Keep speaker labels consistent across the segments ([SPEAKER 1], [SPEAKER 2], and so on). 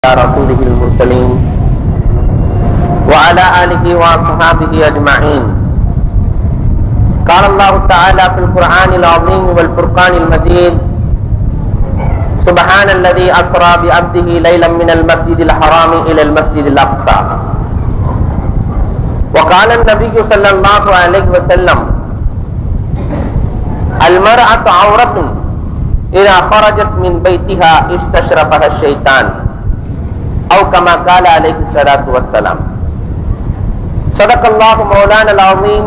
[SPEAKER 1] رسوله المرسلين وعلى آله وصحابه أجمعين. قال الله تعالى في القرآن العظيم والفرقان المجيد: سبحان الذي أسرى بعبده ليلا من المسجد الحرام إلى المسجد الأقصى. وقال النبي صلى الله عليه وسلم: المرأة عورة إذا خرجت من بيتها استشرفها الشيطان أو كما قال عليه الصلاة والسلام. صدق الله مولانا العظيم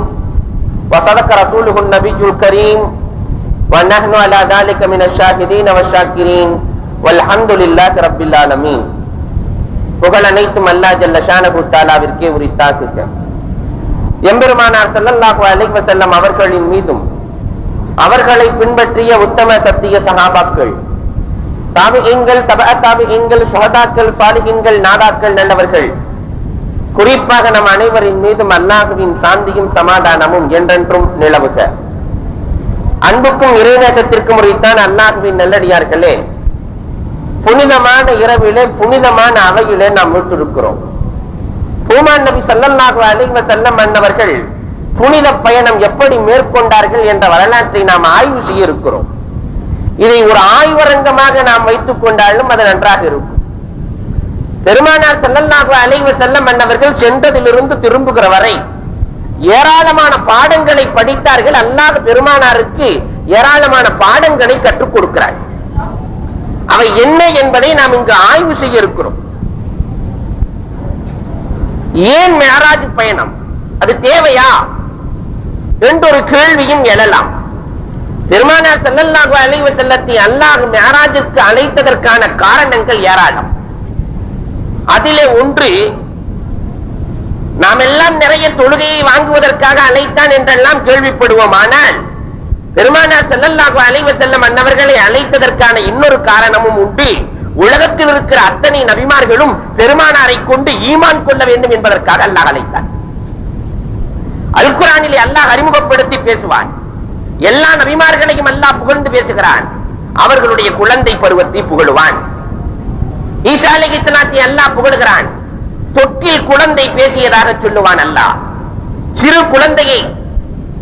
[SPEAKER 1] وصدق رسوله النبي الكريم ونحن على ذلك من الشاهدين والشاكرين والحمد لله رب العالمين. புகழ் அனைத்தும் அல்லாஹ் ஜல்ல ஷானஹு தஆலாவிற்கே உரித்தாகுக. எம்பெருமானார் ஸல்லல்லாஹு அலைஹி வஸல்லம் அவர்களின் மீதும் அவர்களை பின்பற்றிய உத்தம சத்திய சஹாபாக்கள், தாபிஈன்கள், தபஅ தாபிஈன்கள், ஷுஹதாக்கள், சாலிஹீன்கள், நாதாக்கள், நல்லவர்கள், குறிப்பாக நம் அனைவரின் மீதும் அல்லாஹ்வின் சாந்தியும் சமாதானமும் என்றென்றும் நிலவுக. அன்புக்கும் இறைநேசத்திற்கும் உரித்தான் அல்லாஹ்வின் நல்லடியார்களே, புனிதமான இரவிலே புனிதமான அவையிலே நாம் விட்டிருக்கிறோம். பூமான் நபி ஸல்லல்லாஹு அலைஹி வஸல்லம் அன்னவர்கள் புனித பயணம் எப்படி மேற்கொண்டார்கள் என்ற வரலாற்றை நாம் ஆய்வு செய்ய இருக்கிறோம். இதை ஒரு ஆய்வரங்கமாக நாம் வைத்துக் கொண்டாலும் அது நன்றாக இருக்கும். பெருமானார் ஸல்லல்லாஹு அலைஹி வஸல்லம் அன்னவர்கள் சென்றதிலிருந்து திரும்புகிற வரை ஏராளமான பாடங்களை படித்தார்கள். அல்லாஹ் பெருமானாருக்கு ஏராளமான பாடங்களை கற்றுக் கொடுக்கிறார். அவை என்ன என்பதை நாம் இங்கு ஆய்வு செய்ய இருக்கிறோம். ஏன் மிஅராஜ் பயணம், அது தேவையா என்ற ஒரு கேள்வியும் எழலாம். பெருமானார் ஸல்லல்லாஹு அலைஹி வஸல்லத்தை அல்லாஹ் மிஅராஜிற்கு அழைத்ததற்கான காரணங்கள் ஏராளம். அதிலே ஒன்று, நாம் எல்லாம் நிறைய தொழுகையை வாங்குவதற்காக அழைத்தான் என்றெல்லாம் கேள்விப்படுவோம். ஆனால் பெருமானார் ஸல்லல்லாஹு அலைஹி வஸல்லம் அன்னவர்களை அழைத்ததற்கான இன்னொரு காரணமும் உண்டு. உலகத்தில் இருக்கிற அத்தனை நபிமார்களும் பெருமானாரை கொண்டு ஈமான் கொள்ள வேண்டும் என்பதற்காக அல்லாஹ் அழைத்தான். அல் குர்ஆனிலே அல்லாஹ் அறிமுகப்படுத்தி பேசுவான். எல்லா நபிமார்களையும் அல்லாஹ் புகழ்ந்து பேசுகிறான். அவர்களுடைய குழந்தை பருவத்தை புகழுவான். ஈசா அலைஹிஸ்ஸலாத்தை அல்லாஹ் புகழுகிறான். தொட்டில் குழந்தை பேசியதாக சொல்லுவான் அல்லாஹ். சிறு குழந்தையை,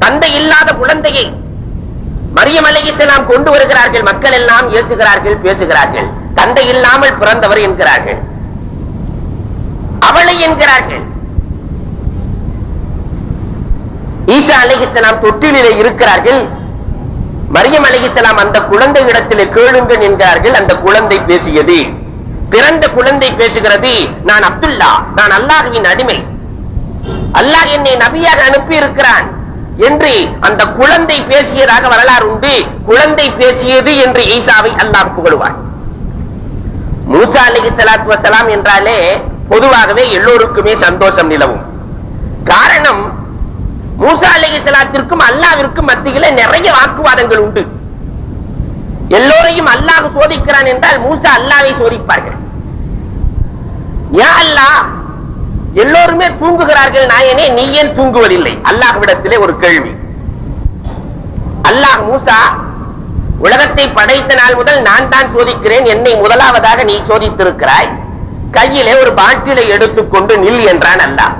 [SPEAKER 1] தந்தை இல்லாத குழந்தையை மரியம் அலைஹிஸ்ஸலாம் கொண்டு வருகிறார்கள். மக்கள் எல்லாம் ஏசுகிறார்கள், பேசுகிறார்கள். தந்தை இல்லாமல் பிறந்தவர் என்கிறார்கள், அவளை என்கிறார்கள். ஈசா அலைஹிஸ்ஸலாம் தொட்டிலே இருக்கிறார்கள். மரியம் அலைஹிஸ்ஸலாம் அந்த குழந்தை இடத்திலே கேளுங்கள் என்கிறார்கள். அந்த குழந்தை பேசியது, பிறந்த குழந்தை பேசுகிறது, நான் அப்துல்லா, நான் அல்லாஹ்வின் அடிமை, அல்லாஹ் என்னை நபியாக அனுப்பி இருக்கிறான் என்று அந்த குழந்தை பேசியதாக வரலாறு உண்டு. குழந்தை பேசியது என்று ஈசாவை அல்லாஹ் புகழுவான். மூசா அலைஹிஸ்ஸலாத்து வஸ்ஸலாம் என்றாலே பொதுவாகவே எல்லோருக்குமே சந்தோஷம் நிலவும். காரணம், மூசா அலைஹிஸ்ஸலாத்திற்கும் அல்லாஹ்விற்கும் மத்தியிலே நிறைய வாக்குவாதங்கள் உண்டு. எல்லோரையும் அல்லாஹ் சோதிக்கிறான் என்றால் மூசா அல்லாஹ்வை சோதிப்பார்கள். யா அல்லாஹ், எல்லோருமே தூங்குகிறார்கள் நாயனே, நீ ஏன் தூங்குவதில்லை? அல்லாஹ்விடத்திலே ஒரு கேள்வி. அல்லாஹ், மூசா, உலகத்தை படைத்த நாள் முதல் நான் தான் சோதிக்கிறேன், என்னை முதலாவதாக நீ சோதித்திருக்கிறாய். கையிலே ஒரு பாட்டிலை எடுத்துக்கொண்டு நில் என்றான் அல்லாஹ்.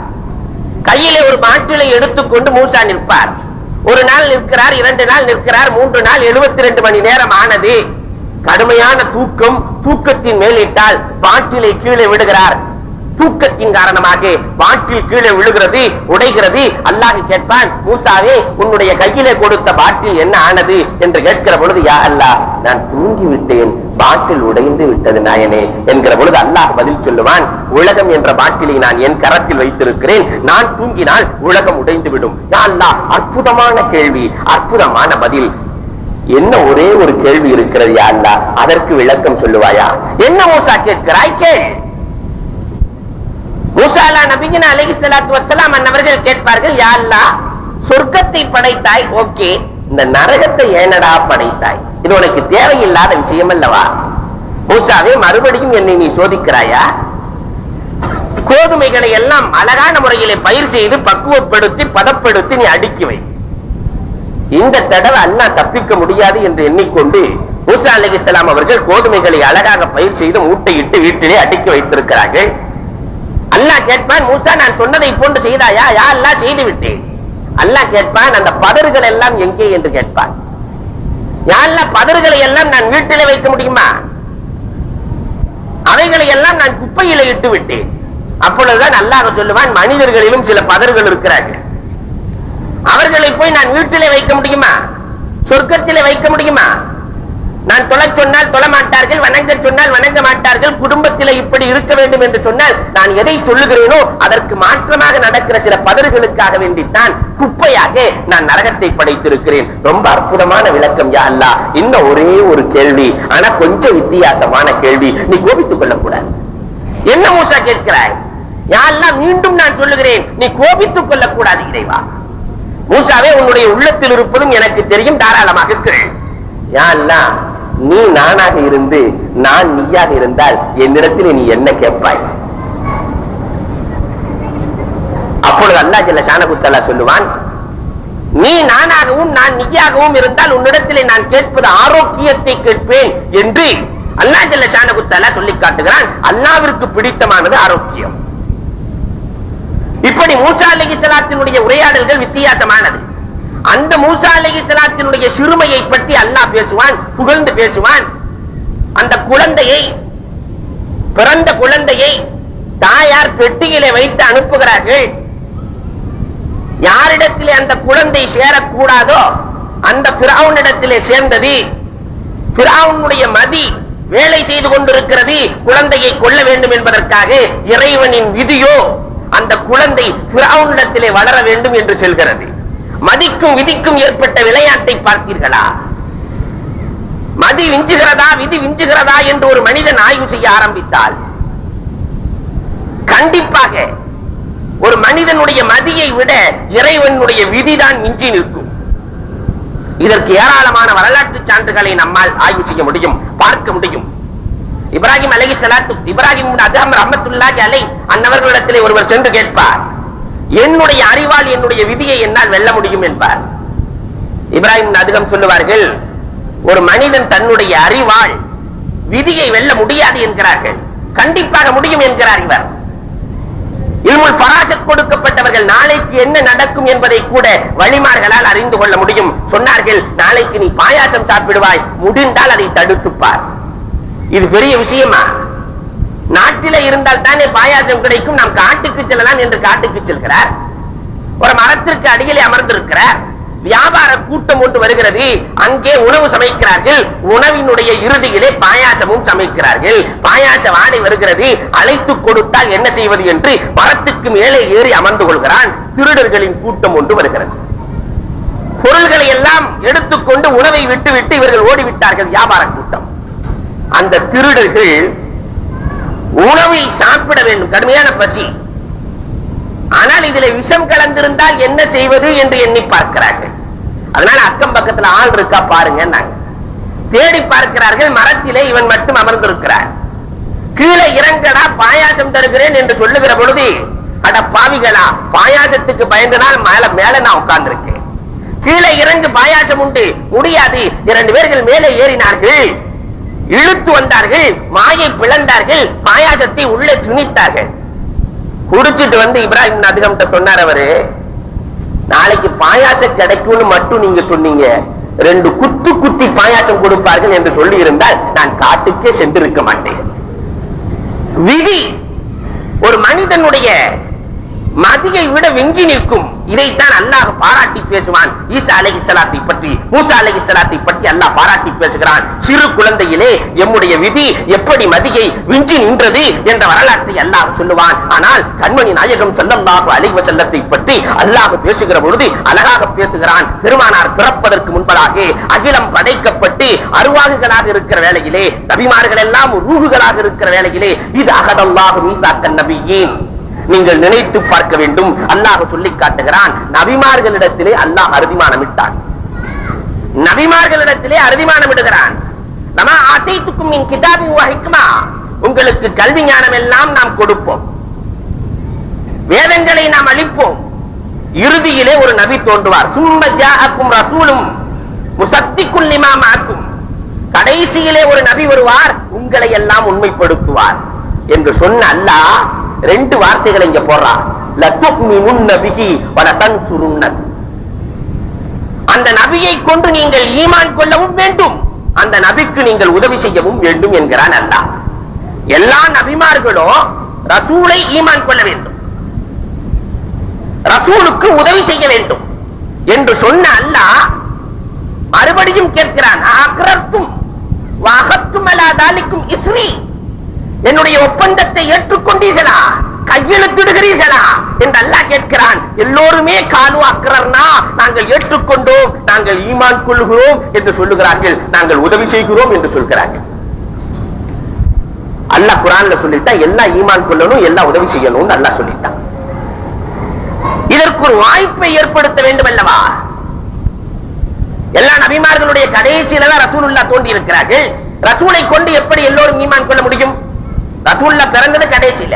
[SPEAKER 1] கையிலே ஒரு பாட்டிலை எடுத்துக்கொண்டு மூசா நிற்பார். ஒரு நாள் நிற்கிறார், 2 நாள் நிற்கிறார், 3 நாள், 72 மணி நேரம் ஆனது. கடுமையான தூக்கம், தூக்கத்தின் மேலிட்டால் பாட்டிலை கீழே விடுகிறார். தூக்கத்தின் காரணமாக பாட்டில் கீழே விழுகிறது, உடைகிறது. அல்லாஹ் கேட்பான், மூசாவே, உன்னுடைய கையிலே கொடுத்த பாட்டில் என்ன ஆனது என்று கேட்கிற பொழுது, யா அல்லாஹ், நான் தூங்கி விட்டேன், பாட்டில் உடைந்து விட்டது நாயனே என்கிற பொழுது அல்லாஹ் பதில் சொல்லுவான், உலகம் என்ற பாட்டிலை நான் என் கரத்தில் வைத்திருக்கிறேன், நான் தூங்கினால் உலகம் உடைந்து விடும். யா அல்லாஹ், அற்புதமான கேள்வி, அற்புதமான பதில். என்ன ஒரே ஒரு கேள்வி இருக்கிறது யா அல்லாஹ், அதற்கு விளக்கம் சொல்லுவாயா? என்ன மூசா கேட்கிறாய்? கேள். மூசா நபியினா அலைஹிஸ்ஸலாத்து வஸ்ஸலாம் அன்னவர்கள் கேட்பார்கள், யா அல்லாஹ், சொர்க்கத்தை படைத்தாய், ஓகே, இந்த நரகத்தை ஏனடா படைத்தாய்? இது உனக்கு தேவையில்லாத விஷயம் அல்லவா? மூசாவே, மறுபடியும் என்னை நீ சோதிக்கிறாயா? கோதுமைகளை எல்லாம் அழகான முறையிலே பயிர் செய்து பக்குவப்படுத்தி பதப்படுத்தி நீ அடுக்கி வை. இந்த தடவை அல்லாஹ் தப்பிக்க முடியாது என்று எண்ணிக்கொண்டு மூசா அலைஹிஸ்ஸலாம் அவர்கள் கோதுமைகளை அழகாக பயிர் செய்து மூட்டையிட்டு வீட்டிலே அடுக்கி வைத்திருக்கிறார்கள். அல்லாஹ் கேட்பான், மூசா நான் சொன்னதை போன்று செய்தாயா? யா அல்லாஹ் செய்து விட்டேன். அல்லாஹ் கேட்பான், அந்த பதறுகள் எல்லாம் எங்கே என்று கேட்பான். யா அல்லாஹ் பதறுகளை எல்லாம் நான் வீட்டிலே வைக்க முடியுமா? அவைகளை எல்லாம் நான் குப்பையில இட்டு விட்டேன். அப்பொழுதுதான் அல்லாஹ் சொல்லுவான், மனிதர்களிலும் சில பதறுகள் இருக்கிறார்கள், அவர்களை போய் நான் வீட்டிலே வைக்க முடியுமா? சொர்க்கத்திலே வைக்க முடியுமா? நான் தொழ சொன்னால் தொழ மாட்டார்கள், வணங்க சொன்னால் வணங்க மாட்டார்கள், குடும்பத்தில் இப்படி இருக்க வேண்டும் என்று சொன்னால் நான் எதை சொல்லுகிறேனோ அதற்கு மாற்றமாக நடக்கிற சில பதறுகளுக்காக வேண்டித்தான் குப்பையாக நான் நரகத்தை படைத்திருக்கிறேன். ரொம்ப அற்புதமான விளக்கம் யா அல்லாஹ். இன்னும் ஒரே ஒரு கேள்வி, ஆனா கொஞ்சம் வித்தியாசமான கேள்வி, நீ கோபித்துக் கொள்ளக்கூடாது. என்ன மூசா கேட்கிறாய்? யா அல்லாஹ் மீண்டும் நான் சொல்லுகிறேன், நீ கோபித்துக் கொள்ளக்கூடாது இறைவா. மூசாவே, உன்னுடைய உள்ளத்தில் இருப்பதும் எனக்கு தெரியும், தாராளமாக கேள். யா அல்லாஹ், நீ நானாக இருந்து நான் நீயாக இருந்தால் என்னிடத்தில் நீ என்ன கேட்பாய்? அப்பொழுது அல்லாஹ் ஜல்ல ஷானஹு தஆலா சொல்லுவான், நீ நானாகவும் நான் நீயாகவும் இருந்தால் உன்னிடத்திலே நான் கேட்பது ஆரோக்கியத்தை கேட்பேன் என்று அல்லாஹ் ஜல்ல ஷானஹு தஆலா சொல்லி காட்டுகிறான். அல்லாஹ்விற்கு பிடித்தமானது ஆரோக்கியம். இப்படி மூசா அலைஹிஸ்ஸலாத்தினுடைய உரையாடல்கள் வித்தியாசமானது. அந்த மூசா அலைஹிஸ்ஸலாத்தினுடைய சிறுமையை பற்றி அல்லாஹ் பேசுவான், புகழ்ந்து பேசுவான். அந்த குழந்தையை, பிறந்த குழந்தையை தாயார் பெட்டியிலே வைத்து அனுப்புகிறார்கள். யாரிடத்திலே அந்த குழந்தை சேரக்கூடாதோ அந்த ஃபிரௌனிடத்திலே சேர்ந்தது. ஃபிரௌனுடைய மதி வேலை செய்து கொண்டிருக்கிறது, குழந்தையை கொல்ல வேண்டும் என்பதற்காக. இறைவனின் விதியோ அந்த குழந்தை ஃபிரௌனிடத்திலே வளர வேண்டும் என்று செல்கிறது. மதிக்கும் விதிக்கும் ஏற்பட்ட விளையாட்டை பார்த்தீர்களா? மதி விஞ்சுகிறதா விதி விஞ்சுகிறதா என்று ஒரு மனிதன் ஆய்வு செய்ய ஆரம்பித்தால் கண்டிப்பாக ஒரு மனிதனுடைய மதியை விட இறைவனுடைய விதிதான் மிஞ்சி நிற்கும். இதற்கு ஏராளமான வரலாற்று சான்றுகளை நம்மால் ஆய்வு செய்ய முடியும், பார்க்க முடியும். இப்ராஹிம் அலைஹிஸ்ஸலாத்து, இப்ராஹிம் அதஹம் ரஹ்மத்துல்லாஹி அலைஹி அன்னவர்களிடத்திலே ஒருவர் சென்று கேட்பார், என்னுடைய அறிவால் என்னுடைய விதியை என்னால் வெல்ல முடியும் என்பார். இப்ராஹிம் அதகம் சொல்லுவார்கள், ஒரு மனிதன் தன்னுடைய அறிவால் விதியை வெல்ல முடியாது என்கிறார்கள். கண்டிப்பாக முடியும் என்கிறார் இவர். இல்முல் ஃபராசத் கொடுக்கப்பட்டவர்கள் நாளைக்கு என்ன நடக்கும் என்பதை கூட வழிமார்களால் அறிந்து கொள்ள முடியும். சொன்னார்கள், நாளைக்கு நீ பாயாசம் சாப்பிடுவாய், முடிந்தால் அதை தடுத்துப்பார். இது பெரிய விஷயமா? நாட்டில இருந்தால் தானே பாயாசம் கிடைக்கும், நாம் காட்டுக்கு செல்லலாம் என்று காட்டுக்கு செல்கிறார். ஒரு மரத்திற்கு அடியிலே அமர்ந்திருக்கிறார். வியாபார கூட்டம் ஒன்று வருகிறது, அங்கே உணவு சமைக்கிறார்கள். உணவினுடைய இறுதியிலே பாயாசமும் சமைக்கிறார்கள். பாயாச வாடை வருகிறது, அழைத்து கொடுத்தால் என்ன செய்வது என்று மரத்துக்கு மேலே ஏறி அமர்ந்து கொள்கிறான். திருடர்களின் கூட்டம் ஒன்று வருகிறது. பொருள்களை எல்லாம் எடுத்துக்கொண்டு உணவை விட்டு இவர்கள் ஓடிவிட்டார்கள். வியாபார கூட்டம். அந்த திருடர்கள் உணவை சாப்பிட வேண்டும், கடுமையான பசி. ஆனால் இதில் விஷம் கலந்திருந்தால் என்ன செய்வது என்று எண்ணி பார்க்கிறார்கள். அதனால அக்கம் பக்கத்துல ஆள் இருக்கா பாருங்க, தேடி பார்க்கிறார்கள். மரத்திலே இவன் மட்டும் அமர்ந்திருக்கிறார். கீழே இறங்கடா, பாயாசம் தருகிறேன் என்று சொல்லுகிற பொழுது, அட பாவிகளா, பாயாசத்துக்கு பயந்தனால் மேல நான் உட்கார்ந்திருக்கேன், கீழே இறங்கு, பாயாசம் உண்டு. முடியாது. 2 பேர்கள் மேலே ஏறினார்கள், இழுத்து வந்தார்கள், மாயை பிளந்தார்கள், பாயாசத்தை உள்ளே திணித்தார்கள். குடிச்சிட்டு வந்து இப்ராஹிம் அதிகம் சொன்னார், அவரு நாளைக்கு பாயாசம் கிடைக்கும்னு மட்டும் நீங்க சொன்னீங்க, 2 குத்து குத்தி பாயாசம் கொடுப்பார்கள் என்று சொல்லி இருந்தால் நான் காட்டுக்கே சென்றிருக்க மாட்டேன். விதி ஒரு மனிதனுடைய மதியை விட விஞ்சி நிற்கும். இதைத்தான் அல்லாஹ் பாராட்டி பேசுவான். ஈசா அலைஹிஸ்ஸலாத்தை பற்றி, மூசா அலைஹிஸ்ஸலாத்தை பற்றி அல்லாஹ் பாராட்டி பேசுகிறான். சிறு குழந்தையிலே எம்முடைய விதி எப்படி மதியை விஞ்சி நின்றது என்ற வரலாற்றை அல்லாஹ் சொல்லுவான். ஆனால் கண்மணி நாயகம் ஸல்லல்லாஹு அலைஹி வஸல்லத்தை பற்றி அல்லாஹ் பேசுகிற பொழுது அழகாக பேசுகிறான். பெருமானார் பிறப்பதற்கு முன்பதாக அகிலம் படைக்கப்பட்டு அருவாகுகளாக இருக்கிற வேளையிலே, நபிமார்கள் எல்லாம் ரூகுகளாக இருக்கிற வேளையிலே, இது அஹதல்லாஹு மீசாக்கன் நபியீன், நீங்கள் நினைத்து பார்க்க வேண்டும். அல்லாஹ் சொல்லி காட்டுகிறான், நபிமார்களிடத்திலே அல்லாஹ் அறுதிமானமிட்டான். நபிமார்களிடத்திலே அறுதிமானமிடுகிறான். நமா ஆதைத்துக்கும் மின் கிதாபின் வ ஹிக்மா, உங்களுக்கு கல்வி ஞானம் எல்லாம் நாம் கொடுப்போம், வேதங்களை நாம் அளிப்போம். இறுதியிலே ஒரு நபி தோன்றுவார். சும்ம ஜாஅக்கும் ரசூலும் முஸத்திக்குல் லிமா மஅக்கும், கடைசியிலே ஒரு நபி வருவார், உங்களை எல்லாம் உண்மைப்படுத்துவார் என்று சொன்ன அல்லாஹ் ரெண்டு வார்த்தைகளை இங்க போடுறார். லதுமினுன்ன பிஹி வலதன்சுருன்ன. அந்த நபியை கொண்டு நீங்கள் ஈமான் கொள்ளவும் வேண்டும், அந்த நபிக்கு நீங்கள் உதவி செய்யவும் வேண்டும் என்கிறான் அல்லாஹ். எல்லா நபிமார்களும் ரசூலை ஈமான் கொள்ள வேண்டும், ரசூலுக்கு உதவி செய்ய வேண்டும் என்று சொன்ன அல்லாஹ் மறுபடியும் கேட்கிறான், அக்ரர்தும் வஅகத்தும் அலா தாலிக்கும் இஸ்ரி. என்னுடைய ஒப்பந்தத்தை ஏற்றுக்கொண்டீர்களா, கையெழுத்திடுகிறீர்களா என்று அல்லாஹ் கேட்கிறான். எல்லோருமே காலு அக்ரர்னா, நாங்கள் ஏற்றுக்கொண்டோம், நாங்கள் ஈமான் கொள்ளுகிறோம் என்று சொல்லுகிறார்கள், நாங்கள் உதவி செய்கிறோம் என்று சொல்கிறார்கள். அல்லாஹ் குர்ஆன்ல சொல்லிட்டா எல்லாம் ஈமான் கொள்ளணும், எல்லாம் உதவி செய்யணும்னு அல்லாஹ் சொல்லிட்டான். இதற்கு ஒரு வாய்ப்பை ஏற்படுத்த வேண்டும் அல்லவா? எல்லா நபிமார்களுடைய கடைசியில தான் ரசூலுல்லாஹ் தோன்றி இருக்கிறார்கள். ரசூலை கொண்டு எப்படி எல்லோரும் ஈமான் கொள்ள முடியும்? ரசூலுல்லாஹ் பிறந்தது கடைசியில,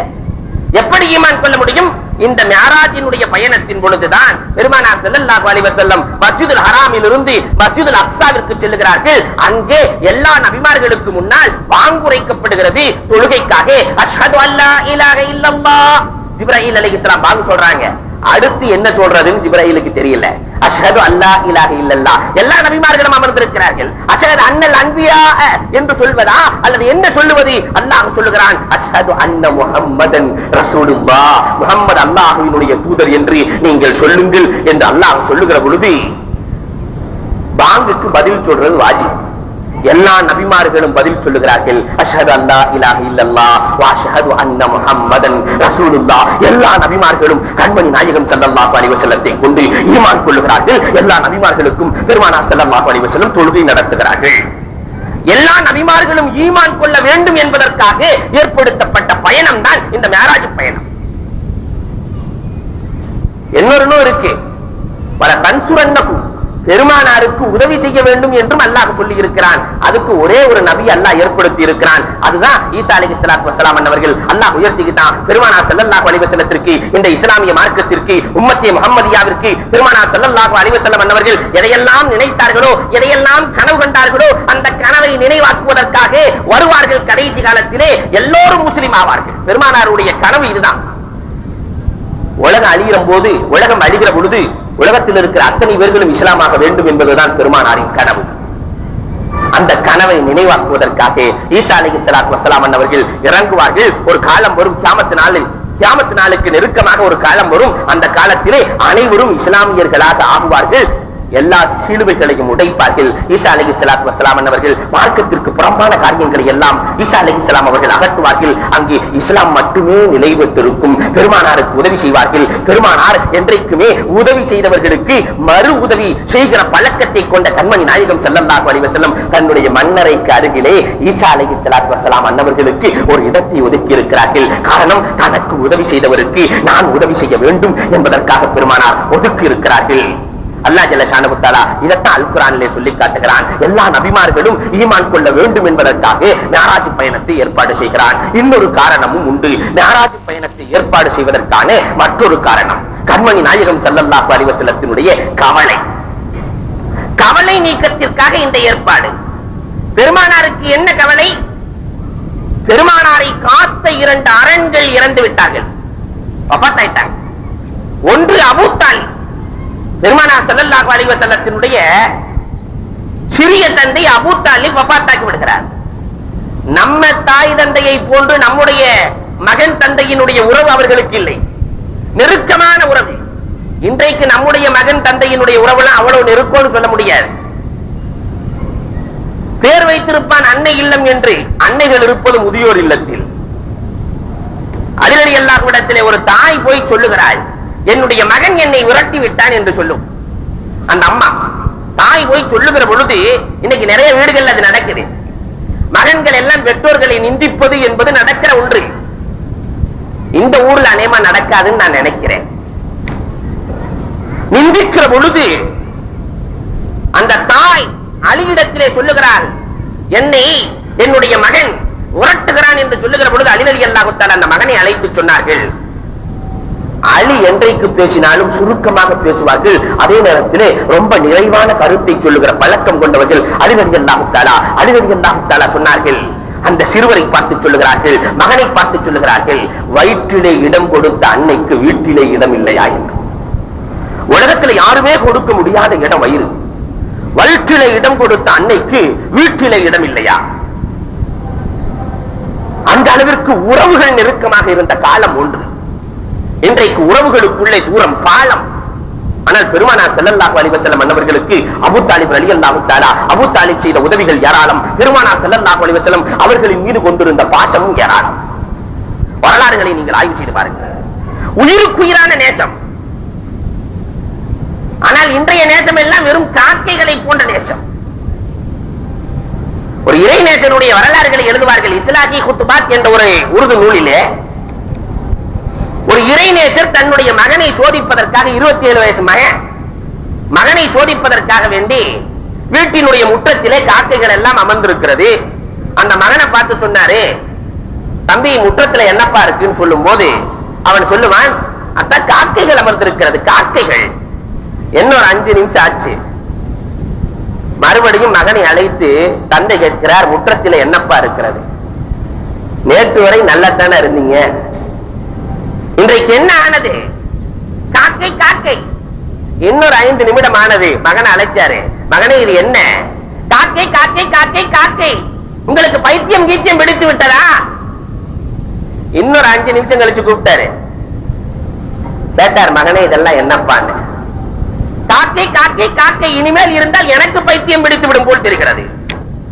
[SPEAKER 1] எப்படி ஈமான் கொள்ள முடியும்? இந்த மிஅராஜினுடைய பயணத்தின் பொழுதுதான் பெருமானார் ஸல்லல்லாஹு அலைஹி வஸல்லம் மஸ்ஜிதுல் ஹராமில் இருந்து மஸ்ஜிதுல் அக்ஸாவிற்கு செல்லுகிறார்கள். அங்கே எல்லா நபிமார்களுக்கு முன்னால் வாங்குரைக்கப்படுகிறது தொழுகைக்காக. அஷ்ஹது அல்லா இலாஹ இல்லல்லாஹ். ஜிப்ராயில் அலைஹிஸ்ஸலாம் பாங்கு சொல்றாங்க. அடுத்து என்ன சொல்றதுன்னு ஜிப்ராயிலுக்கு தெரியல. அஷ்ஹது அல்லா இலாஹ இல்லல்லாஹ். எல்லா நபிமார்களும் அமர்ந்திருக்கிறார்கள். அஷ்ஹது அன்னல் அன்பியா என்று சொல்வதா அல்லது என்ன சொல்லுவது? அல்லாஹ் சொல்லுகிறான், அஷ்ஹது அன்ன முஹம்மதன் ரசூலுல்லாஹ். முஹம்மது அல்லாஹ்வினுடைய தூதர் என்று நீங்கள் சொல்லுங்கள் என்று அல்லாஹ் சொல்லுகிற பொழுது பாங்குக்கு பதில் சொல்றது வாஜிப். எல்லா நபிமார்களும் பதில் சொல்லுகிறார்கள், அஷ்ஹது அல்லா இலாஹ இல்லல்லாஹ் வ அஷ்ஹது அன்ன முஹம்மதன் ரசூலுல்லாஹ். எல்லா நபிமார்களும் கண்மணி நாயகம் ஸல்லல்லாஹு அலைஹி வஸல்லத்தை கொண்டு ஈமான் கொள்ளுகிறார்கள். எல்லா நபிமார்களுக்கும் பெருமானார் ஸல்லல்லாஹு அலைஹி வஸல்லம் தொழுகை நடத்துகிறார்கள். எல்லா நபிமார்களும் ஈமான் கொள்ள வேண்டும் என்பதற்காக ஏற்படுத்தப்பட்ட பயணம் தான் இந்த மிஅராஜ் பயணம். இன்னொரு இருக்கு, பல தன்சுரன்னகு, பெருமானாருக்கு உதவி செய்ய வேண்டும் என்றும் அல்லாஹ் சொல்லி இருக்கிறான். அதுக்கு ஒரே ஒரு நபி அல்லாஹ் ஏற்படுத்தி இருக்கிறான். அதுதான் ஈசா அலைஹிஸ்ஸலாத்து வஸ்ஸலாம் அவர்கள் அல்லாஹ் உயர்த்திக்கிட்டான். பெருமானார் ஸல்லல்லாஹு அலைஹி வஸல்லத்திற்கு, இந்த இஸ்லாமிய மார்க்கத்திற்கு, உம்மத்தே முஹம்மதியாவிற்கு பெருமானார் ஸல்லல்லாஹு அலைஹி வஸல்லம் அவர்கள் எதையெல்லாம் நினைத்தார்களோ, எதையெல்லாம் கனவு கண்டார்களோ, அந்த கனவை நினைவாக்குவதற்காக வருவார்கள். கடைசி காலத்திலே எல்லோரும் முஸ்லிம் ஆவார்கள். பெருமானாருடைய கனவு இதுதான். உலகம் அழிகிற போது, உலகம் அழிகிற பொழுது உலகத்தில் இருக்கிற அத்தனை பேர்களும் இஸ்லாமாக வேண்டும் என்பதுதான் பெருமானாரின் கனவு. அந்த கனவை நினைவாக்குவதற்காக ஈசா அலைஹிஸ்ஸலாத்து வஸ்ஸலாம் அவர்கள் இறங்குவார்கள். ஒரு காலம் வரும், கியாமத் நாளுக்கு நெருக்கமாக ஒரு காலம் வரும். அந்த காலத்திலே அனைவரும் இஸ்லாமியர்களாக ஆகுவார்கள். எல்லா சிலுவைகளையும் உடைப்பார்கள். ஈசா அலைஹிஸ்ஸலாத்து வஸ்ஸலாம் அவர்கள் மார்க்கத்திற்கு புறம்பான காரியங்களை எல்லாம் ஈசா அலைஹிஸ்ஸலாம் அவர்கள் அகற்றுவார்கள். அங்கே இஸ்லாம் மட்டுமே நிலை பெற்றிருக்கும். பெருமானாருக்கு உதவி செய்வார்கள். பெருமானார் என்றைக்குமே உதவி செய்தவர்களுக்கு மறு உதவி செய்கிற பழக்கத்தை கொண்ட கண்மணி நாயகம் ஸல்லல்லாஹு அலைஹி வஸல்லம் தன்னுடைய மன்னரைக்கு அருகிலே ஈசா அலைஹிஸ்ஸலாத்து வஸ்ஸலாம் அன்னவர்களுக்கு ஒரு இடத்தை ஒதுக்கி இருக்கிறார்கள். காரணம், தனக்கு உதவி செய்தவருக்கு நான் உதவி செய்ய வேண்டும் என்பதற்காக பெருமானார் ஒதுக்கி இருக்கிறார்கள். அல்லாஹ் ஜல்ல ஷானஹு தஆலா இதத்தான் அல் குர்ஆனிலே சொல்லி காட்டுகிறான். எல்லா நபிமார்களும் ஈமான் கொள்ள வேண்டும் என்பதற்காக மிஅராஜ் பயணத்தை ஏற்பாடு செய்கிறான். இன்னொரு காரணமும் உண்டு. மிஅராஜ் பயணத்தை ஏற்பாடு செய்வதற்கான மற்றொரு காரணம் கண்மணி நாயகம் ஸல்லல்லாஹு அலைஹி வஸல்லத்தினுடைய கவலை நீக்கத்திற்காக இந்த ஏற்பாடு. பெருமானாருக்கு என்ன கவலை? பெருமானாரை காத்த 2 அரண்கள் இறந்து விட்டார்கள், வஃபாத் ஆயிட்டாங்க. ஒன்று அபூ தாலிப், பெருமானார் ஸல்லல்லாஹு அலைஹி வஸல்லத்தினுடைய சிறிய தந்தை அபூ தாலிப் வஃபாத்தாக்கி விடுகிறார். நம்ம தாய் தந்தையை போன்று நம்முடைய மகன் தந்தையினுடைய உறவு அவர்களுக்கு இல்லை, நெருக்கமான உறவு. இன்றைக்கு நம்முடைய மகன் தந்தையினுடைய உறவுலாம் அவ்வளவு நெருக்கம்னு சொல்ல முடியாது. பேர் வைத்திருப்பான் அன்னை இல்லம் என்று. அன்னைகள் இருப்பது முதியோர் இல்லத்தில். அதிரடி அல்லாஹ்விடத்திலே ஒரு தாய் போய் சொல்லுகிறாள், என்னுடைய மகன் என்னை விரட்டி விட்டான் என்று சொல்லும். அந்த அம்மா தாய் போய் சொல்லுகிற பொழுது இன்னைக்கு நிறைய வீடுகள் அது நடக்குது. மகன்கள் எல்லாம் பெற்றோர்களை நிந்திப்பது என்பது நடக்கிற ஒன்று. இந்த ஊர்ல அநேகமா நடக்காதுன்னு நான் நினைக்கிறேன். நிந்திக்கிற பொழுது அந்த தாய் அலியிடத்திலே சொல்லுகிறாள், என்னை என்னுடைய மகன் உரட்டுகிறான் என்று சொல்லுகிற பொழுது அலி ரலியல்லாஹு தஆலா அந்த மகனை அழைத்து சொன்னார்கள், அலி என்றைக்கு பேசினாலும் சுருக்கமாக பேசுவார்கள். அதே நேரத்தில் ரொம்ப நிறைவான கருத்தை சொல்லுகிற பழக்கம் கொண்டவர்கள். அலி ரலியல்லாஹு தஆலா சொன்னார்கள், அந்த சிறுவரை பார்த்து சொல்லுகிறார்கள், மகனை பார்த்து சொல்லுகிறார்கள், வயிற்றிலே இடம் கொடுத்த அன்னைக்கு வீட்டிலே இடம் இல்லையா என்று. உலகத்தில் யாருமே கொடுக்க முடியாத இடம் வயிறு. வயிற்றிலே இடம் கொடுத்த அன்னைக்கு வீட்டிலே இடம் இல்லையா? அந்த அளவிற்கு உறவுகள் நெருக்கமாக இருந்த காலம் ஒன்று. இன்றைக்கு உறவுகளுக்குள்ளே தூரம் பாலம். ஆனால் பெருமானார் ஸல்லல்லாஹு அலைஹி வஸல்லம் அன்னவர்களுக்கு அபூ தாலிப் ரலியல்லாஹு தஆலா அபூ தாலிப் செய்த உதவிகள் ஏராளம். பெருமானார் ஸல்லல்லாஹு அலைஹி வஸல்லம் அவர்களின் மீது கொண்டிருந்த பாசமும் ஏராளம். வரலாறுகளை நீங்கள் ஆய்வு செய்து பாருங்கள். உயிருக்குயிரான நேசம். ஆனால் இன்றைய நேசம் எல்லாம் வெறும் காக்கைகளை போன்ற நேசம். ஒரு இறை நேசனுடைய வரலாறுகளை எழுதுவார்கள். இஸ்லாஹி குத்துபாத் என்ற ஒரு உருது நூலிலே ஒரு இறைநேசர் தன்னுடைய மகனை சோதிப்பதற்காக 27 வயசு மகனை சோதிப்பதற்காக வேண்டி வீட்டினுடைய முற்றத்திலே காக்கைகள் எல்லாம் அமர்ந்திருக்கிறது. அந்த மகனை பார்த்து சொன்னாரு, தம்பி முற்றத்துல என்னப்பா இருக்குன்னு சொல்லும் போது அவன் சொல்லுவான், அத்தா காக்கைகள் அமர்ந்திருக்கிறது, காக்கைகள். இன்னொரு 5 நிமிஷம் ஆச்சு. மறுபடியும் மகனை அழைத்து தந்தை கேட்கிறார், முற்றத்திலே என்னப்பா இருக்கிறது? நேற்று வரை நல்லதானே இருந்தீங்க, இன்றைக்கு என்ன ஆனது? காக்கை காக்கை. இன்னொரு 5 நிமிடம் ஆனது. மகனை அழைச்சாரு, மகனே இது என்ன? காக்கை காக்கை காக்கை காக்கை. உங்களுக்கு பைத்தியம் கீத்தியம் பிடித்து விட்டதா? இன்னொரு 5 நிமிஷம் கழிச்சு கூப்பிட்டாரு. கேட்டார், மகனே இதெல்லாம் என்னப்பான்னு. காக்கை காக்கை காக்கை. இனிமேல் இருந்தால் எனக்கு பைத்தியம் பிடித்து விடும் போல் தெரிகிறது.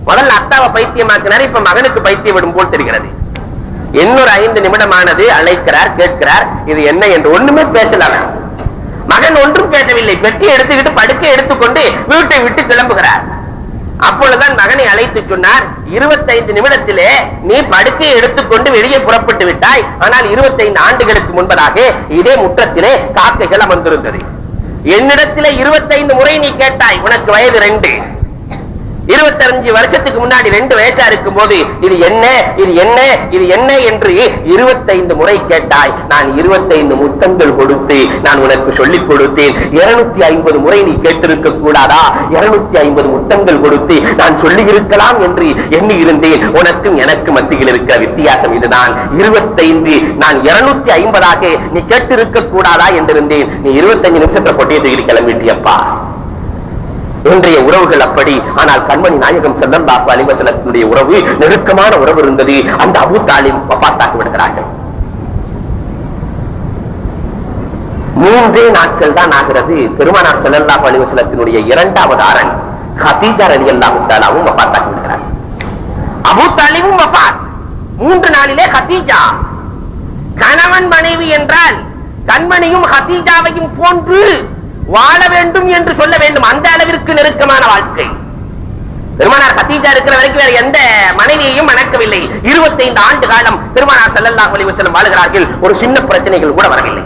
[SPEAKER 1] முதல்ல அத்தாவை பைத்தியமாக்கினார், இப்ப மகனுக்கு பைத்தியம் விடும் போல் தெரிகிறது. இன்னொரு 5 நிமிடமானது. அழைக்கிறார், கேட்கிறார், இது என்ன என்று. ஒண்ணுமே பேசலாம். மகன் ஒன்றும் பேசவில்லை. பெட்டி எடுத்துக்கிட்டு படுக்கை எடுத்துக்கொண்டு வீட்டை விட்டு கிளம்புகிறார். அப்பொழுதுதான் மகனை அழைத்து சொன்னார், 25 நிமிடத்திலே நீ படுக்கையை எடுத்துக்கொண்டு வெளியே புறப்பட்டு விட்டாய். ஆனால் 25 ஆண்டுகளுக்கு முன்பதாக இதே முற்றத்திலே காக்கைகள் அமர்ந்திருந்தது. என்னிடத்திலே 25 முறை நீ கேட்டாய், உனக்கு வயது 2. 25 வருஷத்துக்கு முன்னாடி 2 வயசா இருக்கும் போது இது என்ன இது என்ன இது என்ன என்று 25 முறை கேட்டாய். நான் 25 முத்தங்கள் கொடுத்து நான் உனக்கு சொல்லிக் கொடுத்தேன். 250 முறை நீ கேட்டிருக்க கூடாதா? 250 முத்தங்கள் கொடுத்து நான் சொல்லி இருக்கலாம் என்று எண்ணி இருந்தேன். உனக்கும் எனக்கு மத்தியில் இருக்கிற வித்தியாசம் இதுதான். 25 நான் 250 நீ கேட்டிருக்க கூடாதா என்றிருந்தேன். நீ 25 நிமிஷத்துல பொட்டியை தூக்கி கிளம்பிட்டியப்பா. இன்றைய உறவுகள் அப்படி. ஆனால் கண்மணி நாயகம் ஸல்லல்லாஹு அலைஹி வஸல்லத்தினுடைய உறவு நெருக்கமான உறவு இருந்தது. அந்த அபூ தாலிப் வஃபாத்தாகி விடுகிறார்கள். 3 நாட்கள் தான் ஆகிறது. பெருமானார் ஸல்லல்லாஹு அலைஹி வஸல்லத்தினுடைய 2வது ஆரண் கதீஜா ரலியல்லாஹு தஆலாவும் வஃபாத்தாகி விடுகிறார். அபூ தாலிபும் வஃபாத். 3 நாளிலே கதீஜா. கணவன் மனைவி என்றால் கண்மணியும் கதீஜாவையும் போன்று வாழ வேண்டும் என்று சொல்ல வேண்டும். அந்த அளவிற்கு நெருக்கமான வாழ்க்கை. பெருமானார் கதீஜா இருக்கிற வரைக்கும் வேற எந்த மனைவியையும் மணக்கவில்லை. 25 ஆண்டு காலம் பெருமானார் ஸல்லல்லாஹு அலைஹி வஸல்லம் வாழுகிறார்கள். ஒரு சின்ன பிரச்சனைகள் கூட வரவில்லை.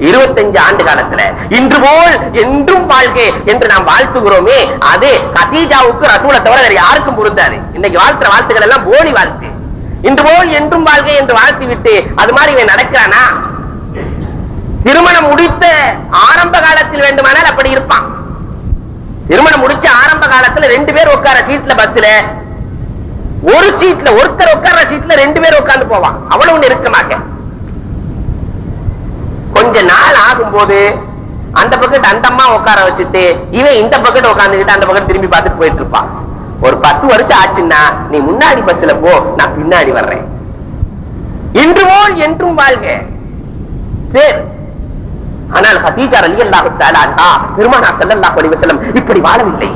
[SPEAKER 1] 25 ஆண்டு காலத்துல இன்று போல் என்றும் வாழ்க என்று நாம் வாழ்த்துகிறோமே, அது கதீஜாவுக்கு ரசூலை தவிர வேற யாருக்கும் பொருந்தாது. இன்னைக்கு வாழ்த்துற வாழ்த்துக்கள் எல்லாம் போலி வாழ்த்து. இன்று போல் என்றும் வாழ்க என்று வாழ்த்தி விட்டு அது மாதிரி இவன் நடக்கிறானா? திருமணம் முடித்த ஆரம்ப காலத்தில் வேண்டுமானால் அப்படி இருப்பான். திருமணம் முடிச்ச ஆரம்ப காலத்துல 2 பேர் உட்கார சீட்ல பஸ்ல, ஒரு சீட்ல ஒருத்தர் உட்கார்ற சீட்ல 2 பேர் உட்கார்ந்து போவான். அவ்வளவு நெருக்கமாக. கொஞ்ச நாள் ஆகும் போது அந்த பக்கத்து அந்த அம்மா உட்கார வச்சுட்டு இவன் இந்த பக்கத்து உட்கார்ந்துகிட்டு அந்த பக்கத்து திரும்பி பார்த்துட்டு போயிட்டு இருப்பான். ஒரு 10 வருஷம் ஆச்சுன்னா நீ முன்னாடி பஸ்ல போ, நான் பின்னாடி வர்றேன். இன்று போல் என்றும் வாழ்க பேர். ஆனால் கதீஜா ரலியல்லாஹு தஆலா அன்ஹா பெருமானார் ஸல்லல்லாஹு அலைஹி வஸல்லம் இப்படி வாழவில்லை.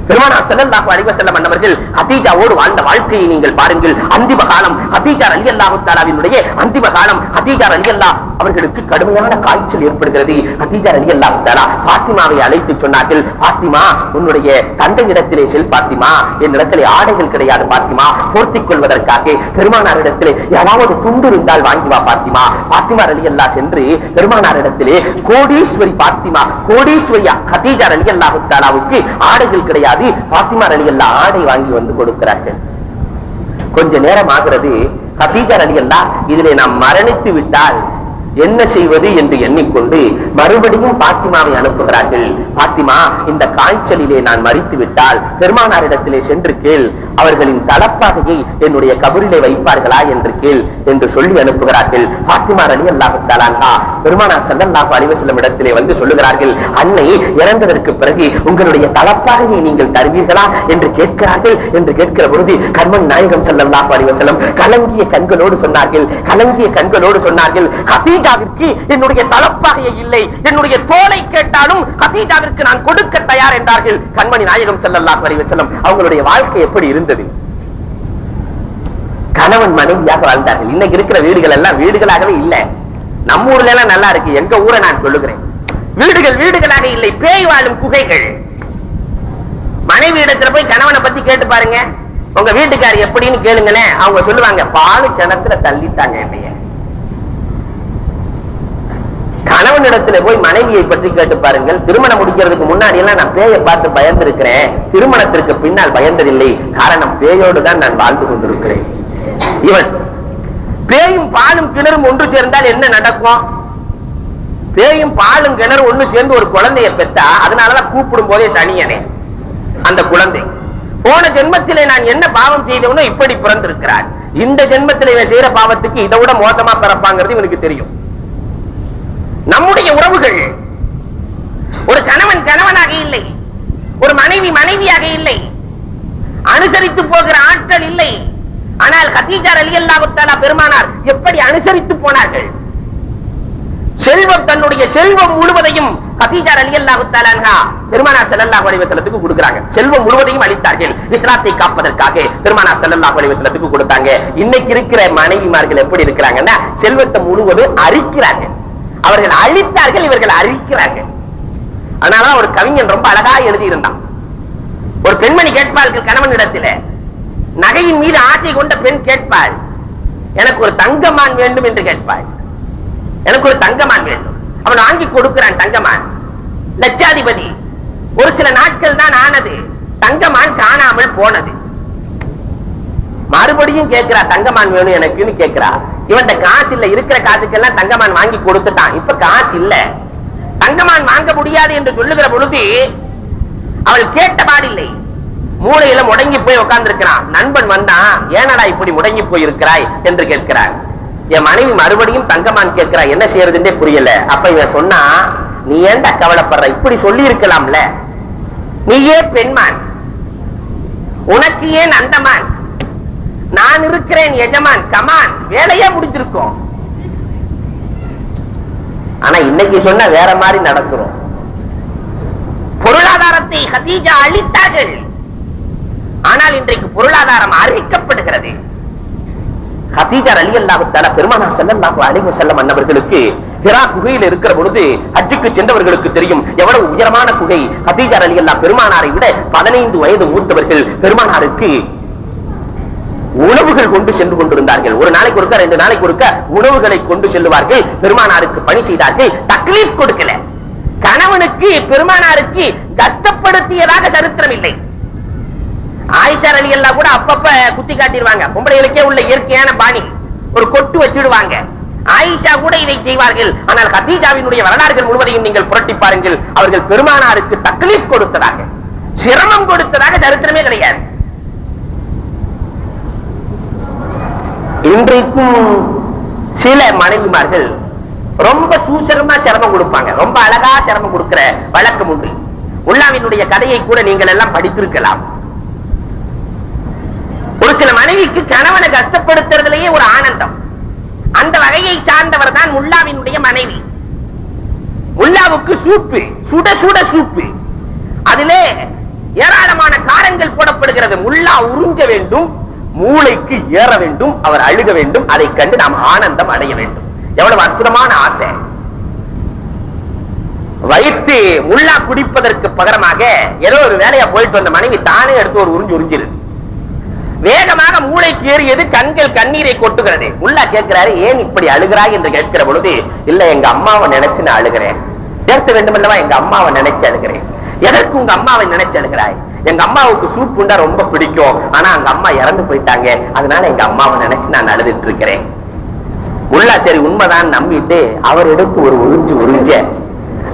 [SPEAKER 1] பெருமானார் ஸல்லல்லாஹு அலைஹி வஸல்லம் அன்னவர்கள் கதீஜாவோடு வாழ்ந்த வாழ்க்கையை நீங்கள் பாருங்கள். அந்திம காலம் கதீஜா ரலியல்லாஹு தஆலாவினுடைய அந்திம காலம். கதீஜா ரலியல்லாஹு அவர்களுக்கு கடுமையான காய்ச்சல் ஏற்படுகிறது. கதீஜா ரலியல்லாஹு தஆலா ஃபாத்திமாவை அழைத்து சொன்னார்கள், ஃபாத்திமா உன்னுடைய தந்தையிடத்திலே செல் ஃபாத்திமா, என்னிடத்திலே ஆடைகள் கிடையாது ஃபாத்திமா, போர்த்திக் கொள்வதற்காக பெருமானாரிடத்திலே ஏதாவது துண்டு இருந்தால் வாங்கி வா ஃபாத்திமா. ஃபாத்திமா ரலியல்லாஹு சென்று பெருமானாரிடத்திலே கோடீஸ்வரி ஃபாத்திமா, கோடீஸ்வரியா கதீஜா ரலியல்லாஹு தஆலாவுக்கு ஆடைகள் கிடையாது. ஃபாத்திமா ரலியல்லாஹு ஆடை வாங்கி வந்து கொடுக்கிறார்கள். கொஞ்ச நேரம் ஆகிறது. கதீஜா ரலியல்லாஹு இதிலே நாம் மரணித்து விட்டால் என்ன செய்வது என்று எண்ணிக்கொண்டு மறுபடியும் பாத்திமாவை அனுப்புகிறார்கள். பாத்திமா, இந்த காய்ச்சலிலே நான் மரித்து விட்டால் பெருமானாரிடத்திலே சென்று கேள், அவர்களின் தலப்பாகையை என்னுடைய கபரிலே வைப்பார்களா என்று கேள் என்று சொல்லி அனுப்புகிறார்கள். பாத்திமா ரலியல்லாஹு தஆலா அன்ஹா பெருமானார் ஸல்லல்லாஹு அலைஹி வஸல்லம் இடத்திலே வந்து சொல்லுகிறார்கள், அன்னை இறந்ததற்கு பிறகு உங்களுடைய தலப்பாகையை நீங்கள் தருவீர்களா என்று கேட்கிறார்கள். என்று கேட்கிற பொழுது கண்மணி நாயகம் ஸல்லல்லாஹு அலைஹி வஸல்லம் கலங்கிய கண்களோடு சொன்னார்கள், கதீஜாவிற்கு என்னுடைய தலப்பாகையை இல்லை, என்னுடைய தோலை கேட்டாலும் கதீஜாவிற்கு நான் கொடுக்க தயார் என்றார்கள் கண்மணி நாயகம் ஸல்லல்லாஹு அலைஹி வஸல்லம். அவங்களுடைய வாழ்க்கை எப்படி இருந்தது? கணவன் மனைவியாக வாழ்ந்தார்கள். இன்னைக்கு இருக்கிற வீடுகள் எல்லாம் வீடுகளாகவே இல்லை. நம்ம ஊர்ல எல்லாம் நல்லா இருக்கு. எங்க ஊரை நான் சொல்லுகிறேன், வீடுகள் வீடுகளாக இல்லை, பேய் வாழும் குகைகள். மனைவி இடத்துல போய் கணவனை பத்தி கேட்டு பாருங்க, உங்க வீட்டுக்காரர் எப்படின்னு கேளுங்களேன். அவங்க சொல்லுவாங்க, பாலு கிணத்துல தள்ளிட்டாங்க என்னைய. கணவனிடத்துல போய் மனைவியை பற்றி கேட்டு பாருங்கள். திருமணம் முடிக்கிறதுக்கு முன்னாடி எல்லாம் நான் பேயை பார்த்து பயந்து இருக்கிறேன், திருமணத்திற்கு பின்னால் பயந்ததில்லை. காரணம், பேயோடு தான் நான் வாழ்ந்து கொண்டிருக்கிறேன். இவன் பேயும் பாலும் கிணறும் ஒன்று சேர்ந்தால் என்ன நடக்கும்? பேயும் பாலும் கிணறு ஒன்று சேர்ந்து ஒரு குழந்தைய பெற்றா, அதனாலதான் கூப்பிடும் போதே சனியனே அந்த குழந்தை. போன ஜென்மத்திலே நான் என்ன பாவம் செய்தவனோ இப்படி பிறந்திருக்கிறார். இந்த ஜென்மத்திலே இவன் செய்யற பாவத்துக்கு இதை விட மோசமா பிறப்பாங்கிறது இவனுக்கு தெரியும். நம்முடைய உறவுகள், ஒரு கணவன் கணவனாக இல்லை, ஒரு மனைவி மனைவியாக இல்லை, அனுசரித்து போகிற ஆட்கள் இல்லை. ஆனால் கதீஜா ரலியல்லாஹு தஆலா பெருமானார் எப்படி அனுசரித்து போனார்கள்? செல்வம், தன்னுடைய செல்வம் முழுவதையும் கதீஜா ரலியல்லாஹு தஆலா அன்ஹா பெருமானார் ஸல்லல்லாஹு அலைஹி வஸல்லத்துக்கு கொடுக்கறாங்க. செல்வம் முழுவதையும் அளித்தார்கள் இஸ்லாத்தை காப்பதற்காக. பெருமானார் ஸல்லல்லாஹு அலைஹி வஸல்லத்துக்கு கொடுத்தாங்க. இன்னைக்கு இருக்கிற மனைவிமார்கள் எப்படி இருக்கிறாங்கன்னா, செல்வத்தை முழுவதும் அரிக்கிறாங்க. அவர்கள் அழித்தார்கள், இவர்கள் அரிக்கிறார்கள். அதனால ஒரு கவிஞன் ரொம்ப அழகா எழுதி இருந்தான். ஒரு பெண்மணி கேட்பார்கள் கணவனிடத்தில், நகையின் மீது ஆசை கொண்ட பெண் கேட்பாள், எனக்கு ஒரு தங்கமான் வேண்டும் என்று கேட்பாள். எனக்கு ஒரு தங்கமான் வேண்டும். அவன் வாங்கி கொடுக்கிறான் தங்கமான். லட்சாதிபதி. ஒரு சில நாட்கள் தான் ஆனது, தங்கமான் காணாமல் போனது. மறுபடியும் கேட்கிறா, தங்கமான் வேணும் எனக்குன்னு கேட்கிறா. இவன் காசு இல்ல, இருக்கிற காசுக்கெல்லாம் தங்கமான் வாங்கி கொடுத்துட்டான். இப்ப காசு இல்ல, தங்கமான் வாங்க முடியாது என்று சொல்லுகிற பொழுது அவள் கேட்டபாடில்லை, மூளையில முடங்கி போய் உட்கார்ந்து இருக்கிறான். நண்பன் வந்தான், ஏனடா இப்படி முடங்கி போய் இருக்கிறாய் என்று கேட்கிறார். என் மனைவி மறுபடியும் தங்கமான் கேட்கிறா, என்ன செய்யறதுன்னே புரியல. அப்ப இவன் சொன்னா, நீ ஏன்டா கவலைப்படுற, இப்படி சொல்லி இருக்கலாம்ல, நீயே பெண்மான், உனக்கு ஏன் அந்தமான், நான் இருக்கிறேன் எஜமான், கமான், வேலையே முடிஞ்சிருக்கும். ஆனா இன்னைக்கு சொன்ன வேற மாதிரி நடக்கிறோம். பொருளாதாரத்தை கதீஜா அளித்தார்கள், ஆனால் இன்றைக்கு பொருளாதாரம் அழிக்கப்படுகிறது. கதீஜா ரலியல்லாஹு தஆலா பெருமானார் ஸல்லல்லாஹு அலைஹி வஸல்லம் அன்னவர்களுக்கு ஹிரா குகையில் இருக்கிற பொழுது ஹஜ்ஜுக்கு சென்றவர்களுக்கு தெரியும் எவ்வளவு உயரமான குகை. கதீஜா ரலியல்லாஹு பெருமானாரை விட 15 வயது மூத்தவர்கள். பெருமானாருக்கு உணவுகள் கொண்டு சென்று கொண்டிருந்தார்கள். ஒரு நாளைக்கு ஒருக்க, 2 நாளைக்கு ஒருக்க உணவுகளை கொண்டு செல்லுவார்கள். பெருமானாருக்கு பணி செய்தார்கள். தக்லீஃப் கொடுக்கல. கணவனுக்கு பெருமானாருக்கு கஷ்டப்படுத்தியதாக சரித்திரம் இல்லை. ஆயிஷா ரலியல்லாஹு கூட அப்பப்ப குத்தி காட்டிடுவாங்க. பொம்பளைகளுக்கே உள்ள இயற்கையான பாணி, ஒரு கொட்டு வச்சிடுவாங்க. ஆயிஷா கூட இதை செய்வார்கள். ஆனால் கதீஜாவினுடைய வரலாறுகள் முழுவதையும் நீங்கள் புரட்டி பாருங்கள், அவர்கள் பெருமானாருக்கு தக்லீஃப் கொடுத்ததாக, சிரமம் கொடுத்ததாக சரித்திரமே கிடையாது. இன்றைக்கும் சில மனைவிமார்கள் ரொம்ப சூசகமா சிரமம் கொடுப்பாங்க, ரொம்ப அழகா சிரமம் கொடுக்கிற வழக்கம் உண்டு. முல்லாவினுடைய கதையை கூட நீங்கள் எல்லாம் படித்திருக்கலாம். ஒரு சில மனைவிக்கு கணவனை கஷ்டப்படுத்துறதுலேயே ஒரு ஆனந்தம். அந்த வகையை சார்ந்தவர் தான் முல்லாவினுடைய மனைவி. முல்லாவுக்கு சூப்பு, சுட சுட சூப்பு, அதிலே ஏராளமான காரங்கள் போடப்படுகிறது. முல்லா உறிஞ்ச வேண்டும், மூளைக்கு ஏற வேண்டும், அவர் அழுக வேண்டும், அதை கண்டு நாம் ஆனந்தம் அடைய வேண்டும். எவ்வளவு அற்புதமான ஆசை. வைத்து முல்லா குடிப்பதற்கு பகரமாக ஏதோ ஒரு வேலையா போயிட்டு வந்த மனைவி தானே எடுத்து ஒரு உறிஞ்சிரு. வேகமாக மூளைக்கு ஏறியது, கண்கள் கண்ணீரை கொட்டுகிறது. முல்லா கேட்கிறாரு, ஏன் இப்படி அழுகிறாய் என்று கேட்கிற பொழுது, இல்ல எங்க அம்மாவை நினைச்சு நான் அழுகிறேன். சேர்த்த வேண்டும் அல்லவா, எங்க அம்மாவை நினைச்சு அழுகிறேன். எதற்கு உங்க அம்மாவை நினைச்சு அழுகிறாய்? எங்க அம்மாவுக்கு சூப் உண்டா ரொம்ப பிடிக்கும், ஆனா அங்க அம்மா இறந்து போயிட்டாங்க, அதனால எங்க அம்மாவை நினைச்சு நான் அழுதுட்டு இருக்கிறேன். உள்ள சரி உண்மைதான் நம்பிட்டு அவர் எடுத்து ஒரு உறிஞ்ச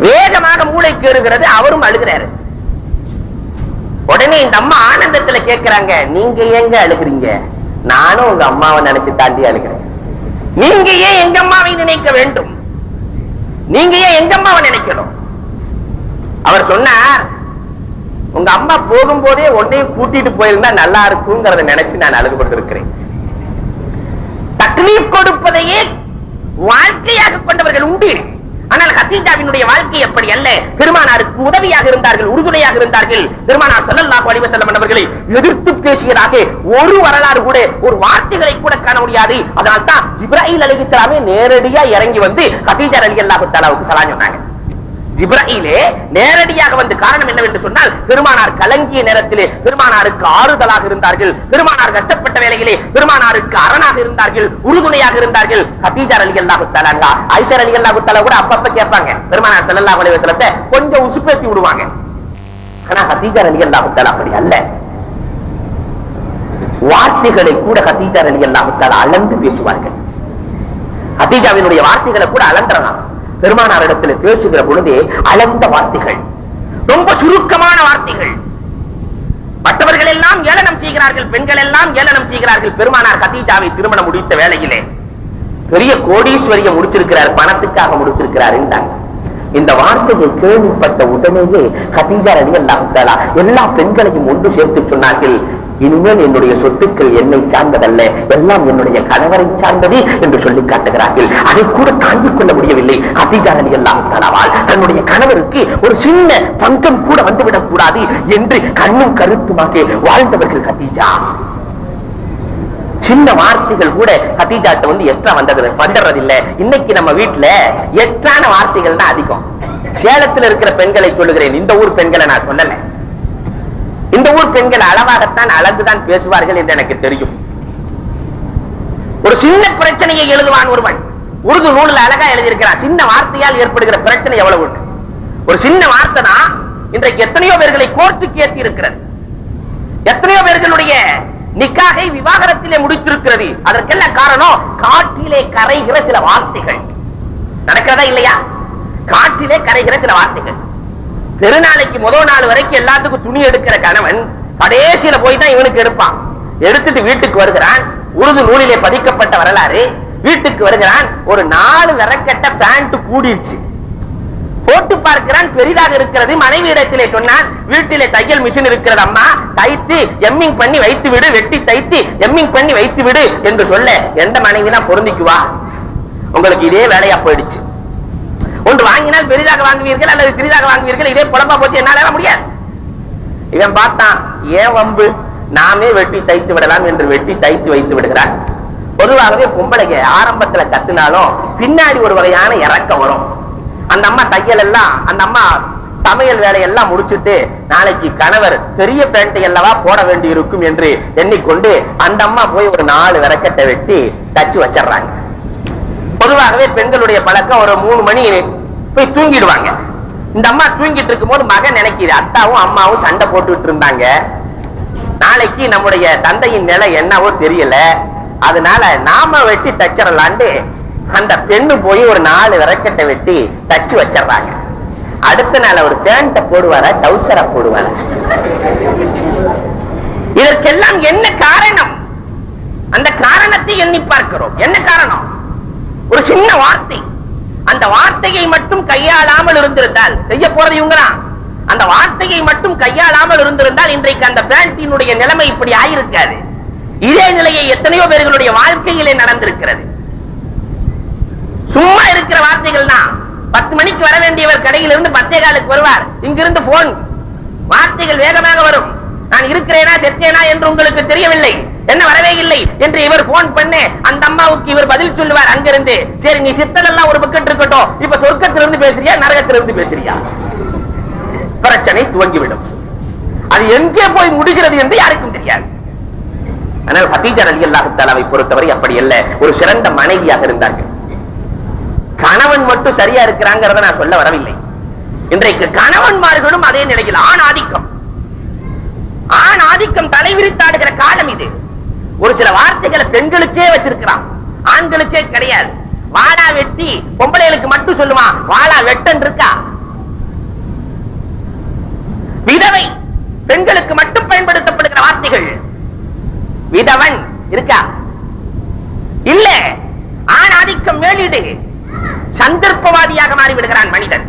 [SPEAKER 1] வேகமாக மூளைக்கு ஏறுகிறது. அவரும் அழுகிறாரு. உடனே இந்த அம்மா ஆனந்தத்துல கேட்கிறாங்க, நீங்க ஏங்க அழுகிறீங்க? நானும் உங்க அம்மாவை நினைச்சு தாண்டி அழுகிறேன். நீங்க ஏன் எங்க அம்மாவை நினைக்க வேண்டும்? நீங்க ஏன் எங்க அம்மாவை நினைக்கணும்? அவர் சொன்னார், உங்க அம்மா போகும்போதே உன்னையும் கூட்டிட்டு போயிருந்தா நல்லா இருக்குங்கிறத நினைச்சு நான் அழுது கொண்டிருக்கிறேன். தக்லீஃப் கொடுப்பதையே வாழ்க்கையாக கொண்டவர்கள் உண்டு. ஆனால் கதீஜாவினுடைய வாழ்க்கை எப்படி அல்ல. பெருமானாருக்கு உதவியாக இருந்தார்கள், உறுதுணையாக இருந்தார்கள். பெருமானார் ஸல்லல்லாஹு அலைஹி வஸல்லம் அவர்களை எதிர்த்து பேசியதாக ஒரு வரலாறு கூட, ஒரு வார்த்தைகளை கூட காண முடியாது. அதனால தான் ஜிப்ராயில் அலைஹிஸ்ஸலாமே நேரடியா இறங்கி வந்து கதீஜா ரலியல்லாஹு தஆலாவுக்கு சலாம் சொன்னாங்க. ஜிப்ராயிலே நேரடியாக வந்து, காரணம் என்னவென்று சொன்னால், பெருமானார் கலங்கிய நேரத்திலே பெருமானாருக்கு ஆறுதலாக இருந்தார்கள். பெருமானார் கஷ்டப்பட்ட வேளையிலே பெருமானாருக்கு அரணாக இருந்தார்கள், உறுதுணையாக இருந்தார்கள். கதீஜா ரலியல்லாஹு தஆலா, ஆயிஷா ரலியல்லாஹு தஆலா கூட அப்பப்ப கேட்பாங்க, பெருமானார் ஸல்லல்லாஹு அலைஹி வஸல்லத்தை கொஞ்சம் உசுப்பேத்தி விடுவாங்க. ஆனா கதீஜா ரலியல்லாஹு தஆலா அப்படி அல்ல. வார்த்தைகளை கூட கதீஜா ரலியல்லாஹு தஆலா அளந்து பேசுவார்கள். கதீஜாவினுடைய வார்த்தைகளை கூட அளந்தறலாம். பெருமானார் இடத்துல பேசுகிற பொழுதே அளந்த வார்த்தைகள், ரொம்ப சுருக்கமான வார்த்தைகள். மற்றவர்கள் எல்லாம் ஏளனம் செய்கிறார்கள், பெண்கள் எல்லாம் ஏளனம் செய்கிறார்கள். பெருமானார் கதீஜாவை திருமணம் முடித்த வேளையிலே பெரிய கோடீஸ்வரியை முடிச்சிருக்கிறார், பணத்துக்காக முடிச்சிருக்கிறார் என்றாங்க. இந்த வார்த்தையை கேள்விப்பட்ட உடனேயே கதீஜா ரலியல்லாஹு தஆலா எல்லா பெண்களையும் ஒன்று சேர்த்து சொன்னார்கள், இனிமேல் என்னுடைய சொத்துக்கள் என்னை சார்ந்ததல்ல, எல்லாம் என்னுடைய கணவரை சார்ந்தது என்று சொல்லி காட்டுகிறார்கள். அதை கூட தாங்கிக் கொள்ள முடியவில்லை கதீஜா ரலியல்லாஹு தஆலாவால். தன்னுடைய கணவருக்கு ஒரு சின்ன பங்கம் கூட வந்துவிடக் கூடாது என்று கண்ணும் கருத்துமாக வாழ்ந்தவர்கள் கதீஜா. சின்ன வார்த்தைகள் கூட கதீஜாட்ட வந்து எக்ஸ்ட்ரா வந்துடுறதில்லை. இன்னைக்கு நம்ம வீட்டுல எக்ஸ்ட்ரான வார்த்தைகள் தான் அதிகம். சேலத்தில் இருக்கிற பெண்களை சொல்லுகிறேன், இந்த ஊர் பெண்களை நான் சொல்லல. இந்த ஊர் பெண்கள் அளவாகத்தான் அளந்துதான் பேசுவார்கள் என்று எனக்கு தெரியும். ஒரு சின்ன பிரச்சனையை எழுதுவான் ஒருவன், உருது நூலில் அழகா எழுதியிருக்கிறான். சின்ன வார்த்தையால் ஏற்படுகிற பிரச்சனை எவ்வளவு உண்டு. ஒரு சின்ன வார்த்தை தான் இன்றைக்கு எத்தனையோ பேர்களை கோர்ட்டுக்கு ஏற்றி இருக்கிறது, எத்தனையோ பேர்களுடைய நிக்காகை விவாகரத்திலே முடித்திருக்கிறது. அதற்கெல்லாம் காரணம் காற்றிலே கரைகிற சில வார்த்தைகள். நடக்கிறதா இல்லையா? காற்றிலே கரைகிற சில வார்த்தைகள். பெருநாளைக்கு முதல் நாள் வரைக்கும் எல்லாத்துக்கும் துணி எடுக்கிற கணவன் கடைசியில போய் தான் இவனுக்கு எடுப்பான். எடுத்துட்டு வீட்டுக்கு வருகிறான், உருது நூலிலே பதிக்கப்பட்ட வரலாறு. வீட்டுக்கு வருகிறான், ஒரு 4 விரக்கட்ட பேண்ட் கூடிடுச்சு. போட்டு பார்க்கிறான், பெரிதாக இருக்கிறது. மனைவி இடத்திலே சொன்னான், வீட்டிலே தையல் மிஷின் இருக்கிறது அம்மா, தைத்து எம்மிங் பண்ணி வைத்து விடு, வெட்டி தைத்து எம்மிங் பண்ணி வைத்து விடு என்று சொல்ல, எந்த மனைவி தான் பொருந்திக்குவா? உங்களுக்கு இதே வேலையா போயிடுச்சு. ஒன்று வாங்கினால் பெரிதாக வாங்குவீர்கள் அல்லது சிறிதாக வாங்குவீர்கள். இதே குழம்பா போச்சு, என்னால முடியாது. இவன் பார்த்தான், ஏன் வம்பு, நாமே வெட்டி தைத்து விடலாம் என்று வெட்டி தைத்து வைத்து விடுகிறான். பொதுவாகவே பொம்பளைங்க ஆரம்பத்துல கத்துனாலும் பின்னாடி ஒரு வகையான இறக்கம் வரும். அந்த அம்மா தையல் எல்லாம், அந்த அம்மா சமையல் வேலையெல்லாம் முடிச்சுட்டு நாளைக்கு கணவர் பெரிய பேண்டை அல்லவா போட வேண்டி இருக்கும் என்று எண்ணிக்கொண்டு அந்த அம்மா போய் ஒரு 4 விரக்கட்டை வெட்டி தச்சு வச்சிடறாங்க. பொதுவாகவே பெண்களுடைய பழக்கம் ஒரு 3 மணி போய் தூங்கிடுவாங்க. இந்த அம்மா தூங்கிட்டு இருக்கும் போது மகன் நினைக்கிது, அத்தாவும் அம்மாவும் சண்டை போட்டுட்டு இருந்தாங்க, நாளைக்கு நம்முடைய தந்தையின் நிலை என்னவோ தெரியல, அதனால நாம வெட்டி தச்சிடலான்னு அந்த பெண்ணு போய் ஒரு 4 விரக்கட்டை வெட்டி தச்சு வச்சிடறாங்க. அடுத்த நாள் ஒரு பேண்ட போடுவாரா, டவுசரா போடுவாரா? இதற்கெல்லாம் என்ன காரணம்? அந்த காரணத்தை எண்ணி பார்க்கிறோம். என்ன காரணம்? ஒரு சின்ன வார்த்தை. அந்த வார்த்தையை மட்டும் கையாளாமல் இருந்திருந்தால், செய்ய போறது இவங்கதான், அந்த வார்த்தையை மட்டும் கையாளாமல் இருந்திருந்தால் இன்றைக்கு அந்த பேண்டினுடைய நிலைமை இப்படி ஆயிருக்காது. இதே நிலையை எத்தனையோ பேர்களுடைய வாழ்க்கையிலே நடந்திருக்கிறது. சும்மா இருக்கிற வார்த்தைகள் தான். 10 மணிக்கு வர வேண்டியவர் கடையில் இருந்து 10:15 வருவார். இங்கிருந்து போன் வார்த்தைகள் வேகமாக வரும். நான் இருக்கிறேனா செத்தேனா என்று உங்களுக்கு தெரியவில்லை, என்ன வரவே இல்லை என்று இவர் போன் பண்ண அந்த அம்மாவுக்கு இவர் பதில் சொல்லுவார் அங்கிருந்து, சரி நீ சித்தலெல்லாம் ஒரு பக்கெட் இருக்கட்டும், இப்ப சொர்க்கத்திலிருந்து பேசுறியா நரகத்திலிருந்து பேசுறியா? பிரச்சனை துவங்கிவிடும். அது எங்கே போய் முடிகிறது என்று யாருக்கும் தெரியாது. ஆனால் ஹதீஜா ரலியல்லாஹு தஆலாவை பொறுத்தவரை அப்படி அல்ல. ஒரு சிறந்த மனைவியாக இருந்தார்கள். கணவன் மட்டும் சரியா இருக்கிறாங்கிறத நான் சொல்ல வரவில்லை. இன்றைக்கு கணவன்மார்களும் அதே நிலையில் ஆண் ஆதிக்கம் தலைவிரித்தாடுகிற காலம் இது. ஒரு சில வார்த்தைகளை பெண்களுக்கே வச்சிருக்கிறான், ஆண்களுக்கே கிடையாது. வாடா வெட்டி பொம்பளைகளுக்கு மட்டும் சொல்லுவான், வாடா வெட்டன் இருக்கா. விதவை பெண்களுக்கு மட்டும் பயன்படுத்தப்படுகிற வார்த்தைகள். விதவன் இருக்கா? இல்ல. ஆண் ஆதிக்கம் மேலிடு. சந்தர்ப்பவாதியாக மாறிவிடுகிறான் மனிதன்.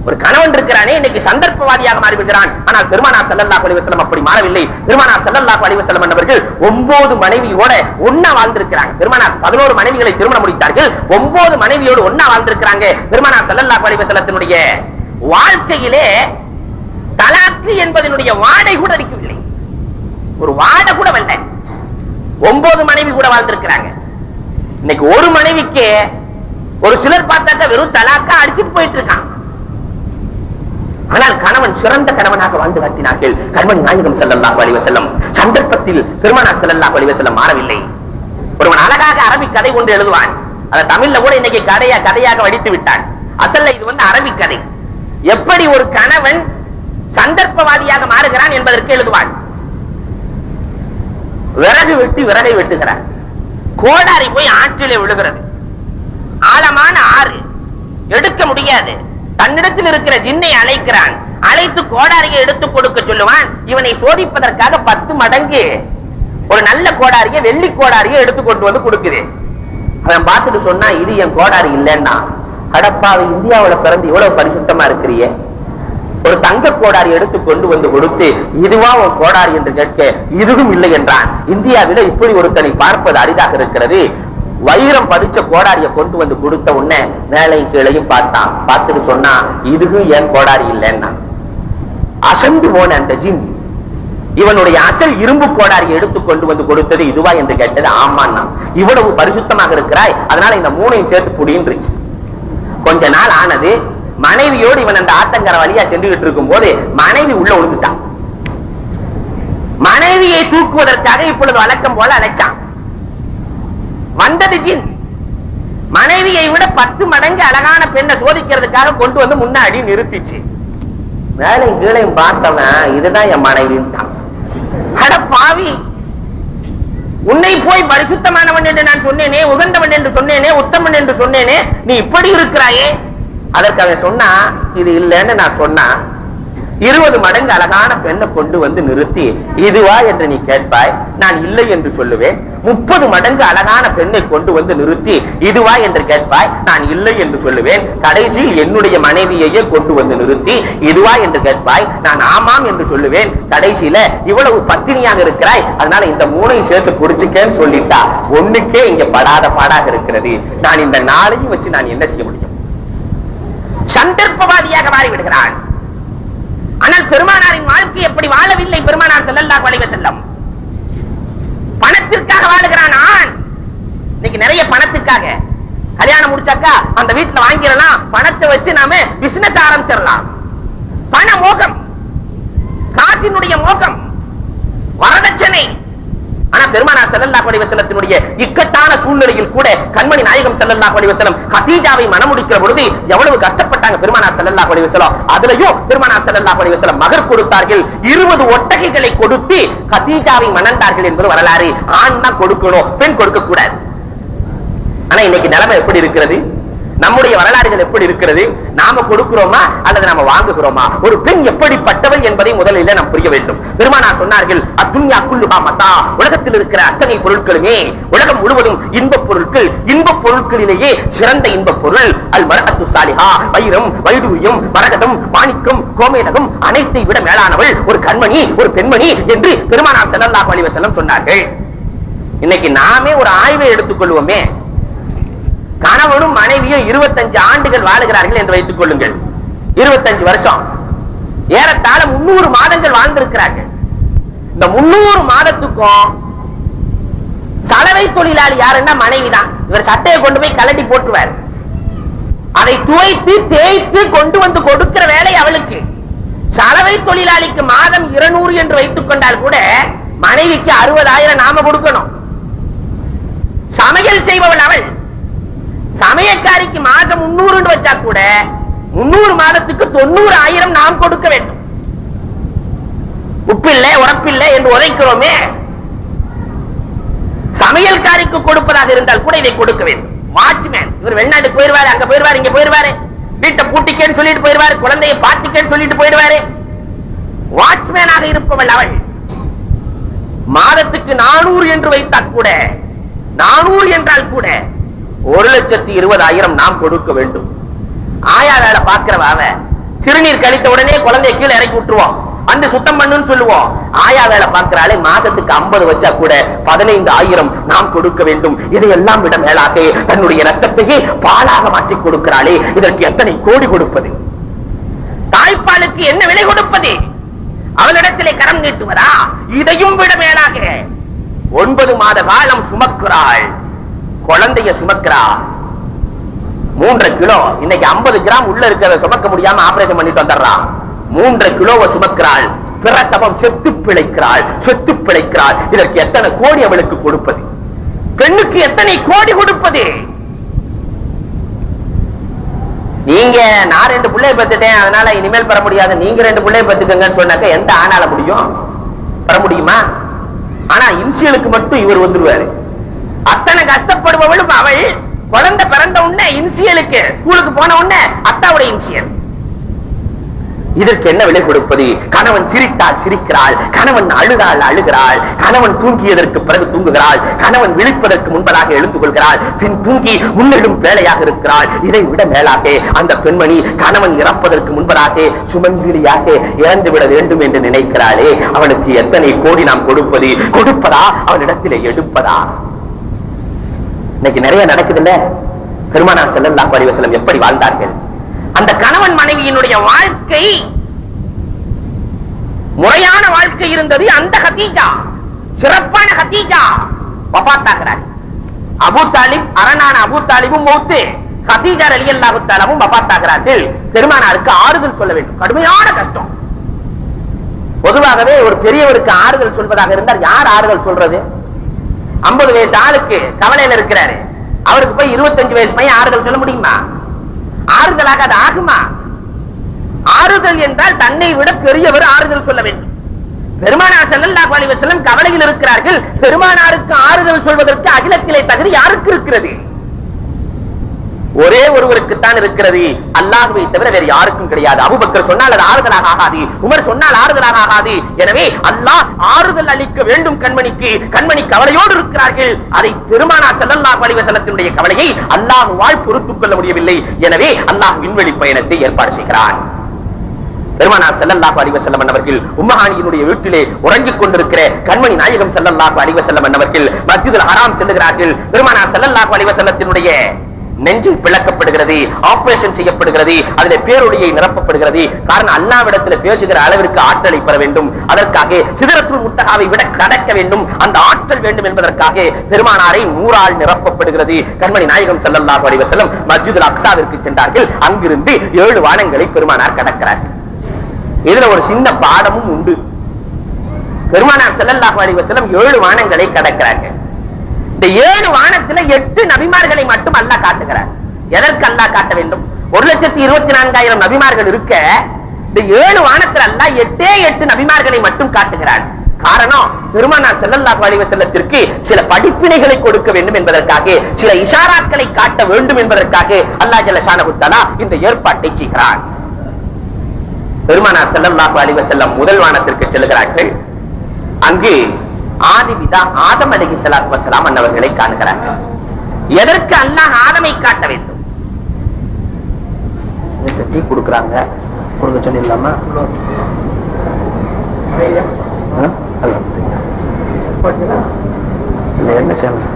[SPEAKER 1] ஒரு கணவன் இருக்கிறானே இன்னைக்கு சந்தர்ப்பவாதியாக மாறிவிடுகிறான். ஆனால் பெருமானார் ஸல்லல்லாஹு அலைஹி வஸல்லம் அப்படி மாறவில்லை. பெருமானார் ஸல்லல்லாஹு அலைஹி வஸல்லம் என்பவர்கள் 9 மனைவியோட ஒண்ணா வாழ்ந்திருக்கிறாங்க. பெருமானார் 11 மனைவிகளை திருமணம் முடித்தார்கள். 9 மனைவியோடு ஒண்ணா வாழ்ந்திருக்கிறாங்க. பெருமானார் ஸல்லல்லாஹு அலைஹி வஸல்லத்தினுடைய வாழ்க்கையிலே தலாக்கு என்பதனுடைய வாடை கூட அடிக்கவில்லை. ஒரு வாடை கூட வரல. 9 மனைவி கூட வாழ்ந்திருக்கிறாங்க. இன்னைக்கு ஒரு மனைவிக்கு ஒரு சிலர் பார்த்தாக்க வெறும் தலாக்கா அடிச்சுட்டு போயிட்டு இருக்கான். ஆனால் கணவன் சிறந்த கணவனாக வாழ்ந்து காட்டினார்கள். கண்மணி நாயகம் ஸல்லல்லாஹு அலைஹி வஸல்லம். சந்தர்ப்பத்தில் பெருமானார் ஸல்லல்லாஹு அலைஹி வஸல்லம் மாறவில்லை. ஒருவன் அழகாக அரபிக் கதை கொண்டு எழுதுவான். அதை தமிழ்ல கூட இன்னைக்கு கதையாக வடித்து விட்டான். அசல்ல இது அரபிக் கதை. எப்படி ஒரு கணவன் சந்தர்ப்பவாதியாக மாறுகிறான் என்பதற்கு எழுதுவான். விறகு வெட்டி விறகை வெட்டுகிறார். கோடாரி போய் ஆற்றிலே விழுகிறது. ஆழமான ஆறு, எடுக்க முடியாது. தன்னிடத்தில் இருக்கிற ஜின்னை அழைக்கிறான். அழைத்து கோடாரியை எடுத்து கொடுக்க சொல்லுவான். இவனை சோதிப்பதற்காக 10 மடங்கு ஒரு நல்ல கோடாரியை, வெள்ளி கோடாரியை எடுத்து கொண்டு வந்து கொடுக்குது. அவன் பார்த்துட்டு சொன்னா, இது என் கோடாரி இல்லைன்னா, கடப்பாவை இந்தியாவில பிறந்து இவ்வளவு பரிசுத்தமா இருக்கிறிய, ஒரு தங்க கோடாரி எடுத்து கொண்டு வந்து கொடுத்து இதுவா உன் கோடாரி என்று கேட்க இதுவும் இல்லை என்றான். இந்தியாவில இப்படி ஒருத்தனை பார்ப்பது அரிதாக இருக்கிறது. வைரம் பதிச்ச கோடாரியை கொண்டு வந்து கொடுத்த உடனே மேலையும் கீழையும் பார்த்தான். பார்த்துட்டு சொன்னா, இதுவும் என் கோடாரி இல்லைன்னா. அசந்து போன அந்த ஜின் இவனுடைய அசல் இரும்பு கோடாரியை எடுத்து கொண்டு வந்து கொடுத்தது இதுவா என்று கேட்டது. ஆமான்னா. இவ்வளவு பரிசுத்தமாக இருக்கிறாய், அதனால இந்த 3ஐயும் சேர்த்து புடின்றுச்சு. கொஞ்ச நாள் ஆனது. மனைவியோடு இவன் அந்த ஆத்தங்கர வழியா சென்றுகிட்டு இருக்கும் போது மனைவி உள்ள விழுந்துட்டான். மனைவியை தூக்குவதற்காக இப்பொழுது வழக்கம் போல அழைச்சான். வந்தது ஜின். மனைவியை விட 10 மடங்கு அழகான பெண்ணை சோதிக்கிறதுக்காக கொண்டு வந்து முன்னாடி நிறுத்திச்சு. மேலே கீழையும் பார்த்தவன், இதுதான் என் மனைவின்ட்டான். அட பாவி, உன்னை போய் பரிசுத்தமானவன் என்று நான் சொன்னேனே, உகந்தவன் என்று சொன்னேனே, உத்தமன் என்று சொன்னேனே, நீ இப்படி இருக்கிறாயே. அதற்கு அவன் சொன்னா, இது இல்லைன்னு நான் சொன்னா 20 மடங்கு அழகான பெண்ணை கொண்டு வந்து நிறுத்தி இதுவா என்று நீ கேட்பாய், நான் இல்லை என்று சொல்லுவேன். 30 மடங்கு அழகான பெண்ணை கொண்டு வந்து நிறுத்தி இதுவா என்று கேட்பாய், நான் இல்லை என்று சொல்லுவேன். கடைசியில் என்னுடைய மனைவியையே கொண்டு வந்து நிறுத்தி இதுவா என்று கேட்பாய், நான் ஆமாம் என்று சொல்லுவேன். கடைசியில இவ்வளவு பத்தினியாக இருக்கிறாய், அதனால இந்த 3ஐயும் சேர்த்து குடிச்சுக்கேன்னு சொல்லிட்டா. ஒண்ணுக்கே இங்க படாத பாடாக இருக்கிறது. நான் இந்த 4ஐயும் வச்சு நான் என்ன செய்ய முடியும்? சந்தர்ப்பவாதியாக மாறிவிடுகிறான். ஆனால் பெருமானாரின் வாழ்க்கை எப்படி வாழவில்லை. பெருமானார் ஸல்லல்லாஹு அலைஹி வஸல்லம் பணத்திற்காக வாழுகிறான். ஆண் இன்னைக்கு நிறைய பணத்துக்காக கல்யாணம் முடிச்சாக்கா அந்த வீட்டுல வாங்கிடலாம், பணத்தை வச்சு நாம பிசினஸ் ஆரம்பிச்சிடலாம். பண மோகம், காசினுடைய மோகம், வரதட்சணை. ஆனா பெருமானார் ஸல்லல்லாஹு அலைஹி வஸல்லத்தினுடைய இக்கட்டான சூழ்நிலையில் கூட கண்மணி நாயகம் ஸல்லல்லாஹு அலைஹி வஸல்லம் கதீஜாவை மணமுடிக்கிற பொழுது எவ்வளவு கஷ்டப்பட்டாங்க பெருமானார் ஸல்லல்லாஹு அலைஹி வஸல்லம். அதுலயும் பெருமானார் ஸல்லல்லாஹு அலைஹி வஸல்லம் மகர் கொடுத்தார்கள். 20 ஒட்டகைகளை கொடுத்து கதீஜாவை மணந்தார்கள் என்பது வரலாறு. ஆண் தான் கொடுக்கணும், பெண் கொடுக்க கூடாது. ஆனா இன்னைக்கு நிலைமை எப்படி இருக்கிறது? நம்முடைய வரலாறுகள் எப்படி இருக்கிறது? நாம கொடுக்கிறோமா அல்லது நாம வாங்குகிறோமா? ஒரு பெண் எப்படிப்பட்டவள் என்பதை முதலில் நாம் புரிய வேண்டும். பெருமானார் சொன்னார்கள், அத்துன்யா குல்லுஹா மதா, உலகத்தில் இருக்கிற அத்தனை பொருட்களுமே, உலகம் முழுவதும் இன்பப் பொருட்கள். இன்பப் பொருட்களிலேயே சிறந்த இன்பப் பொருள் அல் மர்அத்து ஸாலிஹா, வைரம், வைடூரியம், மரகதம், மாணிக்கம், கோமேதகம் அனைத்தை விட மேலானவள் ஒரு கண்மணி, ஒரு பெண்மணி என்று பெருமானார் ஸல்லல்லாஹு அலைஹி வஸல்லம் சொன்னார்கள். இன்னைக்கு நாமே ஒரு ஆய்வை எடுத்துக்கொள்வோமே. கணவனும் மனைவியும் 25 ஆண்டுகள் வாழுகிறார்கள் என்று வைத்துக் கொள்ளுங்கள். 25 வருஷம், ஏறத்தாழ 300 மாதங்கள் வாழ்ந்திருக்கிறார்கள். இந்த 300 மாதத்துக்கும் சலவை தொழிலாளி யாருன்னா மனைவிதான். இவர் சட்டையை கொண்டு போய் கலட்டி போட்டுவார். அதை துவைத்து தேய்த்து கொண்டு வந்து கொடுக்கிற வேலை அவளுக்கு. சலவை தொழிலாளிக்கு மாதம் 200 என்று வைத்துக் கொண்டால் கூட மனைவிக்கு 60,000 நாம கொடுக்கணும். சமையல் செய்பவள் அவள். சமயக்காரிக்கு மாசம் 300 வச்சா கூட 300 மாதத்துக்கு 90,000 நாம் கொடுக்க வேண்டும். உப்பில்லை உரப்பில்லை என்று உதைக்கிறோமே, சமையல்காரிக்கு கொடுப்பதாக இருந்தால் கூட இதை கொடுக்க வேண்டும். வாட்ச்மேன். இவர் வெளிநாட்டுக்கு போயிருவாரு, அங்க போயிருவாரு, இங்க போயிருவாரு, வீட்டை பூட்டிக்கேன்னு சொல்லிட்டு போயிருவாரு, குழந்தையை பார்த்துக்கேன்னு சொல்லிட்டு போயிருவாரு. வாட்ச்மேனாக இருப்பவள் அவள். மாதத்துக்கு 400 என்று வைத்தால் கூட, 400 என்றால் கூட 1,20,000 நாம் கொடுக்க வேண்டும். ஆயா வேலை பார்க்கிறவாவ சிறுநீர் கழித்த உடனே குழந்தைய கீழே இறக்கி விட்டுருவோம், வந்து சுத்தம் பண்ணுன்னு சொல்லுவோம். ஆயா வேலை பார்க்கிறாளே மாசத்துக்கு 50 வச்சா கூட 15,000 நாம் கொடுக்க வேண்டும். இதையெல்லாம் விட மேலாக தன்னுடைய ரத்தத்தையே பாலாக மாற்றி கொடுக்கிறாளே, இதற்கு எத்தனை கோடி கொடுப்பது? தாய்ப்பாலுக்கு என்ன விலை கொடுப்பது? அவளிடத்திலே கரம் நீட்டுவதா? இதையும் விட மேலாக 9 மாத காலம் சுமக்கிறாள், குழந்தைய சுமக்கிறாள். 3 கிலோ, இன்னைக்கு 50 கிராம் உள்ள இருக்கிறத சுமக்க முடியாம ஆபரேஷன் பண்ணிட்டு வந்துடுறான். 3 கிலோவை சுமக்கிறாள், பிரசவம், செத்து பிழைக்கிறாள், செத்து பிழைக்கிறாள். இதற்கு எத்தனை கோடி அவளுக்கு கொடுப்பது? பெண்ணுக்கு எத்தனை கோடி கொடுப்பது? நீங்க நான் 2 பிள்ளைய பெத்துட்டேன் அதனால இனிமேல் பெற முடியாது, நீங்க 2 பிள்ளைய பெத்துக்கங்கன்னு சொன்னாக்க எந்த ஆனால முடியும்? பெற முடியுமா? ஆனா இன்சியலுக்கு மட்டும் இவர் வந்துருவாரு. அத்தனை கஷ்டப்படுபவளும் அவள். குழந்தை பிறந்த உடனே இன்சியலுக்கு, ஸ்கூலுக்கு போன உடனே அத்தாவுடைய இன்சியல். இதற்கு என்ன விலை கொடுப்பது? கணவன் சிரித்தால் சிரிக்கிறாள், கணவன் அழுதால் அழுகிறாள், கணவன் தூங்கியதற்கு பிறகு தூங்குகிறாள், கணவன் விழிப்பதற்கு முன்பதாக எழுந்து கொள்கிறாள், பின் தூங்கி முன்னெடும் வேலையாக இருக்கிறாள். இதை விட மேலாக அந்த பெண்மணி கணவன் இறப்பதற்கு முன்பதாக சுமந்திரியாக இறந்துவிட வேண்டும் என்று நினைக்கிறாளே, அவனுக்கு எத்தனை கோடி நாம் கொடுப்பது? கொடுப்பதா அவனிடத்திலே எடுப்பதா? இன்னைக்கு நிறைய நடக்குது இல்ல? பெருமானார் ஸல்லல்லாஹு அலைஹி வஸல்லம் எப்படி வாழ்ந்தார்கள்? அந்த கணவன் மனைவியினுடைய வாழ்க்கை முறையான வாழ்க்கை இருந்தது. அந்த கதீஜா, சிறப்பான கதீஜா வஃபாத்தாகிறார். அபூ தாலிப், அரணான அபூ தாலிபும் மௌத்து, கதீஜா ரலியல்லாஹு தஆலாவும் வஃபாத்தாகிறார்கள். பெருமானாருக்கு ஆறுதல் சொல்ல வேண்டும், கடுமையான கஷ்டம். பொதுவாகவே ஒரு பெரியவருக்கு ஆறுதல் சொல்வதாக இருந்தால் யார் ஆறுதல் சொல்றது? 50 வயசு ஆளுக்கு கவலையில இருக்கிறாரு, அவருக்கு போய் 25 வயசு பையன் ஆறுதல் சொல்ல முடியுமா? ஆறுதலாக அது ஆகுமா? ஆறுதல் என்றால் தன்னை விட பெரியவர் ஆறுதல் சொல்ல வேண்டும். பெருமானார் ஸல்லல்லாஹு அலைஹி வஸல்லம் கவலையில் இருக்கிறார்கள். பெருமானாருக்கு ஆறுதல் சொல்வதற்கு அகிலத்திலே தகுதி யாருக்கு இருக்கிறது? ஒரே ஒருவருக்கு தான் இருக்கிறது, அல்லாஹ்வை தவிர வேறு யாருக்கும் கிடையாது. அபூபக்கர் சொன்னால் அது ஆறுதலாக ஆகாது, உமர் சொன்னால் ஆறுதலாக ஆகாது. எனவே அல்லாஹ் ஆறுதல் அளிக்க வேண்டும் கண்மணிக்கு. கண்மணி கவலையோடு இருக்கிறார்கள். அதை பெருமானார் ஸல்லல்லாஹு அலைஹி வஸல்லத்தினுடைய கவலையை அல்லாஹ்வால் பொறுத்துக் கொள்ள முடியவில்லை. எனவே அல்லாஹ் விண்வெளி பயணத்தை ஏற்பாடு செய்கிறான். பெருமானார் ஸல்லல்லாஹு அலைஹி வஸல்லம் அவர்கள் உம்மஹானியினுடைய வீட்டிலே உறங்கிக் கொண்டிருக்கிற கண்மணி நாயகம் ஸல்லல்லாஹு அலைஹி வஸல்லம் அவர்கள் மஸ்ஜிதுல் ஹராம் செல்லுகிறார்கள். பெருமானார் ஸல்லல்லாஹு அலைஹி வஸல்லத்தினுடைய நெஞ்சில் பிளக்கப்படுகிறது, ஆபரேஷன் செய்யப்படுகிறது, அதிலே பேரொளியை நிரப்பப்படுகிறது. காரணம் அல்லாஹ்விடத்தில் பேசுகிற அளவிற்கு ஆற்றலை பெற வேண்டும். அதற்காக சிதறத்துல் முன்தஹாவை விட கடக்க வேண்டும், அந்த ஆற்றல் வேண்டும் என்பதற்காக பெருமானாரை நூறால் நிரப்பப்படுகிறது. கண்மணி நாயகம் ஸல்லல்லாஹு அலைஹி வஸல்லம் மஸ்ஜிதுல் அக்ஸாவிற்கு சென்றார்கள். அங்கிருந்து 7 வானங்களை பெருமானார் கடக்கிறார்கள். இதுல ஒரு சின்ன பாடமும் உண்டு. பெருமானார் ஸல்லல்லாஹு அலைஹி வஸல்லம் 7 வானங்களை கடக்கிறார்கள். இந்த 7 வானத்துல 8 நபிமார்களை மட்டும் அல்லாஹ் காட்டுகிறார். எதற்கு அல்லாஹ் காட்ட வேண்டும்? 1,24,000 நபிமார்கள் இருக்க இந்த 7 வானத்துல அல்லாஹ் 8 நபிமார்களை மட்டும் காட்டுகிறார். காரணம், பெருமானார் ஸல்லல்லாஹு அலைஹி வஸல்லத்திற்கு சில படிப்பினைகளை கொடுக்க வேண்டும் என்பதற்காக, சில இஷாராக்களை காட்ட வேண்டும் என்பதற்காக அல்லாஹ் ஜல்ல ஷானஹு தஆலா இந்த ஏற்பாட்டை செய்கிறார். பெருமானார் ஸல்லல்லாஹு அலைஹி வஸல்லம் முதல் வானத்திற்கு செல்கிறார்கள். அங்கு ஆதிபிதா ஆதம் அலைஹிஸ்ஸலாத்து வஸ்ஸலாம் அன்னவர்களை காண்கிறார்கள். எதற்கு அல்லாஹ் ஆதமை காட்ட வேண்டும்? டீ கொடுக்கறாங்க, கொடுக்க சொல்லிடலாமா? என்ன செய்யலாம்?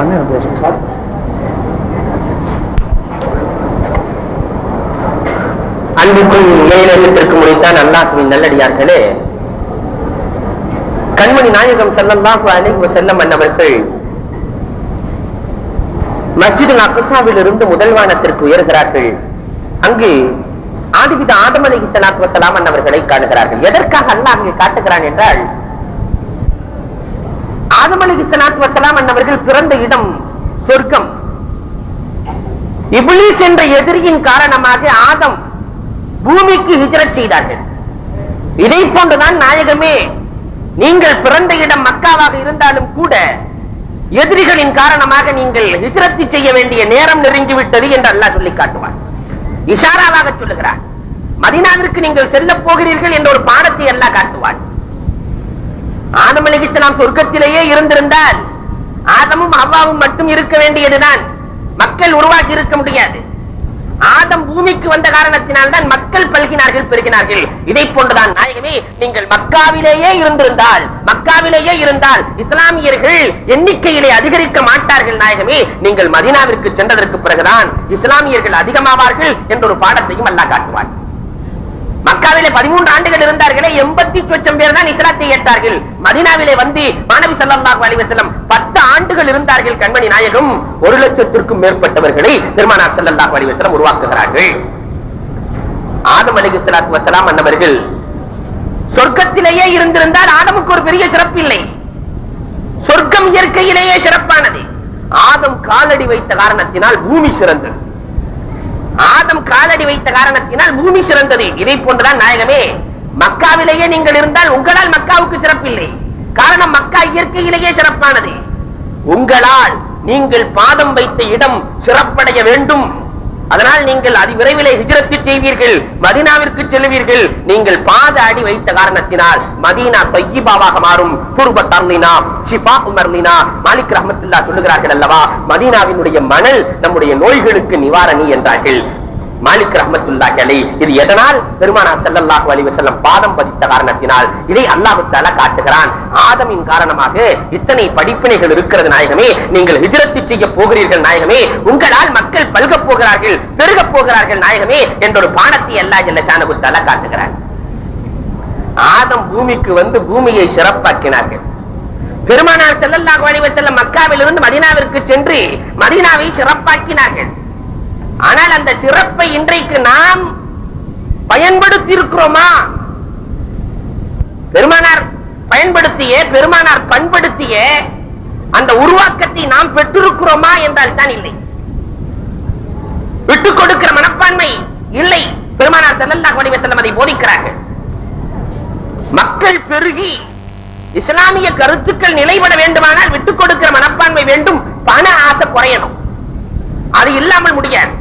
[SPEAKER 1] பண்ண பேசுங்க. அன்புக்கும் இளைஞர்களுக்கு முடித்தான் அல்லாஹ்வின் நல்லடியார்களே, கண்மணி நாயகம் ஸல்லல்லாஹு அலைஹி வஸல்லம் அவர்கள் மஸ்ஜிதுல் அக்ஸாவில் இருந்து முதல் வானத்திற்கு உயர்கிறார்கள். அங்கு ஆதிபிதா ஆதம் அலைஹிஸ்ஸலாத்து வஸ்ஸலாம் அவர்களை காணுகிறார்கள். எதற்காக அல்லாஹ் அங்கே காட்டுகிறான் என்றால், ஆதம் அலைஹிஸ்ஸலாத்து வஸ்ஸலாம் அவர்கள் பிறந்த இடம் சொர்க்கம். இப்லீஸ் என்ற எதிரியின் காரணமாக ஆதம் பூமிக்கு ஹிஜ்ரத் செய்தார்கள். இதை போன்றுதான் நாயகமே, நீங்கள் பிறந்த இடம் மக்காவாக இருந்தாலும் கூட எதிரிகளின் காரணமாக நீங்கள் ஹிஜ்ரத் செய்ய வேண்டிய நேரம் நெருங்கிவிட்டது என்று அல்லாஹ் சொல்லி காட்டுவார். இஷாராவாக சொல்லுகிறார். மதீனாவிற்கு நீங்கள் செல்ல போகிறீர்கள் என்ற ஒரு பாடத்தை அல்லாஹ் காட்டுவார். ஆதம் அலைஹிஸ்ஸலாம் சொர்க்கத்திலேயே இருந்திருந்தால் ஆதமும் ஹவ்வாவும் மட்டும் இருக்க வேண்டியதுதான், மக்கள் உருவாக்கி இருக்க முடியாது. ஆதம் பூமிக்கு வந்த காரணத்தினால் தான் மக்கள் பல்கினார்கள், பெருகினார்கள். இதை போன்றுதான் நாயகமே, நீங்கள் மக்காவிலேயே இருந்தால் இஸ்லாமியர்கள் எண்ணிக்கையிலே அதிகரிக்க மாட்டார்கள் நாயகமே. நீங்கள் மதீனாவிற்கு சென்றதற்கு பிறகுதான் இஸ்லாமியர்கள் அதிகமாவார்கள் என்ற ஒரு பாடத்தையும் அல்லாஹ் காட்டுவார். மக்காவிலே 13 ஆண்டுகள் இருந்தார்களே, 80 பேர் தான் இஸ்லாத்தை ஏற்றார்கள். மதீனாவிலே வந்து மாநபி ஸல்லல்லாஹு அலைஹி வஸல்லம் 10 ஆண்டுகள் இருந்தார்கள். கண்மணி நாயகம் 1,00,000க்கும் மேற்பட்டவர்களை பெருமானார் ஸல்லல்லாஹு அலைஹி வஸல்லம் உருவாக்குகிறார்கள். ஆதம் அலைஹிஸ்ஸலாத்து வஸலாம் அன்னவர்கள் சொர்க்கத்திலேயே இருந்திருந்தால் ஆதமுக்கு ஒரு பெரிய சிறப்பு இல்லை. சொர்க்கம் இயற்கையிலேயே சிறப்பானது. ஆதம் காலடி வைத்த காரணத்தினால் பூமி சிறந்தது. ஆதம் காலடி வைத்த காரணத்தினால் பூமி சிறந்தது. இதை போன்றுதான் நாயகமே, மக்காவிலேயே நீங்கள் இருந்தால் உங்களால் மக்காவுக்கு சிறப்பில்லை. காரணம் மக்கா இயற்கையிலேயே சிறப்பானது. உங்களால் நீங்கள் பாதம் வைத்த இடம் சிறப்படைய வேண்டும். அதனால் நீங்கள் அதிவிரைவிலே ஹிஜ்ரத் செய்வீர்கள், மதீனாவிற்கு செல்வீர்கள். நீங்கள் பாத அடி வைத்த காரணத்தினால் மதீனா தய்யிபாவாக மாறும். துர்பத் அர்லினா ஷிஃபாஉ மர்லினா. மாலிக் ரஹ்மத்துல்லாஹ் சொல்லுகிறார்கள் அல்லவா, மதீனாவினுடைய மணல் நம்முடைய நோய்களுக்கு நிவாரணி என்றார்கள். மாலிக் ரஹ்மத்துல்லாஹி அலைஹி இது எதனால்? பெருமானார் ஸல்லல்லாஹு அலைஹி வஸல்லம் பாதம் பதித்த காரணத்தினால். இதை அல்லாஹ் தஆலா காட்டுகிறான். ஆதமின் காரணமாக இத்தனை படிப்பினைகள் இருக்கிறது நாயகமே. நீங்கள் ஹிஜ்ரத் செய்ய போகிறீர்கள் நாயகமே, உங்களால் மக்கள் பல்கப் போகிறார்கள், பெருகப் போகிறார்கள் நாயகமே என்ற ஒரு பாடத்தை அல்லாஹ் ஜல்ல ஷானஹு தஆலா காட்டுகிறான். ஆதம் பூமிக்கு வந்து பூமியை சிறப்பாக்கினார்கள். பெருமானார் ஸல்லல்லாஹு அலைஹி வஸல்லம் மக்காவிலிருந்து மதீனாவிற்கு சென்று மதீனாவை சிறப்பாக்கினார்கள். ஆனால் அந்த சிறப்பை இன்றைக்கு நாம் பயன்படுத்தி இருக்கிறோமா? பெருமானார் பயன்படுத்திய, பெருமானார் பண்படுத்திய அந்த உருவாக்கத்தை நாம் பெற்றிருக்கிறோமா என்றால் தான் இல்லை. விட்டுக் கொடுக்கிற மனப்பான்மை இல்லை. பெருமானார் ஸல்லல்லாஹு அலைஹி வஸல்லம் அதை போதிக்கிறார்கள். மக்கள் பெருகி இஸ்லாமிய கருத்துக்கள் நிலைபட வேண்டுமானால் விட்டுக் கொடுக்கிற மனப்பான்மை வேண்டும். பண ஆசை குறையணும். அது இல்லாமல் முடியாது.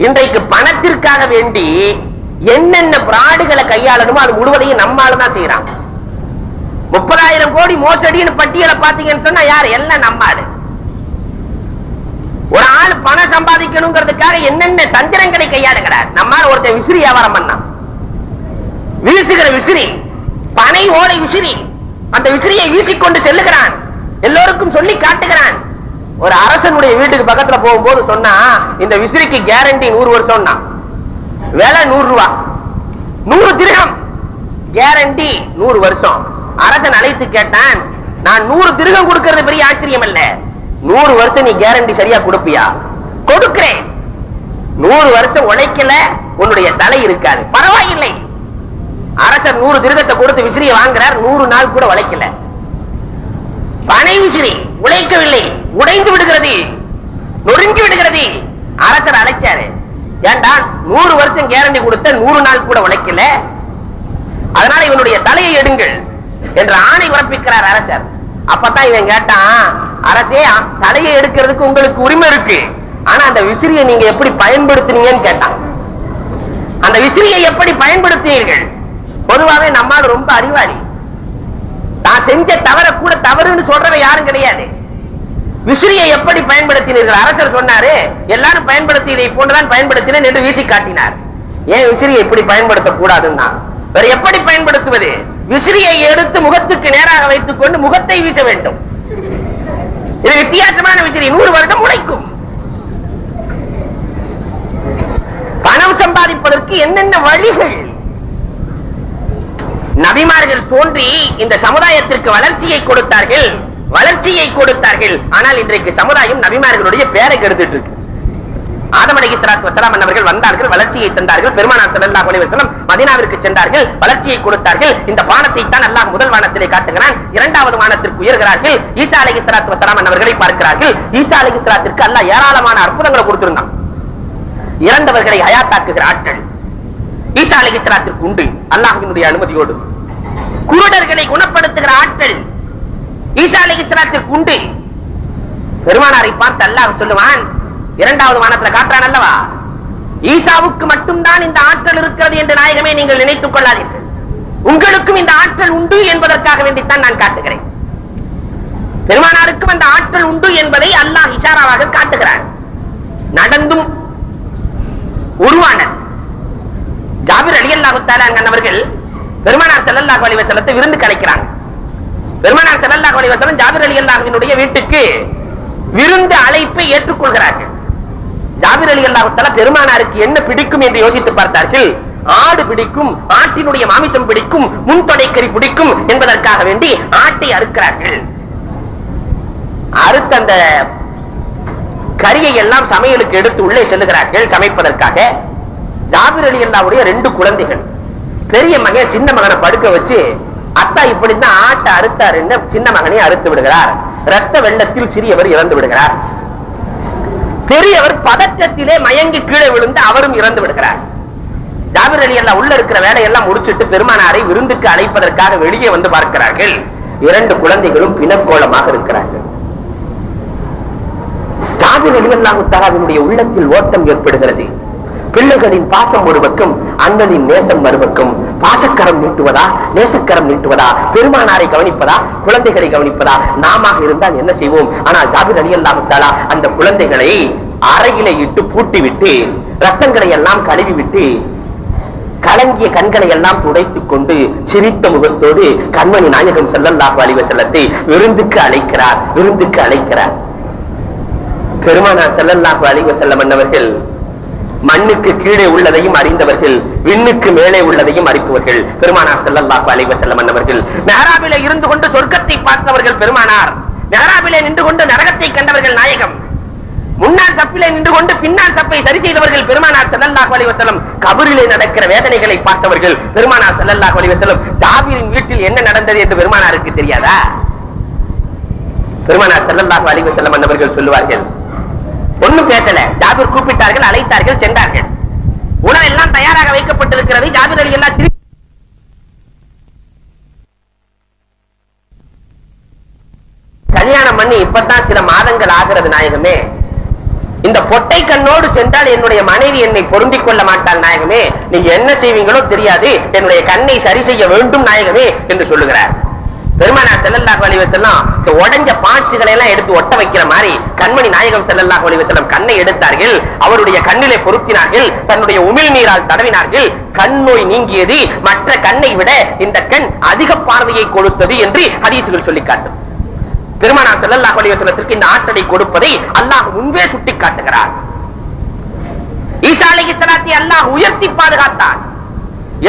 [SPEAKER 1] இன்றைக்கு பணத்திற்காக வேண்டி என்னென்ன பிராடுகளை கையாளணுமோ அது முழுவதையும் நம்மால தான் செய்யறாங்க. 30,000 கோடி மோசடின்னு பட்டியலை பாத்தீங்கன்னு சொன்னா யார்? எல்லாம் நம்மாடு. ஒரு ஆள் பணம் சம்பாதிக்கணுங்கிறதுக்காக என்னென்ன தந்திரங்களை கையாளுகிறார். நம்மால் ஒருத்தர் விசிறி வியாபாரம் பண்ணா, வீசுகிற விசிறி, பனை ஓலை விசிறி, அந்த விசிறியை வீசிக்கொண்டு செல்லுகிறான், எல்லோருக்கும் சொல்லி காட்டுகிறான். ஒரு அரசனுடைய வீட்டுக்கு பக்கத்துல போகும்போது சொன்னா, இந்த விசிறிக்கு கேரண்டி 100 வருஷம், விலை 100 ரூபாய், 100 திரகம் கேரண்டி 100 வருஷம். அரசன் அழைத்து கேட்டான், நான் 100 திரகம் கொடுக்கிறது பெரிய ஆச்சரியம் அல்ல, 100 வருஷம் நீ கேரண்டி சரியா கொடுப்பியா? கொடுக்கிறேன். 100 வருஷம் உழைக்கல, உன்னுடைய தலை இருக்காது, பரவாயில்லை. அரசர் 100 திரகத்தை கொடுத்து விசிறியை வாங்குறார். 100 நாள் கூட உழைக்கல. பனை விசிறி உழைக்கவில்லை, உடைந்து விடுகிறது, நொறுங்கி விடுகிறது. அரசர் அழைச்சாரு, ஏண்டா 100 வருஷம் கேரண்டி கொடுத்த 100 நாள் கூட உழைக்கல, அதனால இவனுடைய தலையை எடுங்கள் என்று ஆணை பிறப்பிக்கிறார் அரசர். அப்பதான் இவன் கேட்டான், அரசே தலையை எடுக்கிறதுக்கு உங்களுக்கு உரிமை இருக்கு, ஆனா அந்த விசிறியை நீங்க எப்படி பயன்படுத்தினீங்கன்னு கேட்டான். அந்த விசிறியை எப்படி பயன்படுத்தினீர்கள்? பொதுவாக நம்மால் ரொம்ப அறிவாளி, நான் செஞ்ச தவற கூட தவறுன்னு சொல்றவ யாரும் கிடையாது. விசிறியை எப்படி பயன்படுத்தினீர்கள்? அரசர் சொன்னாரு, எல்லாரும் பயன்படுத்தி இதை போன்றுதான் பயன்படுத்தினேன் என்று வீசி காட்டினார். ஏன் விசிறியை இப்படி பயன்படுத்த கூடாதுன்னா, வேற எப்படி பயன்படுத்துவது? விசிறியை எடுத்து முகத்துக்கு நேராக வைத்துக் கொண்டு முகத்தை வீச வேண்டும். இது வித்தியாசமான விசிறி, 100 வருடம் உழைக்கும். பணம் சம்பாதிப்பதற்கு என்னென்ன வழிகள்? நபிமார்கள் தோன்றி இந்த சமுதாயத்திற்கு வளர்ச்சியை கொடுத்தார்கள், வளர்ச்சியை கொடுத்தார்கள். ஆனால் இன்றைக்கு சமுதாயம் நபிமார்களுடைய பேரை கெடுத்துட்டு இருக்கு. ஆதம் அலைஹிஸ்ஸலாத்து வஸலாம் அவர்கள் வந்தார்கள், வளர்ச்சியை தந்தார்கள். பெருமானார் ஸல்லல்லாஹு அலைஹி வஸல்லம் மதீனாவிற்கு சென்றார்கள், வளர்ச்சியை கொடுத்தார்கள். இந்த பானத்தை தான் அல்லாஹ் முதல் வானத்திலே காட்டுகிறான். இரண்டாவது வானத்திற்கு உயர்கிறார்கள். ஈசா அலைஹிஸ்ஸலாத்து வஸலாம் அவர்களை பார்க்கிறார்கள். ஈசா அலைஹிஸ்ஸலாத்திற்கு அல்லாஹ் ஏராளமான அற்புதங்களை கொடுத்திருந்தான். இறந்தவர்களை ஹயாத்தாக்குகிற ஆட்கள் ஈசா அலைஹிஸ்ஸலாத்திற்கு உண்டு, அல்லாஹ்வினுடைய அனுமதியோடு. குருடர்களை குணப்படுத்துகிற ஆட்கள் ஈசா அலைஹிஸ்ஸலாத்திற்கு உண்டு. பெருமானாரை பார்த்து அல்லாஹ் சொல்லுவான், இரண்டாவது வானத்துல காட்டுறான் அல்லவா, ஈசாவுக்கு மட்டும்தான் இந்த ஆற்றல் இருக்கிறது என்று நாயகமே நீங்கள் நினைத்துக் கொள்ளாதீர்கள், உங்களுக்கும் இந்த ஆற்றல் உண்டு என்பதற்காக வேண்டித்தான் நான் காட்டுகிறேன். பெருமானாருக்கும் அந்த ஆற்றல் உண்டு என்பதை அல்லாஹ் இஷாராவாக காட்டுகிறார். நடந்தும் உருவான ஜாபிர் ரலியல்லாஹு தஆலா அவர்கள் பெருமானார் ஸல்லல்லாஹு அலைஹி வஸல்லத்தை விருந்து கலைக்கிறாங்க. பெருமானார் ஸல்லல்லாஹு அலைஹி வஸல்லம் ஜாபிர் ரலியல்லாஹுவினுடைய வீட்டுக்கு விருந்து அழைப்பை ஏற்றுக்கொள்கிறார்கள். ஜாபிர் ரலியல்லாஹு தஆலா பெருமானாருக்கு என்ன பிடிக்கும் என்று யோசித்து பார்த்தார்கள். ஆடு பிடிக்கும், ஆட்டினுடைய மாமிசம் பிடிக்கும், முன்தொடைக்கறி பிடிக்கும் என்பதற்காக வேண்டி ஆட்டை அறுக்கிறார்கள். அறுத்த அந்த கரியை எல்லாம் சமையலுக்கு எடுத்து உள்ளே செல்லுகிறார்கள் சமைப்பதற்காக. ஜாபிர் ரலியல்லாஹுடைய 2 குழந்தைகள், பெரிய மகன் சின்ன மகனை படுக்க வச்சு, அத்தா இப்படித்தான் ஆட்டை அறுத்தார் என்று சின்ன மகனை அறுத்து விடுகிறார். ரத்த வெள்ளத்தில் சிறியவர் இறந்து விடுகிறார். பெரியவர் பதற்றத்திலே மயங்கி கீழே விழுந்து அவரும் இறந்து விடுகிறார். ஜாபிர் ரலியல்லாஹு உள்ள இருக்கிற வேலையெல்லாம் முடிச்சிட்டு பெருமானாரை விருந்துக்கு அழைப்பதற்காக வெளியே வந்து பார்க்கிறார்கள். 2 குழந்தைகளும் பிணக்கோலமாக இருக்கிறார்கள். ஜாபிர் ரலியல்லாஹு தஆலாவினுடைய உள்ளத்தில் ஓட்டம் ஏற்படுகிறது. பிள்ளைகளின் பாசம் ஒரு பக்கம், அண்ணனின் நேசம் மறுபக்கம். பாசக்கரம் நீட்டுவதா, நேசக்கரம் நீட்டுவதா, பெருமானாரை கவனிப்பதா, குழந்தைகளை கவனிப்பதா? நாம இருந்தால் என்ன செய்வோம்? ஆனால் ஜாபிர் ரலியல்லாஹு தஆலா அந்த குழந்தைகளை அறையிலே இட்டு பூட்டி விட்டு, ரத்தங்களை எல்லாம் கழுவி விட்டு, கலங்கிய கண்களை எல்லாம் துடைத்துக் கொண்டு சிரித்த முகத்தோடு கண்மணி நாயகம் ஸல்லல்லாஹு அலைஹி வஸல்லத்தை விருந்துக்கு அழைக்கிறார். விருந்துக்கு அழைக்கிறார். பெருமானார் ஸல்லல்லாஹு அலைஹி வஸல்லம் அவர்கள் மண்ணுக்கு கீழே உள்ளதையும் அறிந்தவர்கள், விண்ணுக்கு மேலே உள்ளதையும் அறிப்பவர்கள். பெருமானார் ஸல்லல்லாஹு அலைஹி வஸல்லம் அவர்கள் மெஹராபிலே இருந்து கொண்டு சொர்க்கத்தை பார்த்தவர்கள். பெருமானார் மெஹராபிலே நின்று கொண்டு நரகத்தை கண்டவர்கள் நாயகம். முன்னாள் சப்பிலே நின்று கொண்டு பின்னால் சப்பை சரி செய்தவர்கள் பெருமானார் ஸல்லல்லாஹு அலைஹி வஸல்லம். கபரிலே நடக்கிற வேதனைகளை பார்த்தவர்கள் பெருமானார் ஸல்லல்லாஹு அலைஹி வஸல்லம். ஜாபிரின் வீட்டில் என்ன நடந்தது என்று பெருமானாருக்கு தெரியாதா? பெருமானார் ஸல்லல்லாஹு அலைஹி வஸல்லம் அவர்கள் சொல்லுவார்கள், ஒண்ணும் பேசல. ஜாபிர் கூப்பிட்டார்கள், அழைத்தார்கள், சென்றார்கள். உணவு எல்லாம் தயாராக வைக்கப்பட்டிருக்கிறது. ஜாபிர் ரலியல்லாஹு கல்யாணம் பண்ணி இப்பதான் சில மாதங்கள் ஆகிறது நாயகமே. இந்த பொட்டை கண்ணோடு சென்றால் என்னுடைய மனைவி என்னை பொருந்திக் கொள்ள மாட்டாள் நாயகமே. நீங்க என்ன செய்வீங்களோ தெரியாது, என்னுடைய கண்ணை சரி செய்ய வேண்டும் நாயகமே என்று சொல்லுகிறார். பெருமானார் ஸல்லல்லாஹு அலைஹி வஸல்லம் உடைஞ்ச பாட்சிகளை எல்லாம் எடுத்து ஒட்ட வைக்கிற மாதிரி கண்மணி நாயகம் ஸல்லல்லாஹு அலைஹி வஸல்லம் கண்ணை எடுத்தார்கள். அவருடைய கண்ணிலே பொருத்தினார்கள். தன்னுடைய உமிழ் நீரால் தடவினார்கள். கண் நோய் நீங்கியது. மற்ற கண்ணை விட இந்த கண் அதிக பார்வையை கொடுத்தது என்று ஹதீசுகள் சொல்லி காட்டும். பெருமானார் ஸல்லல்லாஹு அலைஹி வஸல்லத்திற்கு இந்த ஆற்றலை கொடுப்பதை அல்லாஹ் முன்பே சுட்டி காட்டுகிறார். ஈசா அலைஹிஸ்ஸலாத்தை அல்லாஹ் உயர்த்தி பாதுகாத்தான்.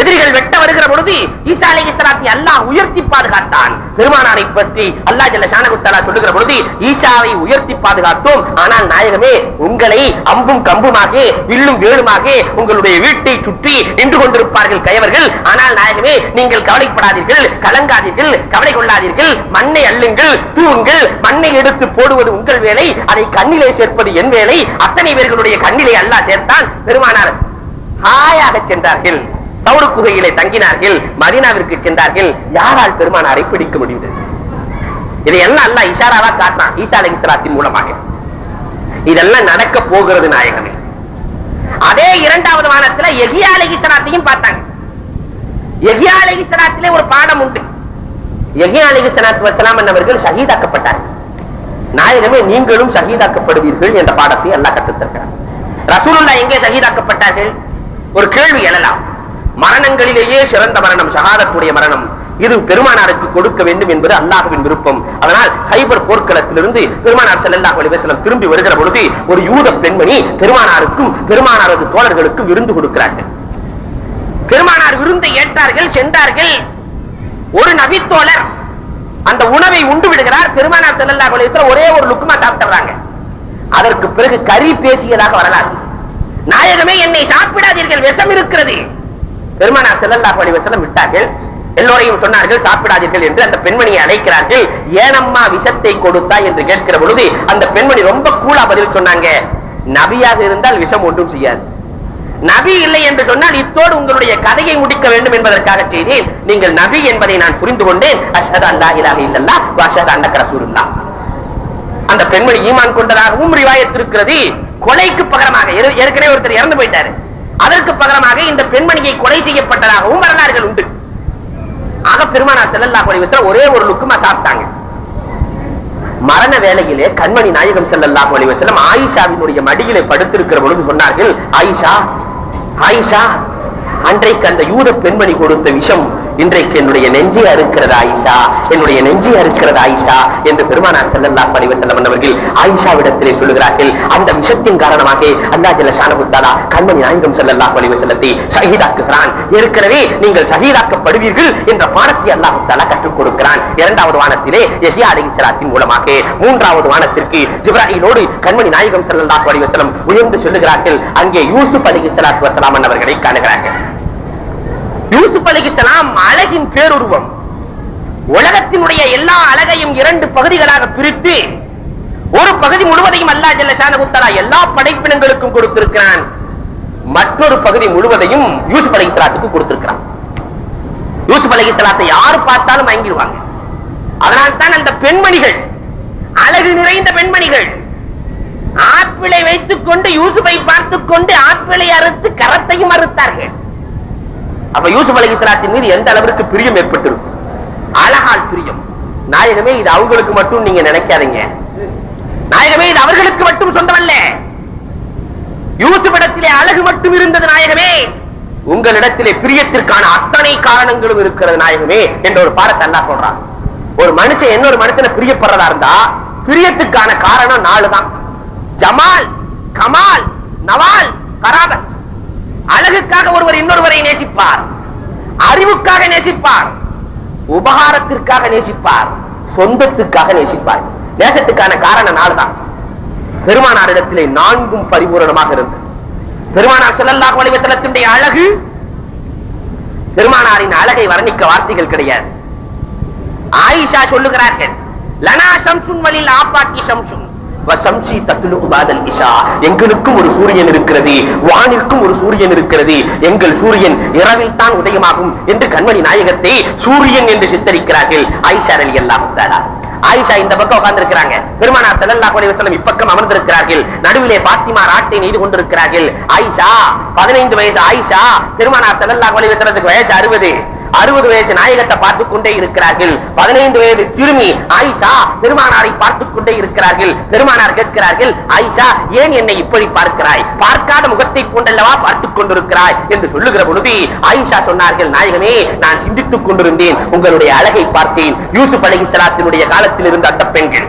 [SPEAKER 1] எதிரிகள் வெட்ட வருகிற பொழுது ஈசா அலைஹிஸ்ஸலாத்தை அல்லாஹ் உயர்த்தி பாதுகாத்தான். பெருமானாரை பற்றி அல்லாஹ் ஜல்ல ஷானஹு தஆலா சொல்லுகிற பொழுது ஈசாவை உயர்த்தி பாதுகாத்தோம், ஆனால் நாயகமே உங்களை அம்பும் கம்புமாக வில்லும் வேலுமாக உங்களுடைய வீட்டை சுற்றி நின்று கொண்டிருப்பார்கள் கயவர்கள். ஆனால் நாயகமே நீங்கள் கவலைப்படாதீர்கள், கலங்காதீர்கள், கவலை கொள்ளாதீர்கள். மண்ணை அள்ளுங்கள், தூவுங்கள். மண்ணை எடுத்து போடுவது உங்கள் வேலை, அதை கண்ணிலே சேர்ப்பது என் வேலை. அத்தனை பேர்களுடைய கண்ணிலே அல்லாஹ் சேர்த்தான். பெருமானார் ஹாயாக சென்றார்கள். சௌரு குகையிலே தங்கினார்கள். மதீனாவிற்கு சென்றார்கள். யாரால் பெருமானாரை பிடிக்க முடிந்தது? இதையெல்லாம் அல்லாஹ் இஷாராவா காட்டினான் ஈசா அலைஹிஸ்ஸலாத்தின் மூலமாக. இதெல்லாம் நடக்க போகிறது நாயகமே. அதே 2வது வானத்துல யஹ்யா அலைஹிஸ்ஸலாத்தையும் பார்த்தாங்க. யஹ்யா அலைஹிஸ்ஸலாத்திலே ஒரு பாடம் உண்டு. யஹ்யா அலைஹிஸ்ஸலாத்து வஸ்ஸலாம் அவர்கள் ஷஹீதாக்கப்பட்டார்கள். நாயகமே நீங்களும் ஷஹீதாக்கப்படுவீர்கள் என்ற பாடத்தை அல்லாஹ் கற்றுத் தருகிறார். ரசூலுல்லாஹ் எங்கே ஷஹீதாக்கப்பட்டார்கள்? ஒரு கேள்வி எழலாம். மரணங்களிலேயே சிறந்த மரணம் ஷஹாதத்துடைய மரணம். இது பெருமானாருக்கு கொடுக்க வேண்டும் என்பது அல்லாஹ்வின் விருப்பம். அதனால் ஹைபர் போர்க்களத்திலிருந்து பெருமானார் ஸல்லல்லாஹு அலைஹி வஸல்லம் திரும்பி வருகிற பொழுது ஒரு யூத பெண்மணி பெருமானாருக்கும் பெருமானாரது தோழர்களுக்கும் விருந்து கொடுக்கிறார்கள். பெருமானார் விருந்தை ஏற்றார்கள், சென்றார்கள். ஒரு நபி தோழர் அந்த உணவை உண்டு விடுகிறார். பெருமானார் ஸல்லல்லாஹு அலைஹி வஸல்லம் ஒரே ஒரு லுக்மா சாப்பிடுறாங்க. அதற்கு பிறகு கறி பேசியதாக வரலாறு. நாயகமே என்னை சாப்பிடாதீர்கள், விஷம் இருக்கிறது. பெருமானார் ஸல்லல்லாஹு அலைஹி வஸல்லம் விட்டார்கள். எல்லோரையும் சொன்னார்கள் சாப்பிடாதீர்கள் என்று. அந்த பெண்மணியை அழைக்கிறார்கள். ஏனம்மா விஷத்தை கொடுத்தா என்று கேட்கிற பொழுது அந்த பெண்மணி ரொம்ப கூலா பதில் சொன்னாங்க, நபியாக இருந்தால் விஷம் ஒன்றும் செய்யாது, நபி இல்லை என்று சொன்னால் இத்தோடு உங்களுடைய கதையை முடிக்க வேண்டும் என்பதற்காக செய்தேன். நீங்கள் நபி என்பதை நான் புரிந்து கொண்டேன். அஷ்ஹது அல்லா இலாஹ இல்லல்லாஹ் வ அஷ்ஹது அன்னக ரசூலுல்லாஹ். அந்த பெண்மணி ஈமான் கொண்டதாகவும் ரிவாயத் இருக்கிறது. கொலைக்கு பகரமாக ஏற்கனவே ஒருத்தர் இறந்து போயிட்டாரு, அதற்கு பகரமாக இந்த பெண்மணியை கொலை செய்யப்பட்டதாகவும் வரலாறுகள் உண்டு. ஆக பெருமானார் ஸல்லல்லாஹு அலைஹி வஸல்லம் ஒரே ஒரு லுக்குமா சாப்பிட்டாங்க. மரண வேளையிலே கண்மணி நாயகம் ஸல்லல்லாஹு அலைஹி வஸல்லம் ஆயிஷாவினுடைய மடியிலே படுத்திருக்கிற பொழுது சொன்னார்கள், ஆயிஷா ஆயிஷா, அன்றைக்கு அந்த யூத பெண்மணி கொடுத்த விஷம் இன்றைக்கு என்னுடைய நெஞ்சே அறுக்கிறது ஆயிஷா, என்னுடைய நெஞ்சே அறுக்கிறது ஆயிஷா என்று பெருமானார் ஸல்லல்லாஹு அலைஹி வஸல்லம் அவர்கள் ஆயிஷாவிடத்திலே சொல்லுகிறார்கள். அந்த விஷத்தின் காரணமாக அல்லாஹ் ஜல்ல ஷானஹு தஆலா கண்மணி நாயகம் ஸல்லல்லாஹு அலைஹி வஸல்லத்தை ஷஹீதாக்குகிறான். ஏற்கனவே நீங்கள் ஷஹீதாக்கப்படுவீர்கள் என்ற பாடத்தை அல்லாஹ் தஆலா கற்றுக் கொடுக்கிறான். இரண்டாவது வானத்திலே யஹ்யா அலைஹிஸ்ஸலாத்தின் மூலமாக, மூன்றாவது வானத்திற்கு ஜிப்ராயீலோடு கண்மணி நாயகம் ஸல்லல்லாஹு அலைஹி வஸல்லம் உயர்ந்து சொல்லுகிறார்கள். அங்கே யூசுப் அலைஹிஸ்ஸலாத்து வஸலாம் அவர்களை காணுகிறார்கள். யூசுப் அலைஹிஸ்ஸலாம் அழகின் பேருருவம். உலகத்தினுடைய எல்லா அழகையும் இரண்டு பகுதிகளாக பிரித்து ஒரு பகுதி முழுவதையும் அல்லாஹ் ஜல்ல ஷானஹு தஆலா எல்லா படைப்பினங்களுக்கும் கொடுத்திருக்கிறான், மற்றொரு பகுதி முழுவதையும் யூசுப் அலைஹிஸ்ஸலாத்துக்கு கொடுத்திருக்கிறான். யூசுப் அலைஹிஸ்ஸலாத்தை யாரு பார்த்தாலும் மயங்கிடுவாங்க. அதனால் தான் அந்த பெண்மணிகள், அழகு நிறைந்த பெண்மணிகள், ஆப்பிளை வைத்துக் கொண்டு யூசுஃபை பார்த்துக் கொண்டு ஆப்பிளை அறுத்து கரத்தையும் அறுத்தார்கள். அப்ப யூசுப் அலைஹிஸ்ஸலாத்தின் மீது எந்த அளவிற்கு பிரியம் ஏற்பட்டிருக்கும், அழகால் பிரியம். நாயகமே இது அவங்களுக்கு மட்டும் நீங்க நினைக்காதீங்க, நாயகமே இது அவர்களுக்கு மட்டும் சொந்தமல்ல. யூசுஃபிடத்திலே அழகு மட்டும் இருந்தது நாயகமே, உங்களிடத்திலே பிரியத்திற்கான அத்தனை காரணங்களும் இருக்கிறது நாயகமே என்ற ஒரு பாடத்தை அல்லாஹ் சொல்றான். ஒரு மனுஷன் இன்னொரு மனுஷனை பிரியப்படுறதா இருந்தா பிரியத்துக்கான காரணம் 4 தான்: ஜமால், கமால், நவால், கராபத். அழகுக்காக ஒருவர் இன்னொருவரை நேசிப்பார், அறிவுக்காக நேசிப்பார், உபகாரத்திற்காக நேசிப்பார், சொந்தத்துக்காக நேசிப்பார். நேசத்துக்கான காரணம் 4 தான். பெருமானாரிடத்திலே 4ம் பரிபூரணமாக இருந்தது. பெருமானார் ஸல்லல்லாஹு அலைஹி வஸல்லத்தினுடைய அழகு, பெருமானாரின் அழகை வர்ணிக்க வார்த்தைகள் கிடையாது. ஆயிஷா சொல்லுகிறார்கள், லனா ஷம்சுன் வலில் ஆபாக்கி ஷம்சுன் வஷம்சி தத்லுஉ பாதல் இஷா. எங்களுக்கும் ஒரு சூரியன் இருக்கிறது, வானிற்கும் ஒரு சூரியன் இருக்கிறது, எங்கள் சூரியன் இரவில் தான் உதயமாகும் என்று கண்மணி நாயகத்தை சூரியன் என்று சித்தரிக்கிறார்கள் ஆயிஷா ரலியல்லாஹு தஆலா. ஆயிஷா இந்த பக்கம் உட்கார்ந்திருக்கிறாங்க, பெருமானார் ஸல்லல்லாஹு அலைஹி வஸல்லம் இப்பக்கம் அமர்ந்திருக்கிறார்கள். நடுவிலே பாத்திமா ராட்டை நெய்து கொண்டிருக்கிறார்கள். ஆயிஷா 15 வயசு ஆயிஷா, பெருமானார் ஸல்லல்லாஹு அலைஹி வஸல்லத்துக்கு வயசு 60 வயசு நாயகத்தை பார்த்துக் கொண்டே இருக்கிறார்கள். 15 வயது திருமி ஆயிஷா பெருமானாரை பார்த்துக் கொண்டே இருக்கிறார்கள். பெருமானார் கேட்கிறார்கள், ஆயிஷா ஏன் என்னை இப்படி பார்க்கிறாய், பார்க்காத முகத்தை கொண்டல்லவா பார்த்துக் கொண்டிருக்கிறாய் என்று சொல்லுகிற பொழுது ஆயிஷா சொன்னார்கள், நாயகமே நான் சிந்தித்துக் கொண்டிருந்தேன், உங்களுடைய அழகை பார்த்தேன். யூசுப் அலைஹிஸ்ஸலாத்தினுடைய காலத்தில் இருந்த அந்த பெண்கள்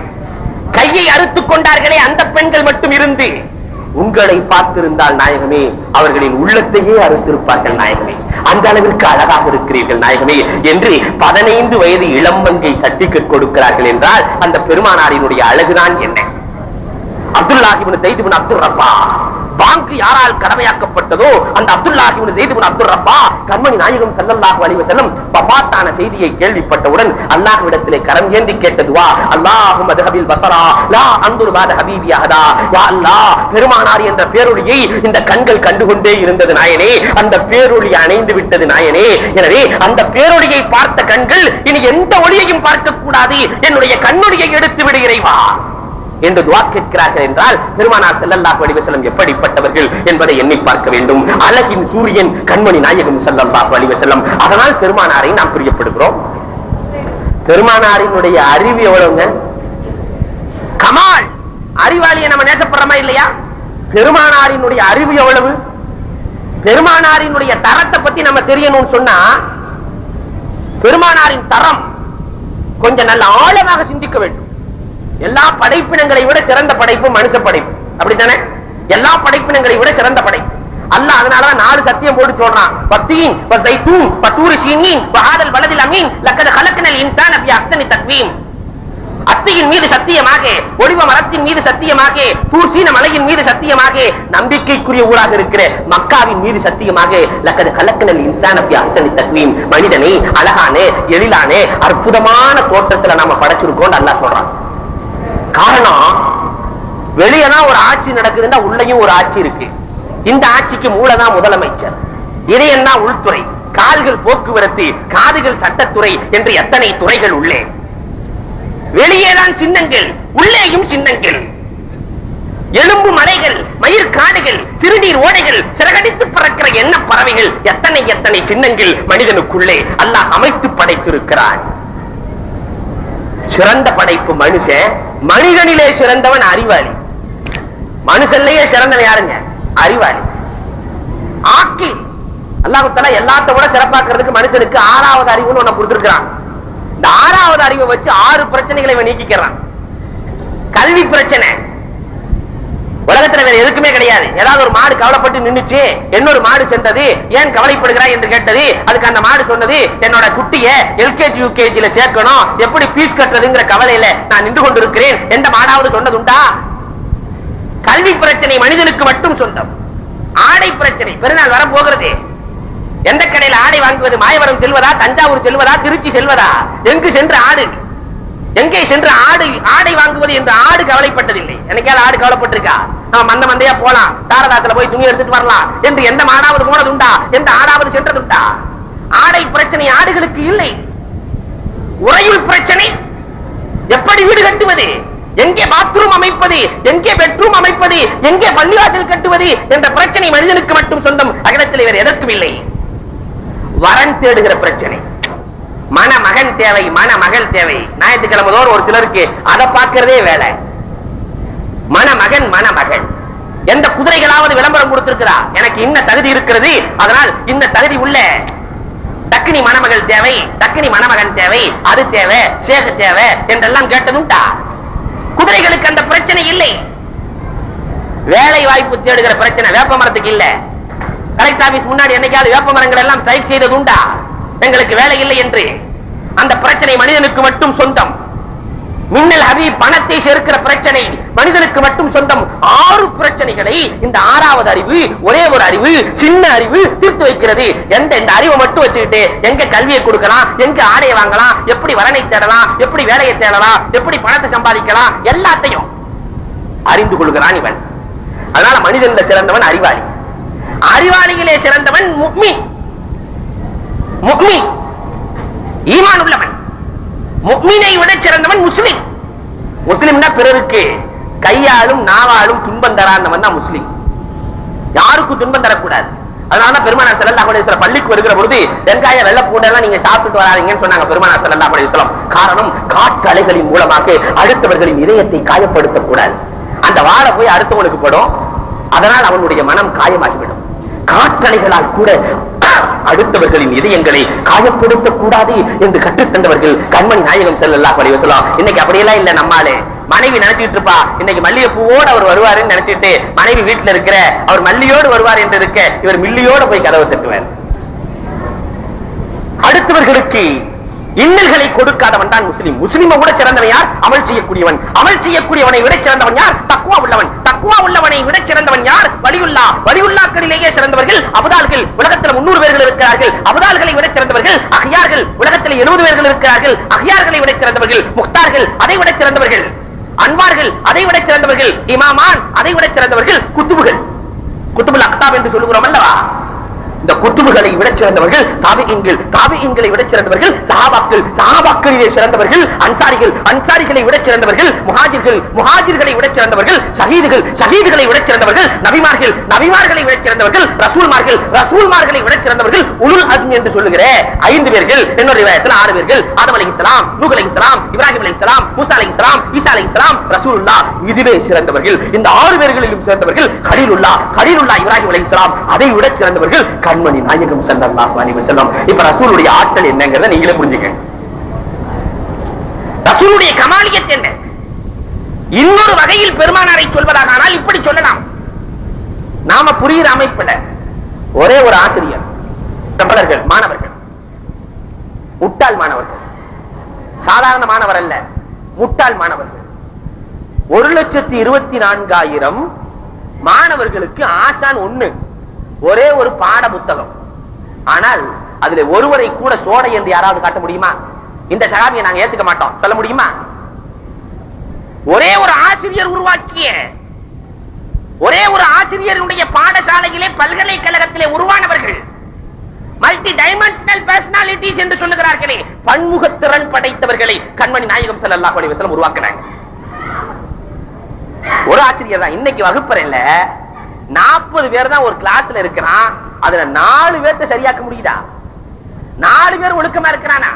[SPEAKER 1] கையை அறுத்துக் கொண்டார்களே, அந்த பெண்கள் மட்டும் இருந்து உங்களை பார்த்திருந்தால் நாயகமே அவர்களின் உள்ளத்தையே அறுத்திருப்பார்கள் நாயகமே, அந்த அளவிற்கு அழகாக இருக்கிறீர்கள் நாயகமே என்று 15 வயது இளம்பங்கை சர்டிபிகேட் கொடுக்கிறார்கள் என்றால் அந்த பெருமானாரினுடைய அழகுதான் என்ன? அப்துல்லாஹ் இப்னு ஸைத் இப்னு அப்துர் ரப்பா பாங்கு யாரால் கடமையாக்கப்பட்டதோ அந்த அப்துல்லாஹ் இப்னு ஸைத் இப்னு அப்துர் ரப்பா கண்மணி நாயகம் ஸல்லல்லாஹு அலைஹி வஸல்லம் வஃபாத்தான செய்தியை கேள்விப்பட்டவுடன் அல்லாஹ்விடத்திலே கரம் ஏந்தி கேட்ட துஆ, அல்லாஹும்ம தஹபில் பஸரா லா அன்துர் பாத ஹபீபி அஹதா. யா அல்லாஹ், பெருமானார் என்ற பேரொளியை இந்த கண்கள் கண்டுகொண்டே இருந்தது நாயனே, அந்த பேரொளி அணைந்து விட்டது நாயனே. எனவே அந்த பேரொளியை பார்த்த கண்கள் இனி எந்த ஒளியையும் பார்க்க கூடாது, என்னுடைய கண்ணொளியை எடுத்து விடு இறைவா என்று துஆ கேட்கிறார்கள் என்றால் பெருமானார் ஸல்லல்லாஹு அலைஹி வஸல்லம் எப்படிப்பட்டவர்கள் என்பதை எண்ணி பார்க்க வேண்டும். அழகின் சூரியன் கண்மணி நாயகம் ஸல்லல்லாஹு அலைஹி வஸல்லம். அதனால் பெருமானாரை நாம் பிரியப்படுகிறோம். பெருமானாரினுடைய அறிவு எவ்வளவுங்க? கமால், அறிவாளியை நம்ம நேசப்படுறோமா இல்லையா? பெருமானாரினுடைய அறிவு எவ்வளவு? பெருமானாரினுடைய தரத்தை பத்தி நம்ம தெரியணும்னு சொன்னா பெருமானாரின் தரம் கொஞ்சம் நல்ல ஆழமாக சிந்திக்க வேண்டும். எல்லா படைப்பினங்களை விட சிறந்த படைப்பு மனுஷ படைப்பு, அப்படித்தானே? எல்லா படைப்பினங்களை விட சிறந்த படைப்பு அல்லாஹ். அதனாலதான் 4 சத்தியம் போட்டு சொல்றான், பத்தீன் வஸைத்தூன் வதூரி ஸீனீன் வஹாதல் பலதில் அமீன் லக்கத் கலக்னல் இன்சான ஃபீ அஹ்ஸனி தக்வீம். அத்தியின் மீது சத்தியமாக, ஒலிவ மரத்தின் மீது சத்தியமாக, தூர்சீன மலையின் மீது சத்தியமாக, நம்பிக்கைக்குரிய ஊராக இருக்கிற மக்காவின் மீது சத்தியமாக, லக்கத் கலக்னல் இன்சான ஃபீ அஹ்ஸனி தக்வீம். மனிதனை அழகான எழிலான அற்புதமான தோற்றத்துல நாம படைச்சிருக்கோம் அல்லாஹ் சொல்றான். காரணம், வெளியதான் ஒரு ஆட்சி நடக்குதுன்னா உள்ளேயும் ஒரு ஆட்சி இருக்கு. இந்த ஆட்சிக்கு மூலதான் முதலமைச்சர், இதயம் தான் உள்துறை, கால்கள் போக்குவரத்து, காதுகள் சட்டத்துறை என்று எத்தனை துறைகள் உள்ளே. வெளியேதான் சின்னங்கள், உள்ளேயும் சின்னங்கள். எலும்பு மலைகள், மயிர் காடுகள், சிறுநீர் ஓடைகள், சிறகடித்து பறக்கிற எண்ண பறவைகள், எத்தனை எத்தனை சின்னங்கள் மனிதனுக்குள்ளே அல்லாஹ் அமைத்து படைத்திருக்கிறான். சிறந்த படைப்பு மனுஷன். மனிதனிலே சிறந்தவன் அறிவாளி. மனுஷன்லயே சிறந்தவன் யாருங்க? அறிவாளி. ஆக்கில் அல்லாஹ் தஆலா எல்லாத்த விட சிறப்பாக்குறதுக்கு மனுஷனுக்கு 6வது அறிவுன்னு ஒண்ணு கொடுத்திருக்கிறான். இந்த 6வது அறிவை வச்சு 6 பிரச்சனைகளை இவன் நீக்கிக்கிறான். கல்வி பிரச்சனை உலகத்துல வேற எதுக்குமே கிடையாது. ஏதாவது ஒரு மாடு கவலைப்பட்டு நின்னுச்சு, இன்னொரு மாடு சென்றது, ஏன் கவலைப்படுகிறாய் என்று கேட்டது. அதுக்கு அந்த மாடு சொன்னது, என்னோட குட்டிய எல்கேஜி யூகேஜில சேர்க்கணும், எப்படி பீஸ் கட்டுறதுங்கிற கவலையில நான் நின்று கொண்டிருக்கிறேன். எந்த மாடாவது சொன்னதுண்டா? கல்வி பிரச்சனை மனிதனுக்கு மட்டும் சொந்தம். ஆடை பிரச்சனை பெருநாள் வர போகிறது. எந்த கடையில் ஆடை வாங்குவது? மாயவரம் செல்வதா, தஞ்சாவூர் செல்வதா, திருச்சி செல்வதா? எங்கு சென்று ஆடு, எங்கே சென்று ஆடை வாங்குவது என்று ஆடு கவலைப்பட்டதில்லை. எனக்காவது ஆடு கவலைப்பட்டிருக்கா? நம்ம மந்தையா போலாம், சாரதாத்துல போய் துணி எடுத்துட்டு வரலாம் என்று எந்த மாடாவது போனதுண்டா? எந்த ஆடாவது சென்றதுண்டா? ஆடை பிரச்சனை ஆடுகளுக்கு இல்லை. உறையுள் பிரச்சனை, எப்படி வீடு கட்டுவது, எங்கே பாத்ரூம் அமைப்பது, எங்கே பெட்ரூம் அமைப்பது, எங்கே பள்ளிவாசல் கட்டுவது என்ற பிரச்சனை மனிதனுக்கு மட்டும் சொந்தம். அகிலத்தில் வேறு எதற்கும் இல்லை. வரன் தேடுகிற பிரச்சனை, மணமகன் தேவை, மணமகள் தேவை. ஞாயிற்றுக்கிழமை தோறும் ஒரு சிலருக்கு அதை பார்க்கிறதே வேலை. மணமகன் மணமகள், எந்த குதிரைகளாவது விளம்பரம் கொடுத்திருக்கிறா? எனக்கு இன்ன தகுதி இருக்கிறது, அதனால் இந்த தகுதி உள்ள தக்கினி மணமகள் தேவை, தக்கினி மணமகன் தேவை, அது தேவை, சேக தேவை என்றெல்லாம் கேட்டதுண்டா? குதிரைகளுக்கு அந்த பிரச்சனை இல்லை. வேலை வாய்ப்பு தேடுகிற பிரச்சனை வேப்ப மரத்துக்கு இல்ல. கலெக்டர் ஆபீஸ் முன்னாடி என்னைக்காவது வேப்ப மரங்கள் எல்லாம் ஸ்ட்ரைக் செய்ததுண்டா? எங்களுக்கு வேலை இல்லை என்று. அந்த பிரச்சனை மனிதனுக்கு மட்டும் சொந்தம். மின்னல் ஹபீப் பணத்தை சேர்க்கிற பிரச்சனை மனிதனுக்கு மட்டும் சொந்தம். 6 பிரச்சனைகளை இந்த 6வது அறிவு, ஒரே ஒரு அறிவு, சின்ன அறிவு தீர்த்து வைக்கிறது. இந்த அறிவை மட்டும் வச்சுக்கிட்டு எங்க கல்வியை கொடுக்கலாம், எங்க ஆடையை வாங்கலாம், எப்படி வரனை தேடலாம், எப்படி வேலையை தேடலாம், எப்படி பணத்தை சம்பாதிக்கலாம், எல்லாத்தையும் அறிந்து கொள்கிறான் இவன். அதனால மனிதனில் சிறந்தவன் அறிவாளி. அறிவாளியிலே சிறந்தவன் முஃமின். முஃமின் ஈமான் உள்ளவன். முஃமினை விட சிறந்தவன் முஸ்லிம். முஸ்லிம்னா பிறருக்கு கையாலும் நாவாலும் துன்பம் தராதவன் தான் முஸ்லிம். யாருக்கும் துன்பம் தரக்கூடாது. அதனால பெருமானார் ஸல்லல்லாஹு அலைஹி வஸல்லம் பள்ளிக்கு வருகிற பொழுது வெங்காய வெள்ளை பூண்டெல்லாம் நீங்க சாப்பிட்டு வராதீங்கன்னு சொன்னாங்க பெருமானார் ஸல்லல்லாஹு அலைஹி வஸல்லம். காரணம், காற்று அலைகளின் மூலமாக அடுத்தவர்களின் இதயத்தை காயப்படுத்தக் கூடாது. அந்த வாழை போய் அடுத்தவனுக்கு படும், அதனால் அவனுடைய மனம் காயமாகிவிடும். காற்றலைகளால் கூட அடுத்தவர்களின் இதயங்களை காயப்படுத்தக் கூடாது என்று கற்றுத்தந்தவர்கள் கண்மணி நாயகம் ஸல்லல்லாஹு அலைஹி வஸல்லம். இன்னைக்கு அப்படியெல்லாம் இல்ல. நம்மாலே மனைவி நினைச்சிட்டு இருப்பா, இன்னைக்கு மல்லிகை பூவோடு அவர் வருவாருன்னு நினைச்சிட்டு மனைவி வீட்டுல இருக்கிற அவர் மல்லியோடு வருவார் என்று இருக்க இவர் மில்லியோடு போய் கதவை தட்டுவார். அடுத்தவர்களுக்கு இன்னல்களை கொடுக்காதவன் தான் முஸ்லிம். முஸ்லிமை விட சிறந்தவன் யார்? அமல் செய்யக்கூடியவன். அமல் செய்யக்கூடியவனை விட சிறந்தவன் யார்? தக்வா உள்ளவன். தக்வா உள்ளவனை விட சிறந்தவன் யார்? வலியுல்லா. வலியுல்லாக்களிலேயே சிறந்தவர்கள் அபுதால்கள். உலகத்தில் 300 பேர்கள் இருக்கிறார்கள். அபுதால்களை விட சிறந்தவர்கள் அஹ்யார்கள். உலகத்தில் 70 பேர்கள் இருக்கிறார்கள். அஹ்யார்களை விட சிறந்தவர்கள் முக்தார்கள். அதை விட சிறந்தவர்கள் அன்வார்கள். அதை விட சிறந்தவர்கள் இமாமான். அதை விட சிறந்தவர்கள் குத்துபுகள். குத்துபுல் அக்தாப் என்று சொல்லுகிறோம் அல்லவா? இந்த குத்துபுகளை விட சிறந்தவர்கள் தாபிஈன்கள். தாபிஈன்களை விட சிறந்தவர்கள் சஹாபாக்கள். சஹாபாக்களிலே சிறந்தவர்கள் அன்சாரிகள். அன்சாரிகளை விட சிறந்தவர்கள் முஹாஜிர்கள். முஹாஜிர்களை விட சிறந்தவர்கள் ஷஹீதுகள். ஷஹீதுகளை விட சிறந்தவர்கள் நபிமார்கள். நபிமார்களை விட சிறந்தவர்கள் ரசூல்மார்கள். ரசூல்மார்களை விட சிறந்தவர்கள் உலுல் அஸ்ம் என்று சொல்லுகிற 5 பேர்கள். இன்னொரு ரிவாயத்தில் 6 பேர்கள். ஆதம் அலைஹிஸ்ஸலாம், நூஹ் அலைஹிஸ்ஸலாம், இப்ராஹிம் அலைஹிஸ்ஸலாம், மூசா அலைஹிஸ்ஸலாம், ஈசா அலைஹிஸ்ஸலாம், ரசூலுல்லாஹ். இதுவே சிறந்தவர்கள். இந்த 6 பேர்களிலும் சிறந்தவர்கள் கலீலுல்லாஹ். கலீலுல்லாஹ் இப்ராஹிம் அலைஹிஸ்ஸலாம். அதை விட சிறந்தவர்கள் கண்மணி நாயகம் ஸல்லல்லாஹு அலைஹி வஸல்லம். இப்ப ரசூலுடைய ஆற்றல் என்னங்கறத நீங்களே புரிஞ்சுக்கங்க. ரசூலுடைய கமாலியத் என்ன? இன்னொரு வகையில் பெருமானாரை சொல்வதானால் இப்படி சொல்லலாம். நாம புரியுற அமைப்புல ஒரே ஒரு ஆசிரியர், தமிழர்கள் மாணவர்கள், முட்டாள் மாணவர்கள், சாதாரண மாணவர் அல்ல, முட்டாள் மாணவர்கள். 1,24,000 மாணவர்களுக்கு ஆசான் ஒண்ணு, ஒரே ஒரு பாட புத்தகம். ஆனால் அதுல ஒருவரை கூட சோடை என்று யாராவது காட்ட முடியுமா? இந்த சகாபியை நாங்க ஏத்துக்க மாட்டோம் சொல்ல முடியுமா? ஒரே ஒரு ஆசிரியர் உருவாக்கிய, ஒரே ஒரு ஆசிரியருடைய பாடசாலையிலே பல்கலைக்கழகத்திலே உருவானவர்கள் மல்டி டைமென்ஷனல் பர்சனாலிட்டிஸ் என்று சொல்லுகிறார்களே, பன்முகத்திறன் படைத்தவர்களை கண்மணி நாயகம் ஸல்லல்லாஹு அலைஹி வஸல்லம் உருவாக்கினாங்க. ஒரு ஆசிரியர் தான் இன்னைக்கு வகுப்பறையில 40 பேர் தான் ஒரு கிளாஸ்ல இருக்கிறான், அதுல 4 பேர்த்த சரியாக்க முடியுதா? 4 பேர் ஒழுக்கமா இருக்கிறானா?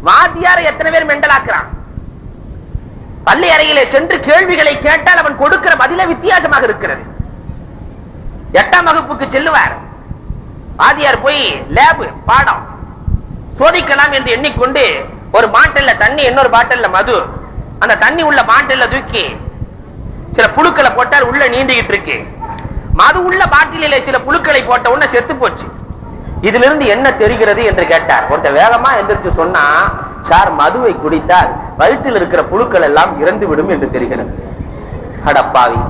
[SPEAKER 1] வாத்தியார எத்தனை பேர் மெண்டலாக்குறான்? பள்ளி அறையிலே சென்று கேள்விகளை கேட்டால் அவன் கொடுக்கிற பதில வித்தியாசமாக இருக்கிறது. 8ஆம் வகுப்புக்கு செல்லுவார் வாத்தியார், போய் லேப் பாடம் சோதிக்கலாம் என்று எண்ணிக்கொண்டு ஒரு பாட்டில்ல தண்ணி, இன்னொரு பாட்டில்ல மது, அந்த தண்ணி உள்ள பாட்டில்ல தூக்கி சில புழுக்களை போட்டார், உள்ள நீண்டிக்கிட்டு இருக்கு. மது உள்ள பாட்டிலே சில புழுக்களை போட்ட உடனே செத்து போச்சு. இதுல இருந்து என்ன தெரிகிறது என்று கேட்டார். ஒருத்த வேகமா எந்திரிச்சு சொன்னா, சார் மதுவை குடித்தால் வயிற்றில் இருக்கிற புழுக்கள் எல்லாம் இறந்து விடும் என்று தெரிகிறது. அடப்பாவி,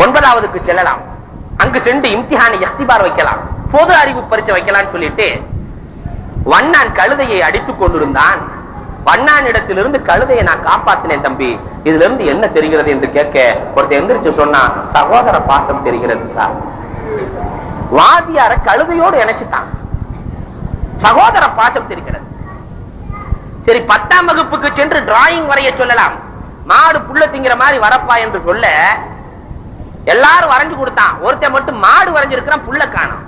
[SPEAKER 1] 9ஆவதுக்கு செல்லலாம், அங்கு சென்று இம்திஹானை இக்திபார் வைக்கலாம், பொது அறிவு பரீட்சை வைக்கலாம்னு சொல்லிட்டு வண்ணான் கழுதையை அடித்துக் கொண்டிருந்தான். வண்ணான் இடத்திலிருந்து கழுதையை நான் காப்பாத்தினேன் தம்பி, இதுல இருந்து என்ன தெரிகிறது என்று கேட்க ஒருத்தர் எந்திரிச்சு சொன்னா, சகோதர பாசம் தெரிகிறது சார். வாதியார கழுதையோடு இணைச்சுட்டான், சகோதர பாசம் தெரிகிறது. சரி, 10ஆம் வகுப்புக்கு சென்று டிராயிங் வரைய சொல்லலாம். மாடு புல்ல திங்கிற மாதிரி வரப்பா என்று சொல்ல எல்லாரும் வரைஞ்சு கொடுத்தான். ஒருத்தன் மட்டும் மாடு வரைஞ்சிருக்கிறான், புல்ல காணோம்.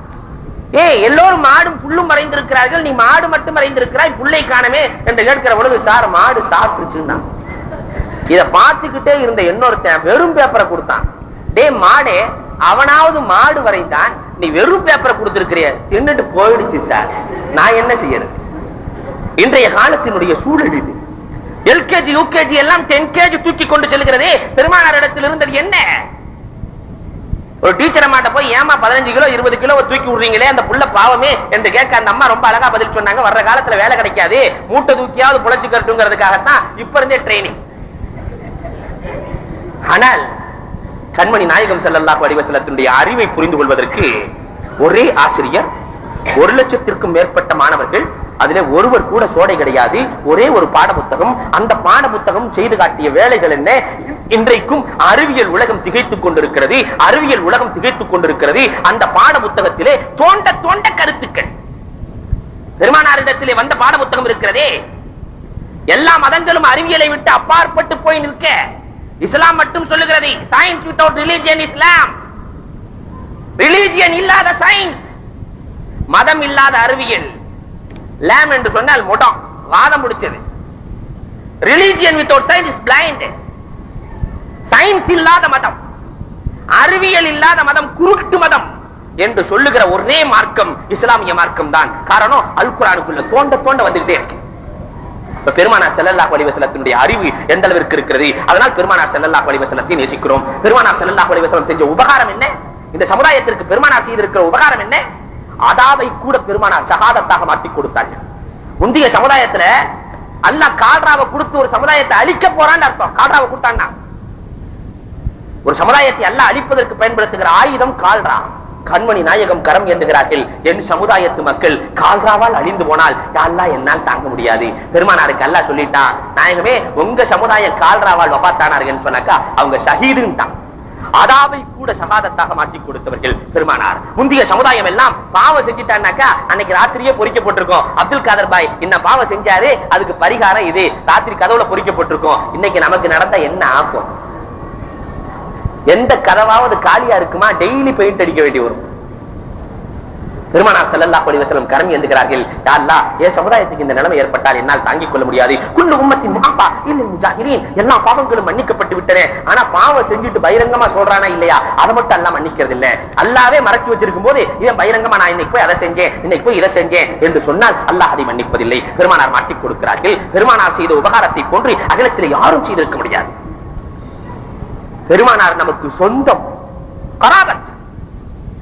[SPEAKER 1] எல்லோரும் மாடும் புல்லும் மறைந்திருக்கிறார்கள், நீ மாடு மட்டும் மறைந்திருக்கிறாய், புல்லை காணமே என்று கேட்கிற பொழுது, சார் மாடு சாப்பிட்டுச்சுன்னா. இத பார்த்துக்கிட்டே இருந்த இன்னொருத்தன் வெறும் பேப்பரை கொடுத்தான். டே மாடே, அவனாவது மாடு வரைந்தான், நீ வெறும் பேப்பரை கொடுத்திருக்கிறிய, தின்னுட்டு போயிடுச்சு சார், நான் என்ன செய்யறது? இன்றைய காலத்தினுடைய சூழல் இது. எல்கேஜி யூகேஜி எல்லாம் 10 kg தூக்கி கொண்டு செல்கிறதே. பெருமானார் இடத்தில் இருந்தது என்ன? ஒரு டீச்சர் அம்மாட்ட போய், ஏமா 15 கிலோ 20 கிலோ தூக்கி விடுறீங்களே, அந்த புள்ள பாவமே என்று கேட்க அந்த அம்மா ரொம்ப அழகா பதில் சொன்னாங்க. வர்ற காலத்துல வேலை கிடைக்காது, மூட்டை தூக்கியாவது புழைச்சுக்கட்டுங்கிறதுக்காகத்தான் இப்ப இருந்தே ட்ரைனிங். ஆனால் கண்மணி நாயகம் ஸல்லல்லாஹு அலைஹி வஸல்லத்தினுடைய அறிவை புரிந்து கொள்வதற்கு ஒரே ஆசிரியர், 1,00,000க்கும் மேற்பட்ட மாணவர்கள், அதிலே ஒருவர் கூட சோடை கிடையாது, ஒரே ஒரு பாட புத்தகம். அந்த பாட புத்தகம் செய்து காட்டிய வேலைகள் என்ன? இன்றைக்கும் அறிவியல் உலகம் திகைத்துக் கொண்டிருக்கிறது, அறிவியல் உலகம் திகைத்துக் கொண்டிருக்கிறது. அந்த பாட புத்தகத்திலே தோண்ட தோண்ட கருத்துக்கள். பெருமானாரிடத்திலே வந்த பாட புத்தகம் இருக்கிறதே, எல்லா மதங்களும் அறிவியலை விட்டு அப்பாற்பட்டு போய் நிற்க இஸ்லாம் மட்டும் சொல்லுகிறது, சயின்ஸ் வித்அவுட் ரிலிஜியன் இஸ்லாம். ரிலிஜியன் இல்லாத சயின்ஸ், மதம் இல்லாத அறிவியல். லாம் என்று சொன்னால் முடம், வாதம் முடிச்சது. Religion without science is blind. Science இல்லாத மதம், அறிவியல் இல்லாத மதம் குருட்டு மதம் என்று சொல்லுகிற ஒரே மார்க்கம் இஸ்லாமிய மார்க்கம் தான். காரணம், அல் குர்ஆனுக்குள்ள தோண்ட தோண்ட வந்துட்டே இருக்கு. பெருமானார் ஸல்லல்லாஹு அலைஹி வஸல்லத்தினுடைய அறிவு எந்த அளவிற்கு இருக்கிறது? அதனால் பெருமானார் ஸல்லல்லாஹு அலைஹி வஸல்லத்தை நேசிக்கிறோம். பெருமானார் ஸல்லல்லாஹு அலைஹி வஸல்லம் செஞ்ச உபகாரம் என்ன? இந்த சமுதாயத்திற்கு பெருமானார் செய்திருக்கிற உபகாரம் என்ன? அதாவை கூட பெருமானார் ஷஹாதத்தாக மாற்றி கொடுத்தார்கள். முந்தைய சமுதாயத்துல அல்லாஹ் கால்ராவை கொடுத்து ஒரு சமுதாயத்தை அழிக்க போறான்னு அர்த்தம். கால்ராவை கொடுத்தான்னா ஒரு சமுதாயத்தை அல்லாஹ் அழிப்பதற்கு பயன்படுத்துகிற ஆயுதம் கால்ரா. கண்மணி நாயகம் கரம் ஏந்துகிறார்கள். என் சமுதாயத்து மக்கள் கால்ராவால் அழிந்து போனால் அல்லாஹ் என்னால் தாங்க முடியாது. பெருமானாருக்கு அல்லாஹ் சொல்லிட்டான், நாயகமே உங்க சமுதாயம் கால்ராவால் வபாத்தானார்கள் சொன்னாக்கா அவங்க ஷஹீதுன்ட்டான். அதாவை கூட ஷஹாதத்தாக மாற்றி கொடுத்தவர்கள் பெருமானார். முந்தைய சமுதாயம் எல்லாம் பாவம் செஞ்சிட்டான்னாக்கா அன்னைக்கு ராத்திரியே பொறிக்கப்பட்டிருக்கும். அப்துல் காதர் பாய் இந்த பாவம் செஞ்சாரு, அதுக்கு பரிகாரம் இது, ராத்திரி கதவுல பொறிக்கப்பட்டிருக்கும். இன்னைக்கு நமக்கு நடந்தா என்ன ஆகும்? எந்த கதவாவது காலியா இருக்குமா? டெய்லி பெயிண்ட் அடிக்க வேண்டி வரும். பெருமானார் ஸல்லல்லாஹு அலைஹி வஸல்லம் கரம் ஏந்துகிறார்கள், யா அல்லாஹ் என் சமுதாயத்துக்கு இந்த நிலைமை ஏற்பட்டால் என்னால் தாங்கிக் கொள்ள முடியாது. குல்லு உம்மத்தின் முஆஃபா இல்லல் முஜாஹிரீன், எல்லா பாவங்களும் மன்னிக்கப்பட்டு விட்டன. ஆனா பாவம் செஞ்சுட்டு பகிரங்கமா சொல்றானா இல்லையா, அதை மட்டும் அல்லாஹ் மன்னிக்கிறது இல்ல. அல்லாஹ்வே மறைச்சு வச்சிருக்கும் போது இவன் பகிரங்கமா நான் இன்னைக்கு போய் அதை செஞ்சேன், இன்னைக்கு போய் இதை செஞ்சேன் என்று சொன்னால் அல்லாஹ் அதை மன்னிப்பதில்லை. பெருமானார் மாட்டிக் கொடுக்கிறார்கள். பெருமானார் செய்த உபகாரத்தை போன்று அகிலத்தில் யாரும் செய்திருக்க முடியாது. பெருமானார் நமக்கு சொந்தம், கராபத்.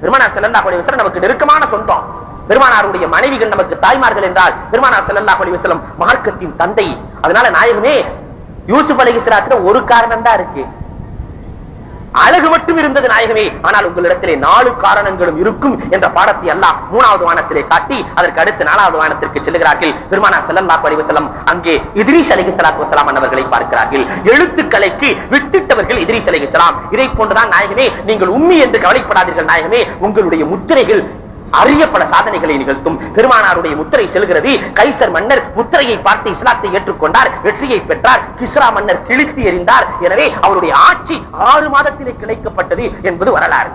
[SPEAKER 1] பெருமானார் ஸல்லல்லாஹு அலைஹி வஸல்லம் நமக்கு நெருக்கமான சொந்தம். பெருமானாருடைய மனைவிகள் நமக்கு தாய்மார்கள் என்றால் பெருமானார் ஸல்லல்லாஹு அலைஹி வஸல்லம் மார்க்கத்தின் தந்தை. அதனால நாயகமே யூசுப் அலைஹிஸ்ஸலாத்துல ஒரு காரணம் தான் இருக்கு, அழகு மட்டும் இருந்தது நாயகமே. ஆனால் உங்களிடத்திலே 4 காரணங்களும் இருக்கும் என்ற பாடத்தை அல்லாஹ் 3வது வானத்திலே காட்டி அதற்கு அடுத்து 4வது வானத்திற்கு செல்கிறார்கள். பெருமானார் ஸல்லல்லாஹு அலைஹி வஸல்லம் அங்கே இத்ரீஸ் அலைஹிஸ்ஸலாத்து வஸலாம் அவர்களை பார்க்கிறார்கள். எழுத்துக்கலைக்கு வித்திட்டவர்கள் இத்ரீஸ் அலைஹிஸ்ஸலாம். இதை போன்றுதான் நாயகமே நீங்கள் உம்மி என்று கவலைப்படாதீர்கள் நாயகமே, உங்களுடைய முத்திரைகள் அரிய பல சாதனைகளை நிகழ்த்தும். பெருமானாருடைய முத்திரை செல்கிறது. கைசர் மன்னர் முத்திரையை பார்த்து இஸ்லாத்தை ஏற்றுக்கொண்டார், வெற்றியை பெற்றார். கிஸ்ரா மன்னர் கிழித்து எறிந்தார். எனவே அவருடைய ஆட்சி 6 மாதத்திலே கிளைக்கப்பட்டது என்பது வரலாறு.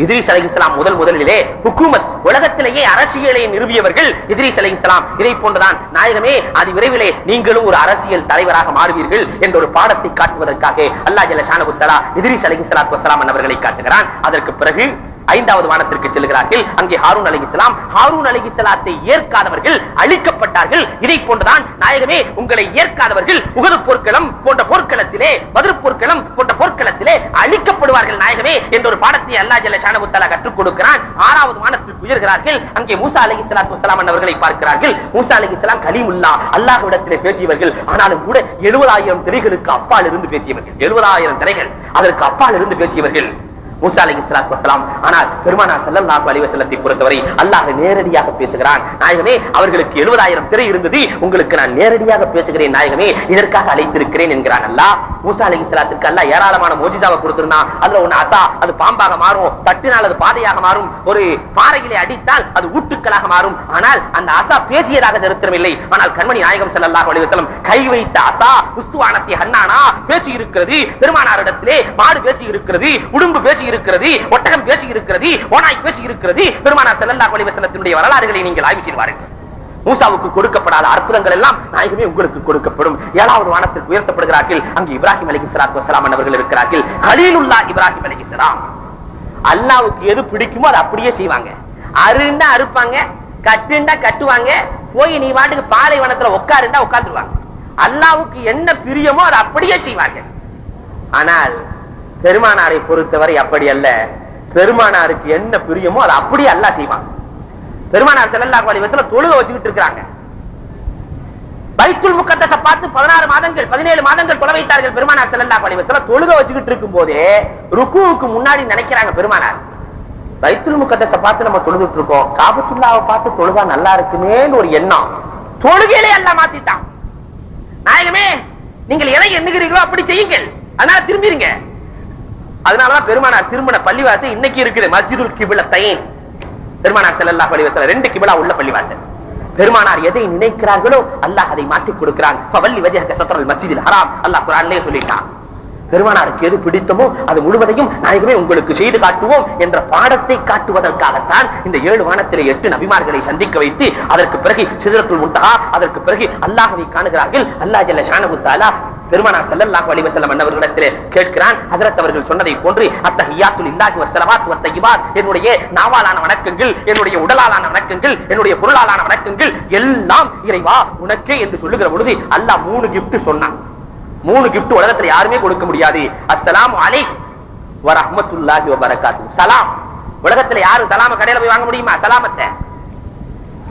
[SPEAKER 1] இத்ரீஸ் அலைஹிஸ்ஸலாம் முதலிலே ஹுக்கூமத், உலகத்திலேயே அரசியலை நிறுவியவர்கள் இத்ரீஸ் அலைஹிஸ்ஸலாம். இதை போன்றுதான் நாயகமே அதி விரைவிலே நீங்களும் ஒரு அரசியல் தலைவராக மாறுவீர்கள் என்ற ஒரு பாடத்தை காட்டுவதற்காக அல்லாஹ் ஜல்ல ஷானஹு தஆலா இத்ரீஸ் அலைஹிஸ்ஸலாத்து வஸ்ஸலாம் அவர்களை காட்டுகிறான். அதற்கு பிறகு 5வது வானத்திற்கு செல்கிறார்கள். அங்கே ஹாரூன் அலைஹிஸ்ஸலாம். ஹாரூன் அலைஹிஸ்ஸலாத்தை ஏற்காதவர்கள் அழிக்கப்பட்டார்கள். இதை போன்றுதான் நாயகமே உங்களை ஏற்காதவர்கள் உஹது போர்க்களம் போன்ற போர்க்களத்திலே, பத்ர் போர்க்களம் போன்ற போர்க்களத்திலே அழிக்கப்படுவார்கள் நாயகமே என்ற ஒரு பாடத்தை அல்லாஹ் ஜல்ல ஷானஹு தஆலா கற்றுக் கொடுக்கிறான். 6வது வானத்திற்கு உயர்கிறார்கள். அங்கே மூசா அலைஹிஸ்ஸலாத்து வஸ்ஸலாம் அவர்களை பார்க்கிறார்கள். மூசா அலைஹிஸ்ஸலாம் கலீமுல்லாஹ், அல்லாஹ்விடத்திலே பேசியவர்கள். ஆனாலும் கூட 70,000 திரைகளுக்கு அப்பால் இருந்து பேசியவர்கள். 70,000 திரைகள் அதற்கு அப்பால் இருந்து பேசியவர்கள் மூசா அலைஹிஸ்ஸலாத்து வஸ்ஸலாம். ஆனால் பெருமானார் ஸல்லல்லாஹு அலைஹி வஸல்லத்தை பொறுத்தவரை அல்லாஹ் நேரடியாக பேசுகிறான். நாயகமே அவர்களுக்கு 70,000 திரை இருந்தது, உங்களுக்கு நான் நேரடியாக பேசுகிறேன் நாயகமே, இதற்காக அழைத்திருக்கிறேன் என்கிறான் அல்லாஹ். மூசா அலைஹிஸ்ஸலாத்துக்கு அல்லாஹ் ஏராளமான மோஜிசாவை கொடுத்திருந்தான். அதுல ஒன்னு அசா, அது பாம்பாக மாறும், தட்டினால் அது பாதையாக மாறும், ஒரு பாறையிலே அடித்தால் அது ஊட்டுக்களாக மாறும். ஆனால் அந்த அசா பேசியதாக சரித்திரமில்லை. ஆனால் கண்மணி நாயகம் ஸல்லல்லாஹு அலைஹி வஸல்லம் கை வைத்த அசா உஸ்துவானத்தி ஹன்னானா பேசி இருக்கிறது. பெருமானாரிடத்திலே மாடு பேசி இருக்கிறது, உடும்பு பேசி இருக்கிறது, ஒட்டகம் பேசி இருக்கிறது, ஓநாய் பேசி இருக்கிறது. பெருமானார் ஸல்லல்லாஹு அலைஹி வஸல்லத்தினுடைய வரலாறுகளை நீங்கள் ஆய்வு செய்வார்கள். மூசாவுக்கு கொடுக்கப்படாத அற்புதங்கள் எல்லாம் நாயகமே உங்களுக்கு கொடுக்கப்படும். 7வது வானத்திற்கு உயர்த்தப்படுகிறார்கள். அங்கே இப்ராஹிம் அலைஹிஸ்ஸலாத்து வஸ்ஸலாம் அவர்கள் இருக்கிறார்கள். கலீலுல்லாஹ் இப்ராஹிம் அலைஹிஸ்ஸலாம். அல்லாஹ்வுக்கு எது பிடிக்குமோ அதை அப்படியே செய்வாங்க. அருண்டா அறுப்பாங்க, கட்டுண்டா கட்டுவாங்க, போய் நீ வாட்டுக்கு பாலைவனத்துல உட்காருண்டா உட்கார்ந்துருவாங்க. அல்லாஹ்வுக்கு என்ன பிரியமோ அதை அப்படியே செய்வாங்க. ஆனால் பெருமானாரை பொறுத்தவரை அப்படி அல்ல. பெருமானாருக்கு என்ன பிரியமோ அதை அப்படியே அல்லாஹ் செய்வான். பெருமானார் ஸல்லல்லாஹு அலைஹி வஸல்லம் தொழுக வச்சுக்கிட்டு இருக்காங்க. பைத்துல் முகத்தஸ பார்த்து 16 மாதங்கள் 17 மாதங்கள் தொலை வைத்தார்கள் பெருமானார் ஸல்லல்லாஹு அலைஹி வஸல்லம். தொழுக வச்சுக்கிட்டு இருக்கும் போதே ருக்குவுக்கு முன்னாடி நினைக்கிறாங்க பெருமானார், பைத்துல் முகத்தஸ பார்த்து நம்ம தொழுதுட்டு இருக்கோம், காபத்துல்லாவை பார்த்து தொழுதா நல்லா இருக்குமேன்னு ஒரு எண்ணம் தொழுகையிலே அல்லாஹ் மாத்திட்டான். நாயகமே நீங்கள் எதை எண்ணுகிறீர்களோ அப்படி செய்யுங்கள், அதனால திரும்பிடுங்க. அதனாலதான் பெருமானார் திரும்பின பள்ளிவாசல் இன்னைக்கு இருக்குது, மஸ்ஜிதுல் கிப்லத்தைன். பெருமானார் ஸல்லல்லாஹு அலைஹி வஸல்லம் 2 கிப்லா உள்ள பள்ளிவாசல். பெருமானார் எதை நினைக்கிறார்களோ அல்லாஹ் அதை மாற்றி கொடுக்கிறான். ஃபவல்லி வஜஹக ஸத்ரல் மஸ்ஜிதில் ஹராம், அல்லாஹ் குர்ஆனிலே சொல்லிட்டான். பெருமானாருக்கு எது பிடித்தமோ அது முழுவதையும் நாயகமே உங்களுக்கு செய்து காட்டுவோம் என்ற பாடத்தை காட்டுவதற்காகத்தான் இந்த 7 வானத்திலே 8 நபிமார்களை சந்திக்க வைத்து அதற்கு பிறகு சிதறத்துல் முன்தஹா, அதற்கு பிறகு அல்லாஹ்வை காணுகிறார்கள். அல்லாஹ் ஜல்ல ஷானஹு தஆலா பெருமானார் ஸல்லல்லாஹு அலைஹி வஸல்லம் அவர்களிடத்திலே கேட்கிறான். ஹஜ்ரத் அவர்கள் சொன்னதை போன்று அத்தஹியாத்து லில்லாஹி வஸ்ஸலவாத்து வத்தய்யிபாத், என்னுடைய நாவாலான வணக்கங்கள், என்னுடைய உடலாலான வணக்கங்கள், என்னுடைய பொருளாலான வணக்கங்கள் எல்லாம் இறைவா உனக்கே என்று சொல்லுகிற பொழுது அல்லாஹ் 3 கிஃப்ட் சொன்னான். 3 கிஃப்ட் உலகத்துல யாருமே கொடுக்க முடியாது. அஸ்ஸலாமு அலைக்கும் வ ரஹ்மத்துல்லாஹி வ பரக்காத்துஹு. சலாம். உலகத்துல யாரும் சலாம கடையில போய் வாங்க முடியுமா?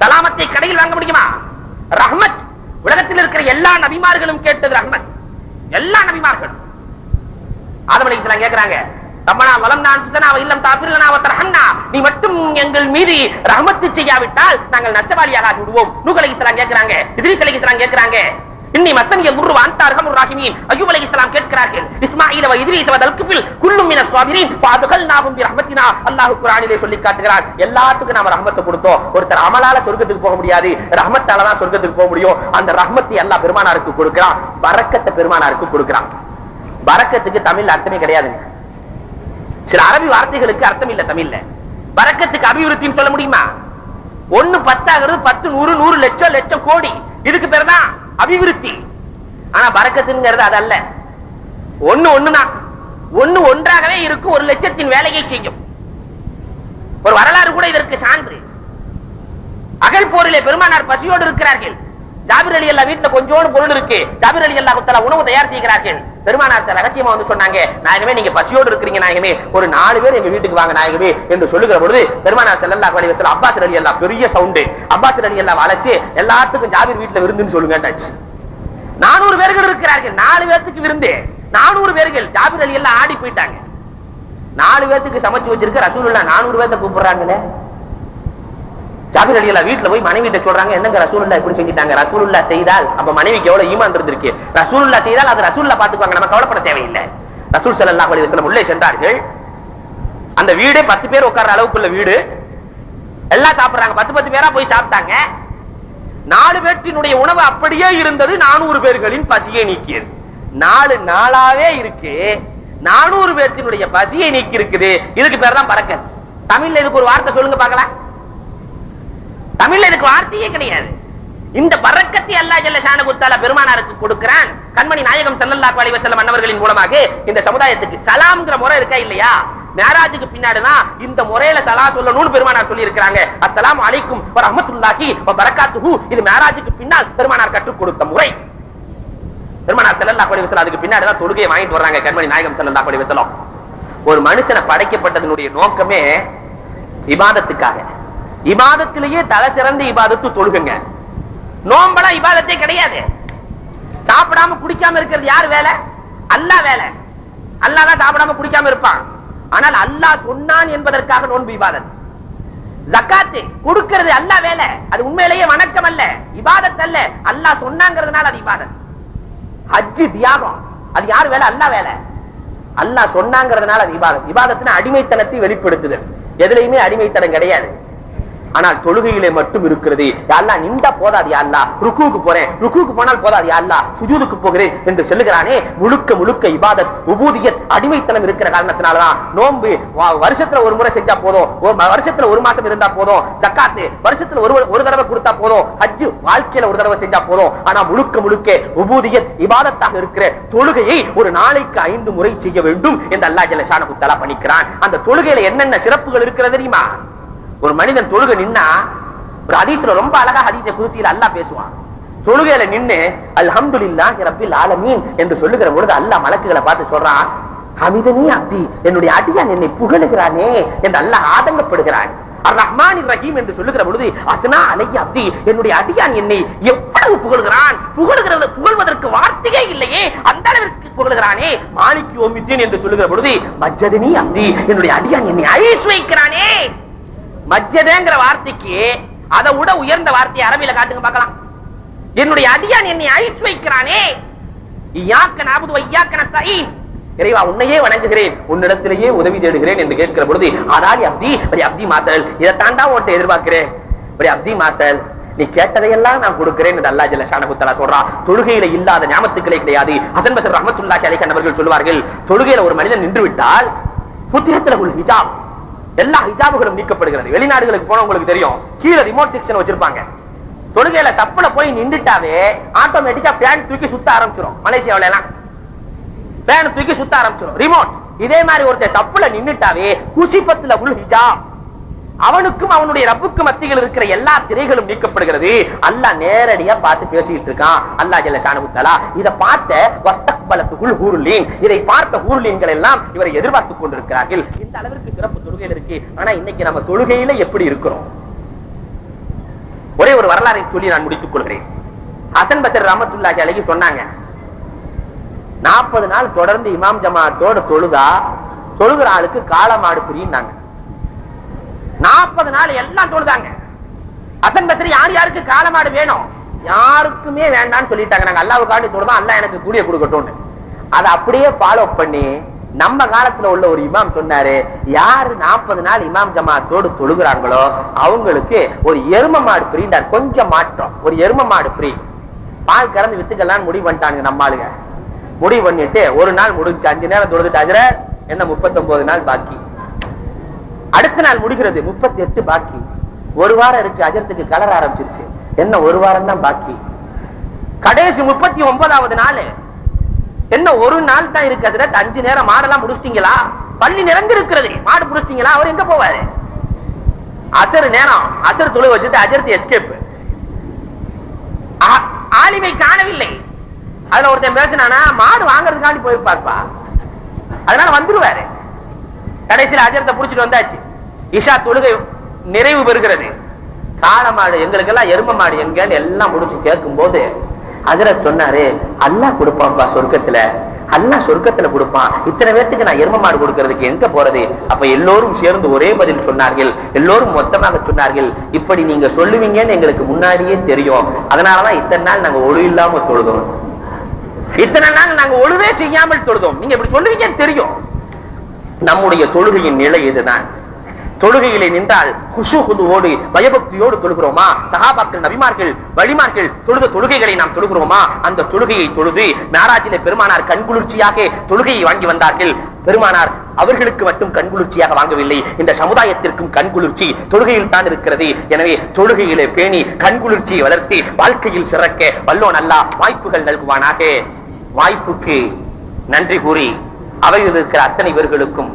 [SPEAKER 1] சலாமத்தை கடையில் வாங்க முடியுமா? ரஹ்மத் உலகத்தில் இருக்கிற எல்லா நபிமார்களும் கேட்டது ரஹ்மத். எல்லா நபிமார்களும். ஆதம் அலைஹிஸ்ஸலாம் கேக்குறாங்க, ரப்பனா வலம்னா அன்ஃபுஸனா வ இல்லம் தஃபிர் லனா வ தர்ஹம்னா, நீ மட்டும் எங்கள் மீது ரஹ்மத் செய்யாவிட்டால் நாங்கள் நஷ்டவாளியாக ஆகி விடுவோம். நூஹ் அலைஹிஸ்ஸலாம் கேக்குறாங்க, இத்ரீஸ் அலைஹிஸ்ஸலாம் கேக்குறாங்க, இன்னி மஸ்ஸனிய துர்ரு வ அன்த அர்ஹமுர் ராஹிமீன். அய்யூப் அலைஹிஸ்ஸலாம் கேட்கிறார்கள், இஸ்மாஈல வ இத்ரீஸ் வ தல்கிஃபில் குல்லும் மினஸ் ஸாபிரீன் ஃபஅத்கல்நாஹும் பிரஹ்மத்தினா. அல்லாஹ் குர்ஆனிலே சொல்லி காட்டுகிறான், எல்லாத்துக்கும் நாம ரஹ்மத்தை கொடுத்தோம். ஒருத்தர் அமலால சொர்க்கத்துக்கு போக முடியாது, ரஹ்மத்தால தான் சொர்க்கத்துக்கு போக முடியும். அந்த ரஹ்மத்தை அல்லாஹ் பெருமானாருக்கு கொடுக்கிறான், பரக்கத்தை பெருமானாருக்கு கொடுக்கிறான். பரக்கத்துக்கு தமிழ்ல அர்த்தமே கிடையாதுங்க. சில அரபி வார்த்தைகளுக்கு அர்த்தம் இல்ல தமிழ்ல. பரக்கத்துக்கு அபிவிருத்தின்னு சொல்ல முடியுமா? 1 10 ஆகிறது, 10 100 100 லட்சம் லட்சம் கோடி, இதுக்கு பேர் தான் அபிவிருத்தி. ஆனா பரக்கத்துங்கிறது அது அல்ல. ஒண்ணுதான், ஒண்ணு ஒன்றாகவே இருக்கும், 1 லட்சத்தின் வேலையை செய்யும். ஒரு வரலாறு கூட இதற்கு சான்று. அகல் போரிலே பெருமானார் பசியோடு இருக்கிறார்கள். ஜாபிர் அலி அல்லாஹ் வீட்டுல கொஞ்சோண்டு பொருள் இருக்கு. ஜாபிர் அலி அல்லாஹ் தஆலா உணவு தயார் செய்கிறார்கள். பெருமானார் ரகசியமா வந்து சொன்னாங்க, நாயகமே நீங்க பசியோடு இருக்கிறீங்க நாயகமே, ஒரு 4 பேர் எங்க வீட்டுக்கு வாங்க நாயகமே என்று சொல்லுகிற பொழுது பெருமானார் ஸல்லல்லாஹு அலைஹி வஸல்லம் அப்பாஸ் அலி அல்லாஹ் பெரிய சவுண்ட், அப்பாஸ் அலி அல்லாஹ் அழைச்சு எல்லாத்துக்கும் ஜாபிர் வீட்டுல விருந்துன்னு சொல்லுங்கட்டாச்சு. 400 பேர்கள் இருக்கிறார்கள், 4 பேருக்கு விருந்து, 400 பேர்கள். ஜாபிர் அலி அல்லாஹ் ஆடி போயிட்டாங்க. 4 பேருக்கு சமைச்சு வச்சிருக்க ரசூலுல்லாஹ் 400 பேர்த்த கூப்பிடுறாங்களே. ஜாபிர் அலி அல்லாஹ் வீட்டுல போய் மனைவி கிட்ட சொல்றாங்க, என்னங்க ரசூலுல்லாஹ் இப்படி செஞ்சிட்டாங்க. ரசூலுல்லாஹ் செய்தால் அப்ப மனைவிக்கு எவ்வளவு ஈமான் இருந்திருக்கு. ரசூலுல்லாஹ் செய்தால் அது ரசூலுல்லாஹ் பாத்துக்குவாங்க, நம்ம கவலைப்பட தேவையில்லை. ரசூல் ஸல்லல்லாஹு அலைஹி வஸல்லம் உள்ளே சென்றார்கள். அந்த வீடே 10 பேர் உட்கார்ற அளவுக்குள்ள வீடு. எல்லாம் சாப்பிடுறாங்க, 10 பேரா போய் சாப்பிட்டாங்க. 4 பேற்றினுடைய உணவு அப்படியே இருந்தது. 400 பேர்களின் பசியை நீக்கியது. 4 நாளாவே இருக்கு. 400 பேற்றினுடைய பசியை நீக்கி இருக்குது. இதுக்கு பேர் தான் பரக்கத். தமிழ்ல இதுக்கு ஒரு வார்த்தை சொல்லுங்க பார்க்கலாம். தமிழ்ல இதுக்கு வார்த்தையே கிடையாது. இந்த பரக்கத்தை அல்லாஹ் ஜல்ல ஷானஹு தஆலா பெருமானாருக்கு கொடுக்கிறான். கண்மணி நாயகம் ஸல்லல்லாஹு அலைஹி வஸல்லம் அன்னவர்களின் மூலமாக இந்த சமுதாயத்துக்கு சலாம்ங்கற முறை இருக்கா இல்லையா? மேராஜுக்கு பின்னாடிதான் இந்த முறையில சலா சொல்லணும்னு பெருமானார் சொல்லி இருக்காங்க. அஸ்ஸலாமு அலைக்கும் வ ரஹ்மத்துல்லாஹி வ பரக்காத்துஹு. இது மேராஜுக்கு பின்னால் பெருமானார் கற்றுக் கொடுத்த முறை. பெருமானார் ஸல்லல்லாஹு அலைஹி வஸல்லம் அதுக்கு பின்னாடி தான் தொழுகையை வாங்கிட்டு வர்றாங்க. கண்மணி நாயகம் ஸல்லல்லாஹு அலைஹி வஸல்லம் ஒரு மனுஷனை படைக்கப்பட்டதனுடைய நோக்கமே இபாதத்துக்காக. இபாதத்திலேயே தலை சிறந்த இபாதத்து தொழுகுங்க. நோம்பலா இபாதத்தே கிடையாது. சாப்பிடாம குடிக்காம இருக்கிறது யார் வேலை? அல்லாஹ் வேலை. அல்லாஹ் தான் சாப்பிடாம குடிக்காம இருப்பான். ஆனால் அல்லாஹ் சொன்னான் என்பதற்காக நோன்பு இபாதத். ஜகாத் கொடுக்கிறது அல்லாஹ் வேலை. அது உண்மையிலேயே வணக்கம் அல்ல, இபாதத் அல்ல. அல்லாஹ் சொன்னாங்கிறதுனால அது இபாதத். ஹஜ் தியாகம், அது யார் வேலை? அல்லாஹ் வேலை. அல்லாஹ் சொன்னாங்கிறதுனால அது இபாதத். இபாதத்னா அடிமைத்தனத்தை வெளிப்படுத்துது. எதுலையுமே அடிமைத்தனம் கிடையாது. ஆனால் தொழுகையிலே மட்டும் இருக்கிறது. யா அல்லாஹ் நின்றா போதாது, யா அல்லாஹ் ருக்குவுக்கு போறேன், ருக்குவுக்கு போனால் போதாது, யா அல்லாஹ் சுஜூதுக்கு போகிறேன் என்று சொல்லுகிறானே, முழுக்க முழுக்க இபாதத், உபூதியத், அடிமைத்தனம் இருக்கிற காரணத்தினாலதான் நோன்பு வருஷத்துல ஒரு முறை செஞ்சா போதும், வருஷத்துல ஒரு மாசம் இருந்தா போதும், ஜகாத் வருஷத்துல ஒரு தடவை கொடுத்தா போதும், ஹஜ் வாழ்க்கையில ஒரு தடவை செஞ்சா போதும். ஆனா முழுக்க முழுக்க உபூதியத் இபாதத்தாக இருக்கிற தொழுகையை ஒரு நாளைக்கு 5 முறை செய்ய வேண்டும் என்று அல்லாஹ் ஜல்ல ஷானஹு தஆலா பண்ணிக்கிறான். அந்த தொழுகையில என்னென்ன சிறப்புகள் இருக்கிறது தெரியுமா? ஒரு மனிதன் தொழுகை நின்னா, ஒரு ஹதீஸ்ல ரொம்ப அழகா ஹதீஸை குதுசியில அல்லாஹ் பேசுவான். தொழுகையில நின்னு அல்ஹம்துலில்லாஹி ரப்பில் ஆலமீன் என்று சொல்லுகிற பொழுது அல்லாஹ் மலக்குகளை பார்த்து சொல்றான், ஹமிதனி அப்தி, என்னுடைய அடியான் என்னை புகழுகிறானே என்று அல்லாஹ் ஆதங்கப்படுகிறான். அர் ரஹ்மானிர் ரஹீம் என்று சொல்லுகிற பொழுது அஸ்னா அலைஹி அப்தி, என்னுடைய அடியான் என்னை எவ்வளவு புகழுகிறான், புகழ்வதற்கு வார்த்தையே இல்லையே, அந்த அளவிற்கு புகழுகிறானே. மாலிக் யௌமித்தீன் என்று சொல்லுகிற பொழுது மஜ்ஜதனி அப்தி, என்னுடைய அடியான் என்னை ஐஸ் வைக்கிறானே. மஜ்ஜதேங்கிற வார்த்தைக்கு அதை விட உயர்ந்த வார்த்தையை அரபியில காட்டுங்க பார்க்கலாம். என்னுடைய அடியான் என்னை ஐஸ் வைக்கிறானே. இய்யாக நஅபுது வ இய்யாக நஸ்தஈன், இறைவா உன்னையே வணங்குகிறேன், உன்னிடத்திலேயே உதவி தேடுகிறேன் என்று கேட்கிற பொழுது அதாலி அப்தி பரி அப்தி மாசல், இதை தாண்டா உன்கிட்ட எதிர்பார்க்கிறேன், பரி அப்தி மாசல், நீ கேட்டதையெல்லாம் நான் கொடுக்கிறேன் என்று அல்லாஹ் ஜல்ல ஷானஹு தஆலா சொல்றான். தொழுகையில இல்லாத ஞாபகத்துக்களே கிடையாது. ஹசன் பஸ்ரி ரஹ்மத்துல்லாஹி அலைஹி அவர்கள் சொல்வார்கள், தொழுகையில ஒரு மனிதன் நின்று விட்டால் புத்திரத்துல் ஹிஜாப், எல்லா ஹிஜாபுகளும் நீக்கப்படுகிறது. வெளிநாடுகளுக்கு போனவங்களுக்கு தெரியும், கீழே ரிமோட் செக்ஷன் வச்சிருப்பாங்க. தொழுகையில சப்பல போய் நின்றுட்டாவே ஆட்டோமேட்டிக்கா ஃபேன் தூக்கி சுத்த ஆரம்பிச்சிடும். மலேசியாவில எல்லாம் ஃபேன் தூக்கி சுத்த ஆரம்பிச்சிடும் ரிமோட். இதே மாதிரி ஒருத்தர் சப்பல நின்றுட்டாவே குஷிபத்துல உல் ஹிஜாப், அவனுக்கும் அவனுடைய ரப்புக்கும் மத்தியில் இருக்கிற எல்லா திரைகளும் நீக்கப்படுகிறது. அல்லாஹ் நேரடியா பார்த்து பேசிட்டு இருக்கான். அல்லாஹ் ஜல்ல ஷானஹு தஆலா இத பார்த்த வஸ்தக்பலத்துல் ஹூருலீன், இதை பார்த்த ஹூருலீன்கள் எல்லாம் இவரை எதிர்பார்த்துக் கொண்டிருக்கிறார்கள். இந்த அளவிற்கு சிறப்பு தொழுகையில் இருக்கு. ஆனா இன்னைக்கு நம்ம தொழுகையில எப்படி இருக்கிறோம்? ஒரே ஒரு வரலாறை சொல்லி நான் முடித்துக் கொள்கிறேன். ஹசன் பஸ்ரி ரஹ்மத்துல்லாஹி அலைஹி சொன்னாங்க, 40 நாள் தொடர்ந்து இமாம் ஜமாத்தோட தொழுதா தொழுகிற ஆளுக்கு காளமாடு ஃப்ரீன்னாங்க. 40 நாள் எல்லாம் தொழுதாங்க. ஹசன் பஸ்ரி யார் யாருக்கு காளமாடு வேணும், யாருக்குமே வேண்டாம்னு சொல்லிட்டாங்க. நாங்க அல்லாஹ்வுக்காண்டி தொழுதோம், அல்லாஹ் எனக்கு கூலிய கொடுக்கட்டும். அதை அப்படியே ஃபாலோ பண்ணி நம்ம காலத்துல உள்ள ஒரு இமாம் சொன்னாரு, யாரு 40 நாள் இமாம் ஜமாத்தோடு தொழுகிறாங்களோ அவங்களுக்கு ஒரு எரும மாடு ஃப்ரீண்டார். கொஞ்சம் மாற்றம், ஒரு எரும மாடு ஃப்ரீ. பால் கறந்து வித்துக்கலாம் முடிவு பண்ணிட்டாங்க நம்ம ஆளுங்க. முடிவு பண்ணிட்டு ஒரு நாள் முடிஞ்சு 5 நேரம் தொழுதுட்டு ஹஜ்ரத் என்ன 39 நாள் பாக்கி. அடுத்த நாள் முடிகிறது 38 பாக்கி. ஒரு வாரம் இருக்கு, ஹஜ்ரத்துக்கு கலர ஆரம்பிச்சிருச்சு, என்ன ஒரு வாரம் தான் பாக்கி. கடைசி 39வது நாள் என்ன ஒரு நாள் தான் இருக்கு ஹஜ்ரத், 5 நேரம் மாடெல்லாம் முடிச்சிட்டீங்களா? பள்ளி நிறைந்து இருக்கிறது, மாடு முடிச்சிட்டீங்களா? அவர் எங்க போவாரு? அசர் நேரம், அசர் தொழு வச்சுட்டு ஹஜ்ரத் எஸ்கேப். ஆலிமை காணவில்லை. அதுல ஒருத்தன் பேசினானா, மாடு வாங்கறதுக்காண்டி போயிருப்பாருப்பா, அதனால வந்துருவாரு. கடைசியில் ஹஜ்ரத்தை புடிச்சிட்டு வந்தாச்சு. இஷா தொழுகை நிறைவு பெறுகிறது. காளமாடு எங்களுக்கெல்லாம் எரும மாடு எங்கன்னு எல்லாம் முடிச்சு கேட்கும் போது ஹஜ்ரத் சொன்னாரு, அல்லாஹ் கொடுப்பான்பா சொர்க்கத்துல, அல்லாஹ் சொர்க்கத்துல கொடுப்பான். இத்தனை பேருக்கு நான் எரும மாடு கொடுக்கறதுக்கு எங்க போறது? அப்ப எல்லோரும் சேர்ந்து ஒரே பதில் சொன்னார்கள், எல்லோரும் மொத்தமாக சொன்னார்கள், இப்படி நீங்க சொல்லுவீங்கன்னு எங்களுக்கு முன்னாடியே தெரியும், அதனாலதான் இத்தனை நாள் நாங்க ஒழு இல்லாம தொழுதோம், இத்தனை நாள் நாங்க ஒழுவே செய்யாமல் தொழுதோம், நீங்க இப்படி சொல்லுவீங்கன்னு தெரியும். நம்முடைய தொழுகையின் நிலை இதுதான். தொழுகையிலே நின்றால் குஷூஹுதுவோடு பயபக்தியோடு தொழுகிறோமா? சஹாபாக்கள், நபிமார்கள், வழிமார்கள் தொழுத தொழுகைகளை நாம் தொழுகிறோமா? அந்த தொழுகையை தொழுது மேராஜிலே பெருமானார் கண்குளிர்ச்சியாக தொழுகையை வாங்கி வந்தார்கள். பெருமானார் அவர்களுக்கு மட்டும் கண்குளிர்ச்சியாக வாங்கவில்லை, இந்த சமுதாயத்திற்கும் கண்குளிர்ச்சி தொழுகையில் தான் இருக்கிறது. எனவே தொழுகையிலே பேணி கண்குளிர்ச்சியை வளர்த்தி வாழ்க்கையில் சிறக்க வல்லோன் அல்லாஹ் வாய்ப்புகள் நல்குவானாக. வாய்ப்புக்கு நன்றி கூறி அவையில் இருக்கிற அத்தனை பேர்களுக்கும்,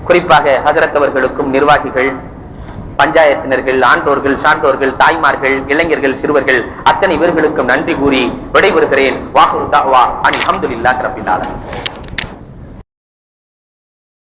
[SPEAKER 1] குறிப்பாக ஹசரத் அவர்களுக்கும், நிர்வாகிகள், பஞ்சாயத்தினர்கள், ஆண்டோர்கள், சான்றோர்கள், தாய்மார்கள், இளைஞர்கள், சிறுவர்கள் அத்தனை பேர்களுக்கும் நன்றி கூறி விடைபெறுகிறேன். வாஹுரு தஅவா அனில் ஹம்துலில்லாஹி ரப்பில் ஆலமீன்.